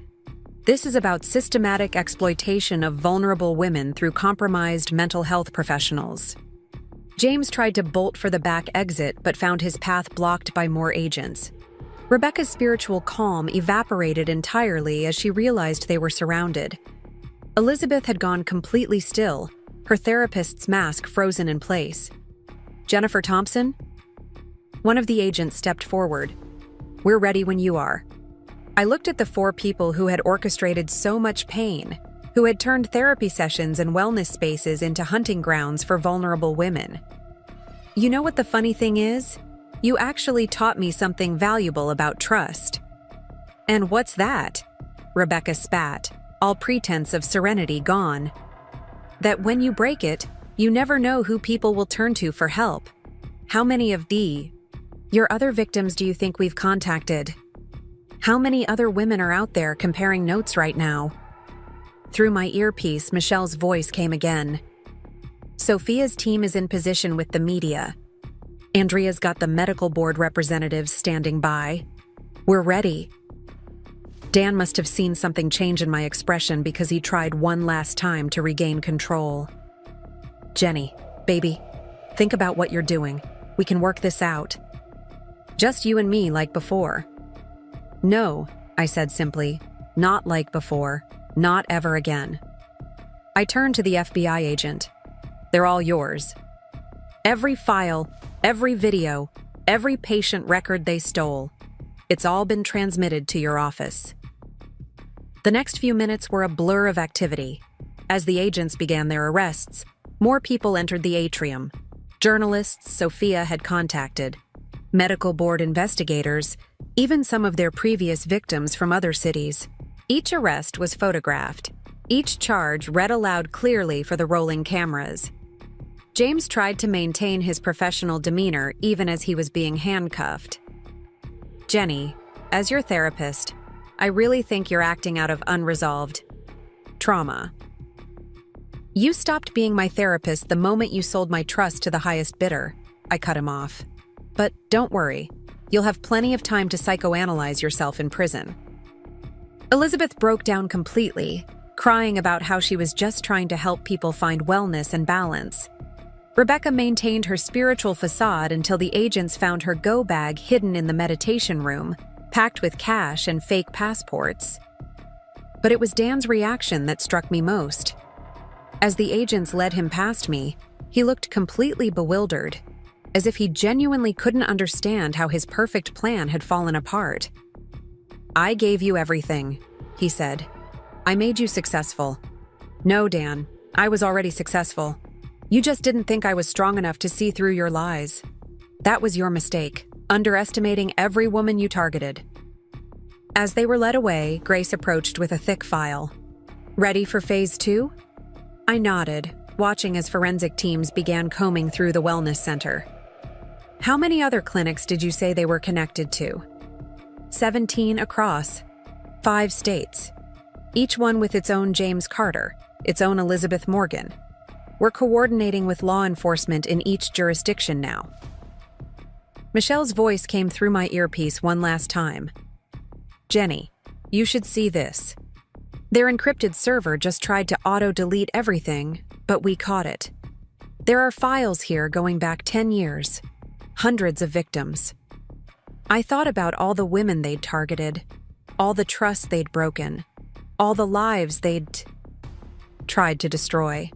This is about systematic exploitation of vulnerable women through compromised mental health professionals." James tried to bolt for the back exit but found his path blocked by more agents. Rebecca's spiritual calm evaporated entirely as she realized they were surrounded. Elizabeth had gone completely still, her therapist's mask frozen in place. "Jennifer Thompson?" One of the agents stepped forward. "We're ready when you are." I looked at the 4 people who had orchestrated so much pain, who had turned therapy sessions and wellness spaces into hunting grounds for vulnerable women. "You know what the funny thing is? You actually taught me something valuable about trust." "And what's that?" Rebecca spat, all pretense of serenity gone. "That when you break it, you never know who people will turn to for help. How many of your other victims do you think we've contacted? How many other women are out there comparing notes right now?" Through my earpiece, Michelle's voice came again. "Sophia's team is in position with the media. Andrea's got the medical board representatives standing by. We're ready." Dan must have seen something change in my expression because he tried one last time to regain control. "Jenny, baby, think about what you're doing. We can work this out." "Just you and me like before." "No," I said simply. "Not like before. Not ever again." I turned to the FBI agent. "They're all yours. Every file, every video, every patient record they stole. It's all been transmitted to your office." The next few minutes were a blur of activity. As the agents began their arrests, more people entered the atrium. Journalists Sophia had contacted, medical board investigators, even some of their previous victims from other cities. Each arrest was photographed, each charge read aloud clearly for the rolling cameras. James tried to maintain his professional demeanor even as he was being handcuffed. "Jenny, as your therapist, I really think you're acting out of unresolved trauma. You stopped being my therapist the moment you sold my trust to the highest bidder." I cut him off. "But don't worry, you'll have plenty of time to psychoanalyze yourself in prison." Elizabeth broke down completely, crying about how she was just trying to help people find wellness and balance. Rebecca maintained her spiritual facade until the agents found her go bag hidden in the meditation room, packed with cash and fake passports. But it was Dan's reaction that struck me most. As the agents led him past me, he looked completely bewildered, as if he genuinely couldn't understand how his perfect plan had fallen apart. "I gave you everything," he said. "I made you successful." "No, Dan, I was already successful. You just didn't think I was strong enough to see through your lies. That was your mistake, underestimating every woman you targeted." As they were led away, Grace approached with a thick file. "Ready for phase 2? I nodded, watching as forensic teams began combing through the wellness center. "How many other clinics did you say they were connected to?" 17 across, 5 states. Each one with its own James Carter, its own Elizabeth Morgan. We're coordinating with law enforcement in each jurisdiction now." Michelle's voice came through my earpiece one last time. "Jenny, you should see this. Their encrypted server just tried to auto-delete everything, but we caught it. There are files here going back 10 years, hundreds of victims. I thought about all the women they'd targeted, all the trust they'd broken, all the lives they'd tried to destroy.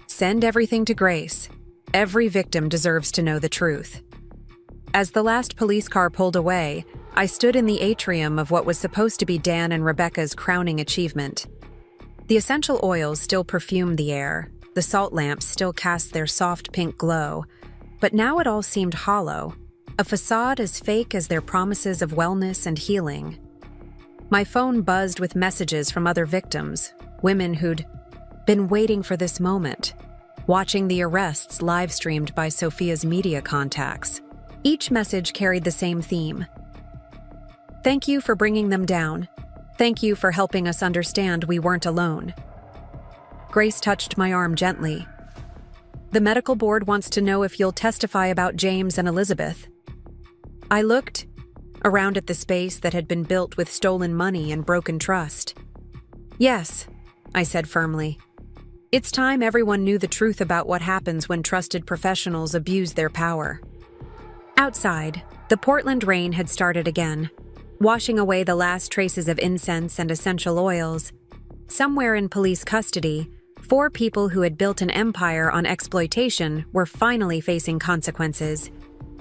Send everything to Grace. Every victim deserves to know the truth." As the last police car pulled away, I stood in the atrium of what was supposed to be Dan and Rebecca's crowning achievement. The essential oils still perfumed the air, The salt lamps still cast their soft pink glow, but now it all seemed hollow, a facade as fake as their promises of wellness and healing. My phone buzzed with messages from other victims, women who'd been waiting for this moment, watching the arrests live-streamed by Sophia's media contacts. Each message carried the same theme. Thank you for bringing them down. Thank you for helping us understand we weren't alone. Grace touched my arm gently. The medical board wants to know if you'll testify about James and Elizabeth. I looked around at the space that had been built with stolen money and broken trust. Yes, I said firmly. It's time everyone knew the truth about what happens when trusted professionals abuse their power. Outside, the Portland rain had started again, washing away the last traces of incense and essential oils. Somewhere in police custody, 4 people who had built an empire on exploitation were finally facing consequences.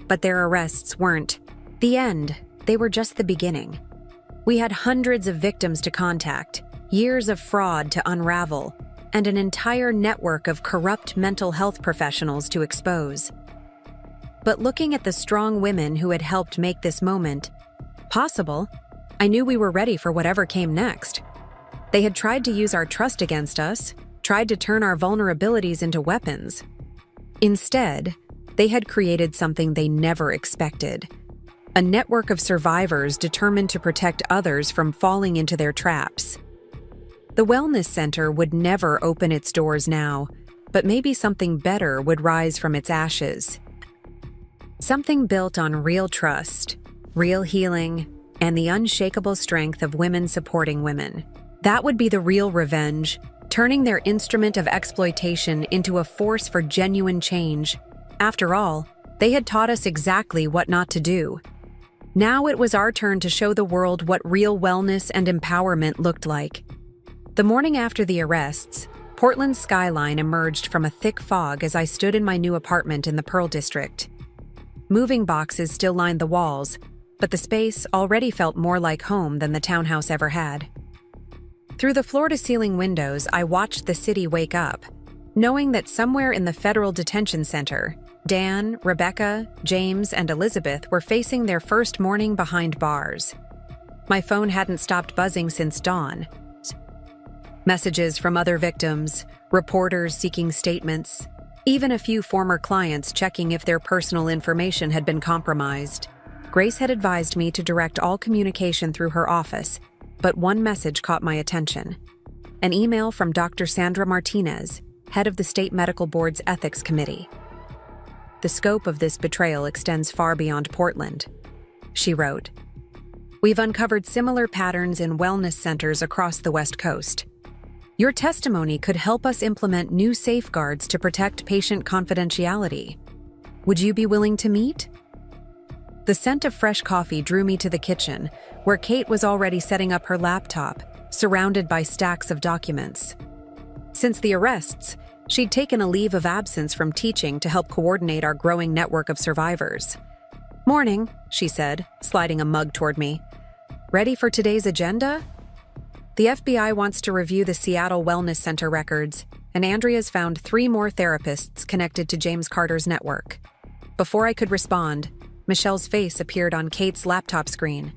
But their arrests weren't the end, they were just the beginning. We had hundreds of victims to contact, years of fraud to unravel, and an entire network of corrupt mental health professionals to expose. But looking at the strong women who had helped make this moment possible, I knew we were ready for whatever came next. They had tried to use our trust against us, tried to turn our vulnerabilities into weapons. Instead, they had created something they never expected: a network of survivors determined to protect others from falling into their traps. The Wellness Center would never open its doors now, but maybe something better would rise from its ashes. Something built on real trust, real healing, and the unshakable strength of women supporting women. That would be the real revenge, turning their instrument of exploitation into a force for genuine change. After all, they had taught us exactly what not to do. Now it was our turn to show the world what real wellness and empowerment looked like. The morning after the arrests, Portland's skyline emerged from a thick fog as I stood in my new apartment in the Pearl District. Moving boxes still lined the walls, but the space already felt more like home than the townhouse ever had. Through the floor-to-ceiling windows, I watched the city wake up, knowing that somewhere in the federal detention center, Dan, Rebecca, James, and Elizabeth were facing their first morning behind bars. My phone hadn't stopped buzzing since dawn. Messages from other victims, reporters seeking statements, even a few former clients checking if their personal information had been compromised. Grace had advised me to direct all communication through her office, but one message caught my attention. An email from Dr. Sandra Martinez, head of the State Medical Board's Ethics Committee. The scope of this betrayal extends far beyond Portland. She wrote, "We've uncovered similar patterns in wellness centers across the West Coast. Your testimony could help us implement new safeguards to protect patient confidentiality. Would you be willing to meet?" The scent of fresh coffee drew me to the kitchen, where Kate was already setting up her laptop, surrounded by stacks of documents. Since the arrests, she'd taken a leave of absence from teaching to help coordinate our growing network of survivors. "Morning," she said, sliding a mug toward me. "Ready for today's agenda?" The FBI wants to review the Seattle Wellness Center records, and Andrea's found 3 more therapists connected to James Carter's network. Before I could respond, Michelle's face appeared on Kate's laptop screen.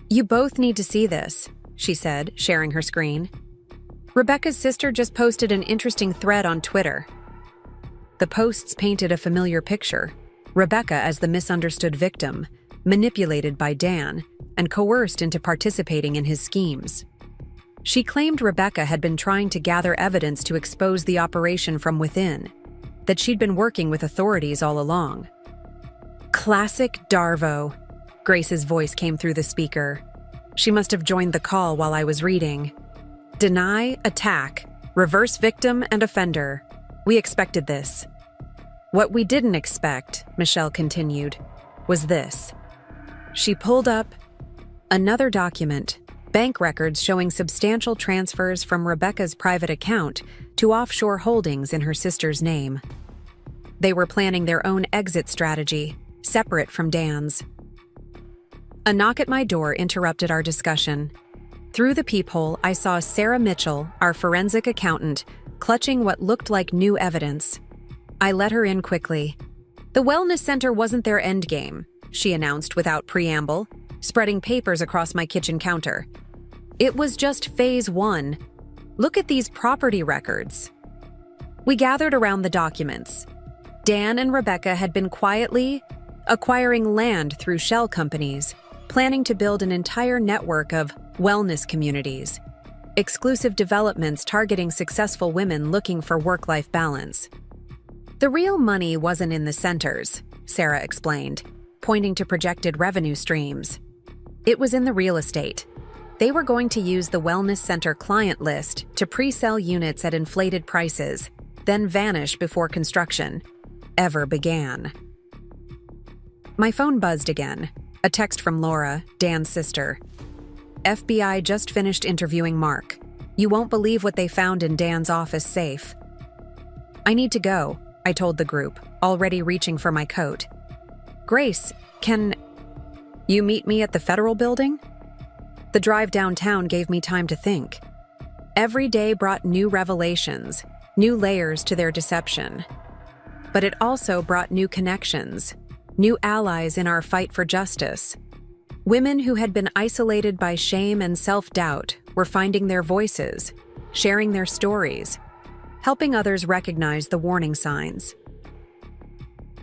"You both need to see this," she said, sharing her screen. "Rebecca's sister just posted an interesting thread on Twitter." The posts painted a familiar picture: Rebecca as the misunderstood victim, manipulated by Dan, and coerced into participating in his schemes. She claimed Rebecca had been trying to gather evidence to expose the operation from within, that she'd been working with authorities all along. "Classic Darvo," Grace's voice came through the speaker. She must have joined the call while I was reading. "Deny, attack, reverse victim and offender. We expected this." "What we didn't expect," Michelle continued, "was this." She pulled up another document, bank records showing substantial transfers from Rebecca's private account to offshore holdings in her sister's name. They were planning their own exit strategy, separate from Dan's. A knock at my door interrupted our discussion. Through the peephole, I saw Sarah Mitchell, our forensic accountant, clutching what looked like new evidence. I let her in quickly. The wellness center wasn't their endgame, she announced without preamble, spreading papers across my kitchen counter. It was just phase 1. Look at these property records. We gathered around the documents. Dan and Rebecca had been quietly acquiring land through shell companies, planning to build an entire network of wellness communities, exclusive developments targeting successful women looking for work-life balance. The real money wasn't in the centers, Sarah explained, pointing to projected revenue streams. It was in the real estate. They were going to use the wellness center client list to pre-sell units at inflated prices, then vanish before construction ever began. My phone buzzed again, a text from Laura, Dan's sister. FBI just finished interviewing Mark. You won't believe what they found in Dan's office safe. I need to go, I told the group, already reaching for my coat. Grace, can you meet me at the Federal Building? The drive downtown gave me time to think. Every day brought new revelations, new layers to their deception. But it also brought new connections, new allies in our fight for justice. Women who had been isolated by shame and self-doubt were finding their voices, sharing their stories, helping others recognize the warning signs.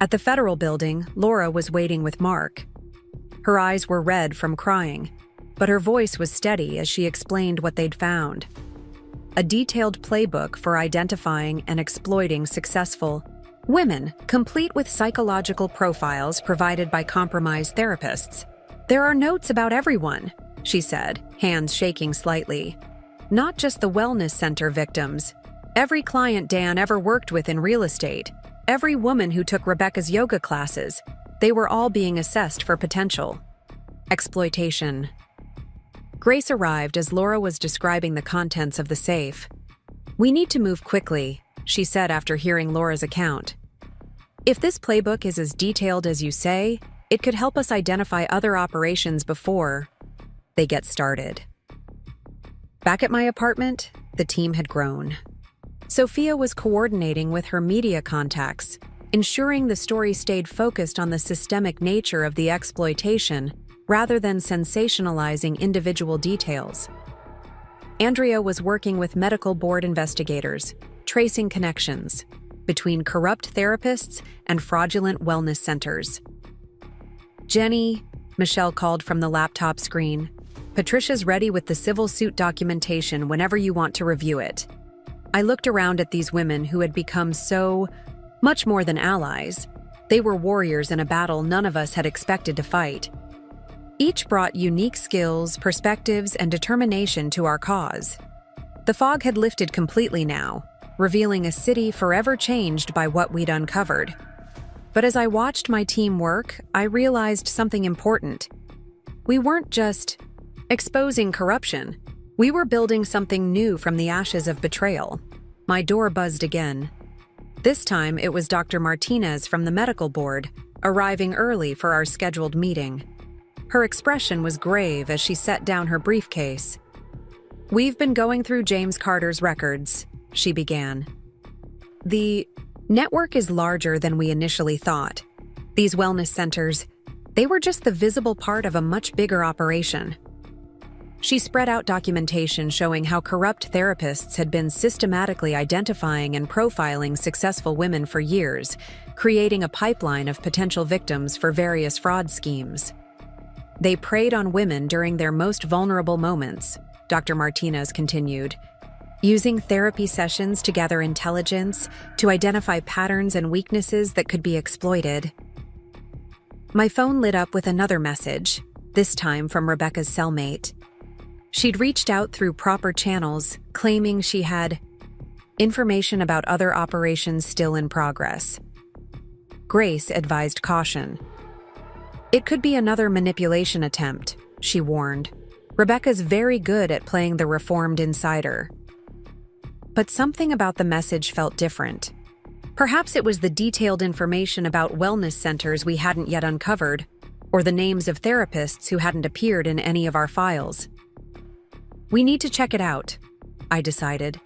At the Federal Building, Laura was waiting with Mark. Her eyes were red from crying, but her voice was steady as she explained what they'd found. A detailed playbook for identifying and exploiting successful women, complete with psychological profiles provided by compromised therapists. There are notes about everyone, she said, hands shaking slightly. Not just the wellness center victims. Every client Dan ever worked with in real estate. Every woman who took Rebecca's yoga classes. They were all being assessed for potential exploitation. Grace arrived as Laura was describing the contents of the safe. We need to move quickly, she said after hearing Laura's account. If this playbook is as detailed as you say, it could help us identify other operations before they get started. Back at my apartment, the team had grown. Sophia was coordinating with her media contacts, ensuring the story stayed focused on the systemic nature of the exploitation rather than sensationalizing individual details. Andrea was working with medical board investigators, tracing connections between corrupt therapists and fraudulent wellness centers. Jenny, Michelle called from the laptop screen. Patricia's ready with the civil suit documentation whenever you want to review it. I looked around at these women who had become so much more than allies. They were warriors in a battle none of us had expected to fight. Each brought unique skills, perspectives, and determination to our cause. The fog had lifted completely now, revealing a city forever changed by what we'd uncovered. But as I watched my team work, I realized something important. We weren't just exposing corruption. We were building something new from the ashes of betrayal. My door buzzed again. This time it was Dr. Martinez from the medical board, arriving early for our scheduled meeting. Her expression was grave as she set down her briefcase. We've been going through James Carter's records, she began. The network is larger than we initially thought. These wellness centers, they were just the visible part of a much bigger operation. She spread out documentation showing how corrupt therapists had been systematically identifying and profiling successful women for years, creating a pipeline of potential victims for various fraud schemes. They preyed on women during their most vulnerable moments, Dr. Martinez continued, using therapy sessions to gather intelligence, to identify patterns and weaknesses that could be exploited. My phone lit up with another message, this time from Rebecca's cellmate. She'd reached out through proper channels, claiming she had information about other operations still in progress. Grace advised caution. It could be another manipulation attempt, she warned. Rebecca's very good at playing the reformed insider. But something about the message felt different. Perhaps it was the detailed information about wellness centers we hadn't yet uncovered, or the names of therapists who hadn't appeared in any of our files. We need to check it out, I decided.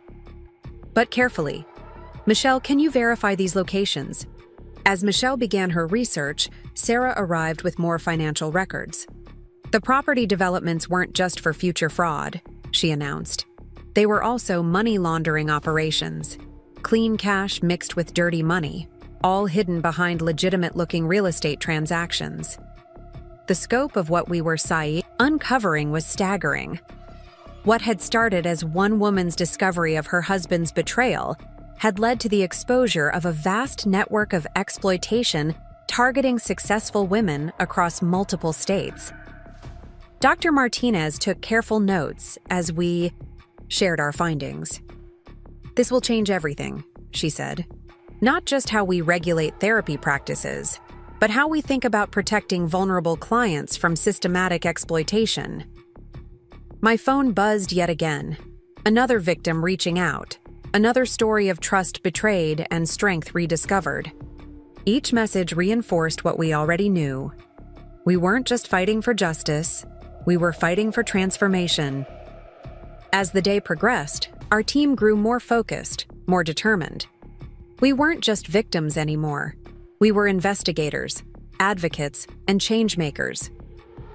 But carefully. Michelle, can you verify these locations? As Michelle began her research, Sarah arrived with more financial records. The property developments weren't just for future fraud, she announced. They were also money laundering operations. Clean cash mixed with dirty money, all hidden behind legitimate-looking real estate transactions. The scope of what we were uncovering was staggering. What had started as one woman's discovery of her husband's betrayal had led to the exposure of a vast network of exploitation targeting successful women across multiple states. Dr. Martinez took careful notes as we shared our findings. This will change everything, she said. Not just how we regulate therapy practices, but how we think about protecting vulnerable clients from systematic exploitation. My phone buzzed yet again. Another victim reaching out. Another story of trust betrayed and strength rediscovered. Each message reinforced what we already knew. We weren't just fighting for justice, we were fighting for transformation. As the day progressed, our team grew more focused, more determined. We weren't just victims anymore. We were investigators, advocates, and change-makers.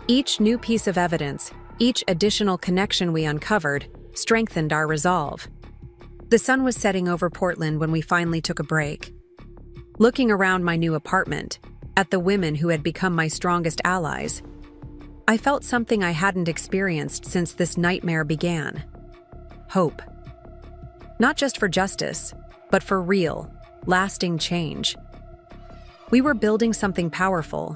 Each new piece of evidence, each additional connection we uncovered, strengthened our resolve. The sun was setting over Portland when we finally took a break. Looking around my new apartment, at the women who had become my strongest allies, I felt something I hadn't experienced since this nightmare began. Hope. Not just for justice, but for real, lasting change. We were building something powerful.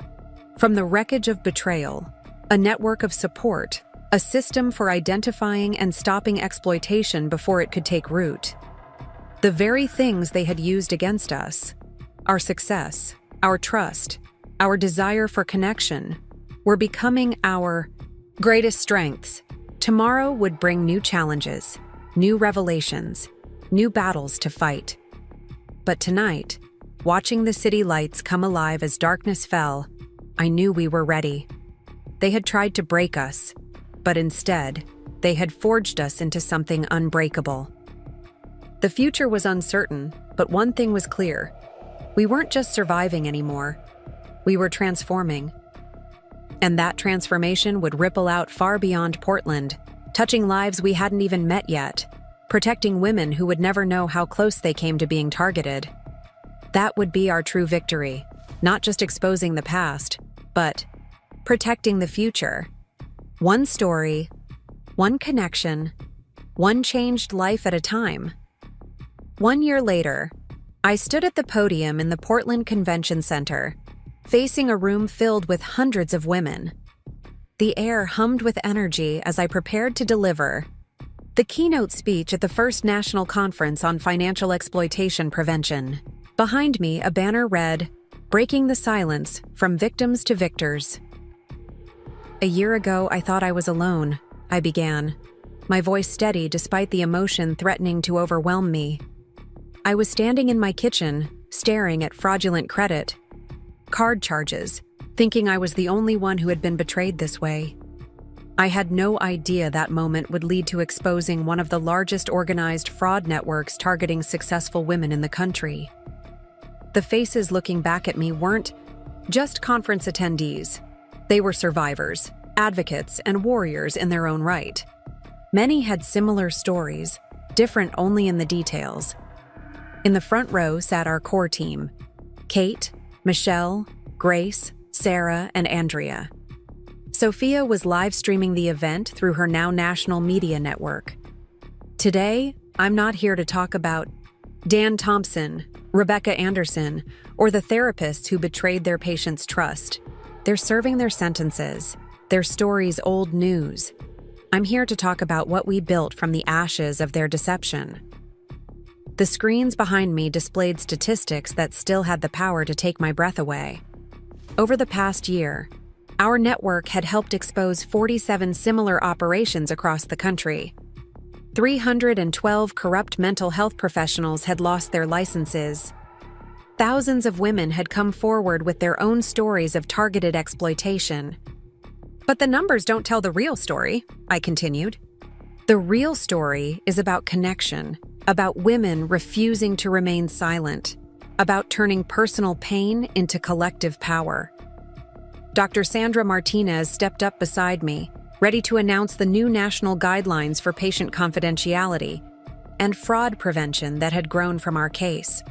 From the wreckage of betrayal, a network of support, a system for identifying and stopping exploitation before it could take root. The very things they had used against us, our success, our trust, our desire for connection, were becoming our greatest strengths. Tomorrow would bring new challenges, new revelations, new battles to fight. But tonight, watching the city lights come alive as darkness fell, I knew we were ready. They had tried to break us, but instead, they had forged us into something unbreakable. The future was uncertain, but one thing was clear. We weren't just surviving anymore. We were transforming. And that transformation would ripple out far beyond Portland, touching lives we hadn't even met yet, protecting women who would never know how close they came to being targeted. That would be our true victory, not just exposing the past, but protecting the future. One story, one connection, one changed life at a time. 1 year later, I stood at the podium in the Portland Convention Center, facing a room filled with hundreds of women. The air hummed with energy as I prepared to deliver the keynote speech at the first National Conference on Financial Exploitation Prevention. Behind me, a banner read, "Breaking the Silence, From Victims to Victors." A year ago, I thought I was alone, I began, my voice steady despite the emotion threatening to overwhelm me. I was standing in my kitchen, staring at fraudulent credit, card charges, thinking I was the only one who had been betrayed this way. I had no idea that moment would lead to exposing one of the largest organized fraud networks targeting successful women in the country. The faces looking back at me weren't just conference attendees. They were survivors, advocates, and warriors in their own right. Many had similar stories, different only in the details. In the front row sat our core team: Kate, Michelle, Grace, Sarah, and Andrea. Sophia was live streaming the event through her now national media network. Today, I'm not here to talk about Dan Thompson, Rebecca Anderson, or the therapists who betrayed their patients' trust. They're serving their sentences, their stories old news. I'm here to talk about what we built from the ashes of their deception. The screens behind me displayed statistics that still had the power to take my breath away. Over the past year, our network had helped expose 47 similar operations across the country. 312 corrupt mental health professionals had lost their licenses. Thousands of women had come forward with their own stories of targeted exploitation. But the numbers don't tell the real story, I continued. The real story is about connection, about women refusing to remain silent, about turning personal pain into collective power. Dr. Sandra Martinez stepped up beside me, ready to announce the new national guidelines for patient confidentiality and fraud prevention that had grown from our case.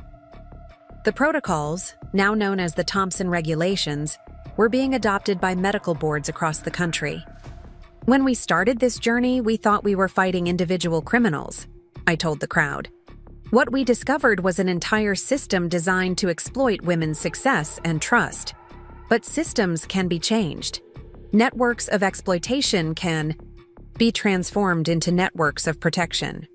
The protocols, now known as the Thompson Regulations, were being adopted by medical boards across the country. When we started this journey, we thought we were fighting individual criminals, I told the crowd. What we discovered was an entire system designed to exploit women's success and trust. But systems can be changed. Networks of exploitation can be transformed into networks of protection.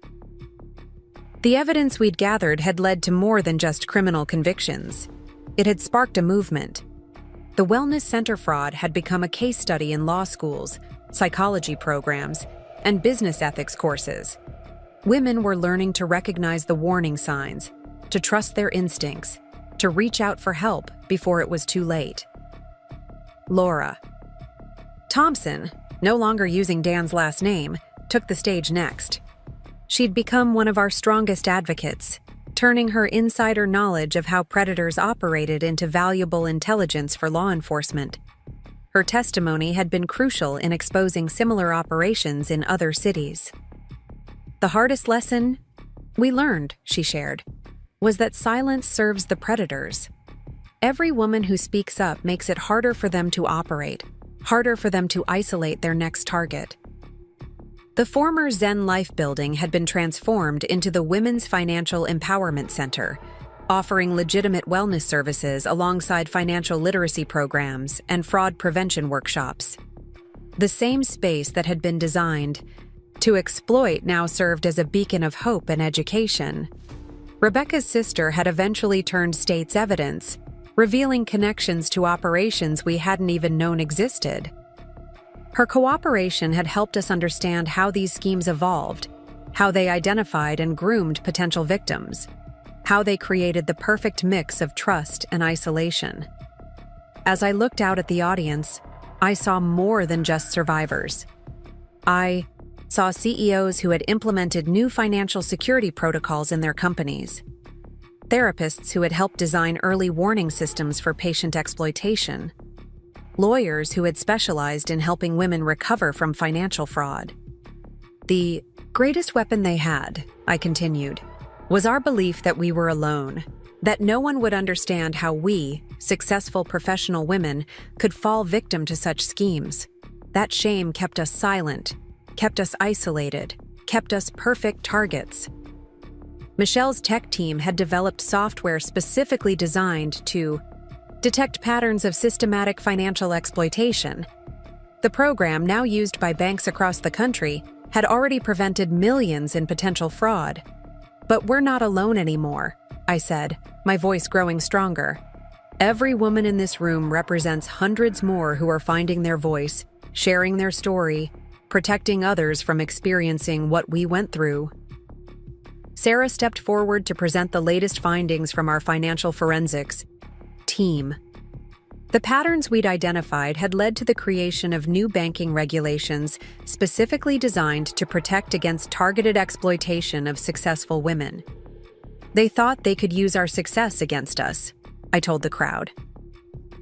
The evidence we'd gathered had led to more than just criminal convictions. It had sparked a movement. The Wellness Center fraud had become a case study in law schools, psychology programs, and business ethics courses. Women were learning to recognize the warning signs, to trust their instincts, to reach out for help before it was too late. Laura Thompson, no longer using Dan's last name, took the stage next. She'd become one of our strongest advocates, turning her insider knowledge of how predators operated into valuable intelligence for law enforcement. Her testimony had been crucial in exposing similar operations in other cities. The hardest lesson we learned, she shared, was that silence serves the predators. Every woman who speaks up makes it harder for them to operate, harder for them to isolate their next target. The former Zen Life building had been transformed into the Women's Financial Empowerment Center, offering legitimate wellness services alongside financial literacy programs and fraud prevention workshops. The same space that had been designed to exploit now served as a beacon of hope and education. Rebecca's sister had eventually turned state's evidence, revealing connections to operations we hadn't even known existed. Her cooperation had helped us understand how these schemes evolved, how they identified and groomed potential victims, how they created the perfect mix of trust and isolation. As I looked out at the audience, I saw more than just survivors. I saw CEOs who had implemented new financial security protocols in their companies, therapists who had helped design early warning systems for patient exploitation, lawyers who had specialized in helping women recover from financial fraud. The greatest weapon they had, I continued, was our belief that we were alone, that no one would understand how we, successful professional women, could fall victim to such schemes. That shame kept us silent, kept us isolated, kept us perfect targets. Michelle's tech team had developed software specifically designed to detect patterns of systematic financial exploitation. The program, now used by banks across the country, had already prevented millions in potential fraud. But we're not alone anymore, I said, my voice growing stronger. Every woman in this room represents hundreds more who are finding their voice, sharing their story, protecting others from experiencing what we went through. Sarah stepped forward to present the latest findings from our financial forensics team. The patterns we'd identified had led to the creation of new banking regulations specifically designed to protect against targeted exploitation of successful women. They thought they could use our success against us, I told the crowd.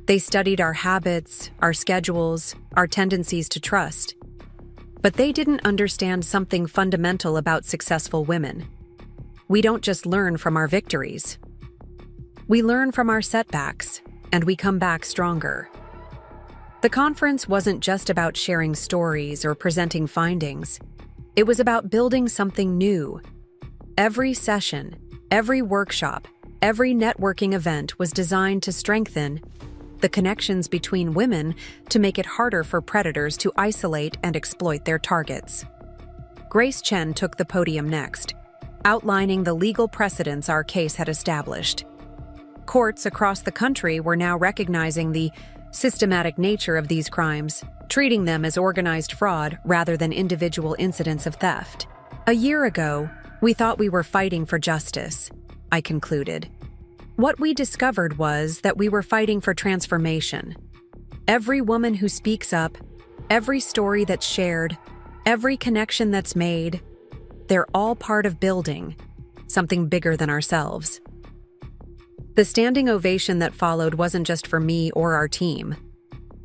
They studied our habits, our schedules, our tendencies to trust. But they didn't understand something fundamental about successful women. We don't just learn from our victories. We learn from our setbacks, and we come back stronger. The conference wasn't just about sharing stories or presenting findings. It was about building something new. Every session, every workshop, every networking event was designed to strengthen the connections between women to make it harder for predators to isolate and exploit their targets. Grace Chen took the podium next, outlining the legal precedents our case had established. Courts across the country were now recognizing the systematic nature of these crimes, treating them as organized fraud rather than individual incidents of theft. A year ago, we thought we were fighting for justice, I concluded. What we discovered was that we were fighting for transformation. Every woman who speaks up, every story that's shared, every connection that's made, they're all part of building something bigger than ourselves. The standing ovation that followed wasn't just for me or our team.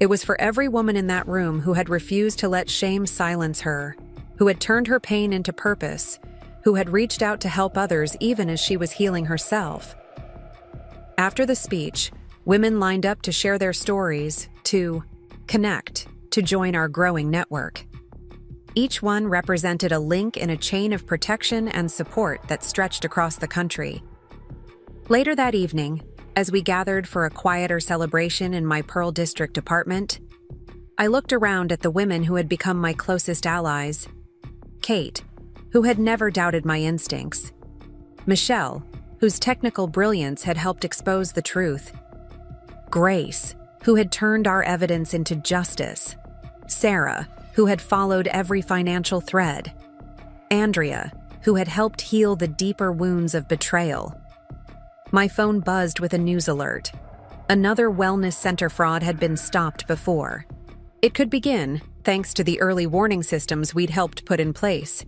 It was for every woman in that room who had refused to let shame silence her, who had turned her pain into purpose, who had reached out to help others even as she was healing herself. After the speech, women lined up to share their stories, to connect, to join our growing network. Each one represented a link in a chain of protection and support that stretched across the country. Later that evening, as we gathered for a quieter celebration in my Pearl District apartment, I looked around at the women who had become my closest allies. Kate, who had never doubted my instincts. Michelle, whose technical brilliance had helped expose the truth. Grace, who had turned our evidence into justice. Sarah, who had followed every financial thread. Andrea, who had helped heal the deeper wounds of betrayal. My phone buzzed with a news alert. Another wellness center fraud had been stopped before. It could begin, thanks to the early warning systems we'd helped put in place.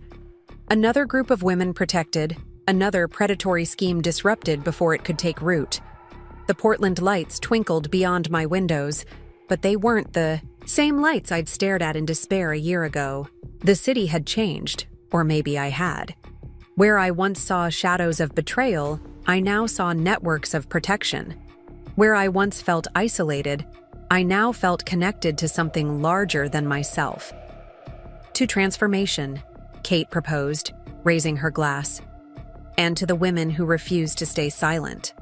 Another group of women protected, another predatory scheme disrupted before it could take root. The Portland lights twinkled beyond my windows, but they weren't the same lights I'd stared at in despair a year ago. The city had changed, or maybe I had. Where I once saw shadows of betrayal, I now saw networks of protection. Where I once felt isolated, I now felt connected to something larger than myself. To transformation, Kate proposed, raising her glass, and to the women who refused to stay silent.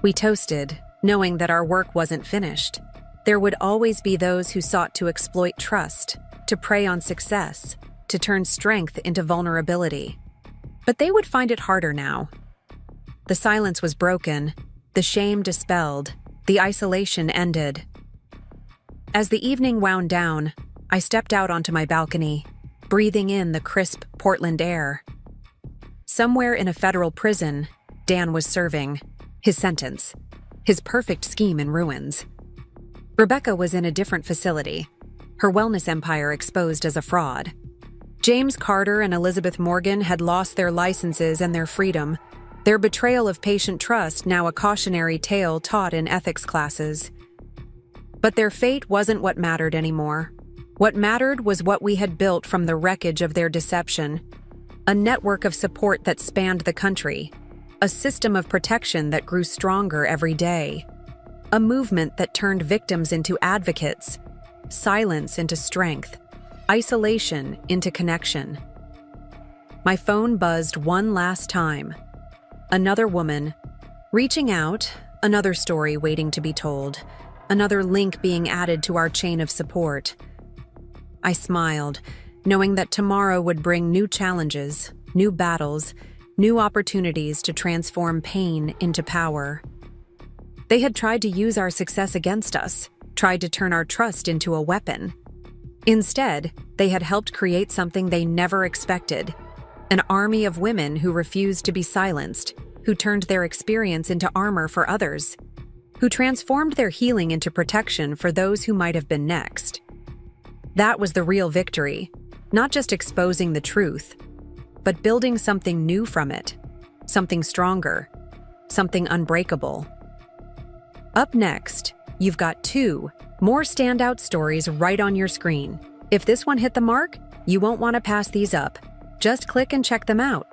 We toasted, knowing that our work wasn't finished. There would always be those who sought to exploit trust, to prey on success, to turn strength into vulnerability. But they would find it harder now. The silence was broken, the shame dispelled, the isolation ended. As the evening wound down, I stepped out onto my balcony, breathing in the crisp Portland air. Somewhere in a federal prison, Dan was serving his sentence, his perfect scheme in ruins. Rebecca was in a different facility, her wellness empire exposed as a fraud. James Carter and Elizabeth Morgan had lost their licenses and their freedom, their betrayal of patient trust now a cautionary tale taught in ethics classes. But their fate wasn't what mattered anymore. What mattered was what we had built from the wreckage of their deception. A network of support that spanned the country. A system of protection that grew stronger every day. A movement that turned victims into advocates. Silence into strength. Isolation into connection. My phone buzzed one last time. Another woman, reaching out, another story waiting to be told, another link being added to our chain of support. I smiled, knowing that tomorrow would bring new challenges, new battles, new opportunities to transform pain into power. They had tried to use our success against us, tried to turn our trust into a weapon. Instead, they had helped create something they never expected. An army of women who refused to be silenced, who turned their experience into armor for others, who transformed their healing into protection for those who might have been next. That was the real victory, not just exposing the truth, but building something new from it, something stronger, something unbreakable. Up next, you've got 2 more standout stories right on your screen. If this one hit the mark, you won't want to pass these up. Just click and check them out.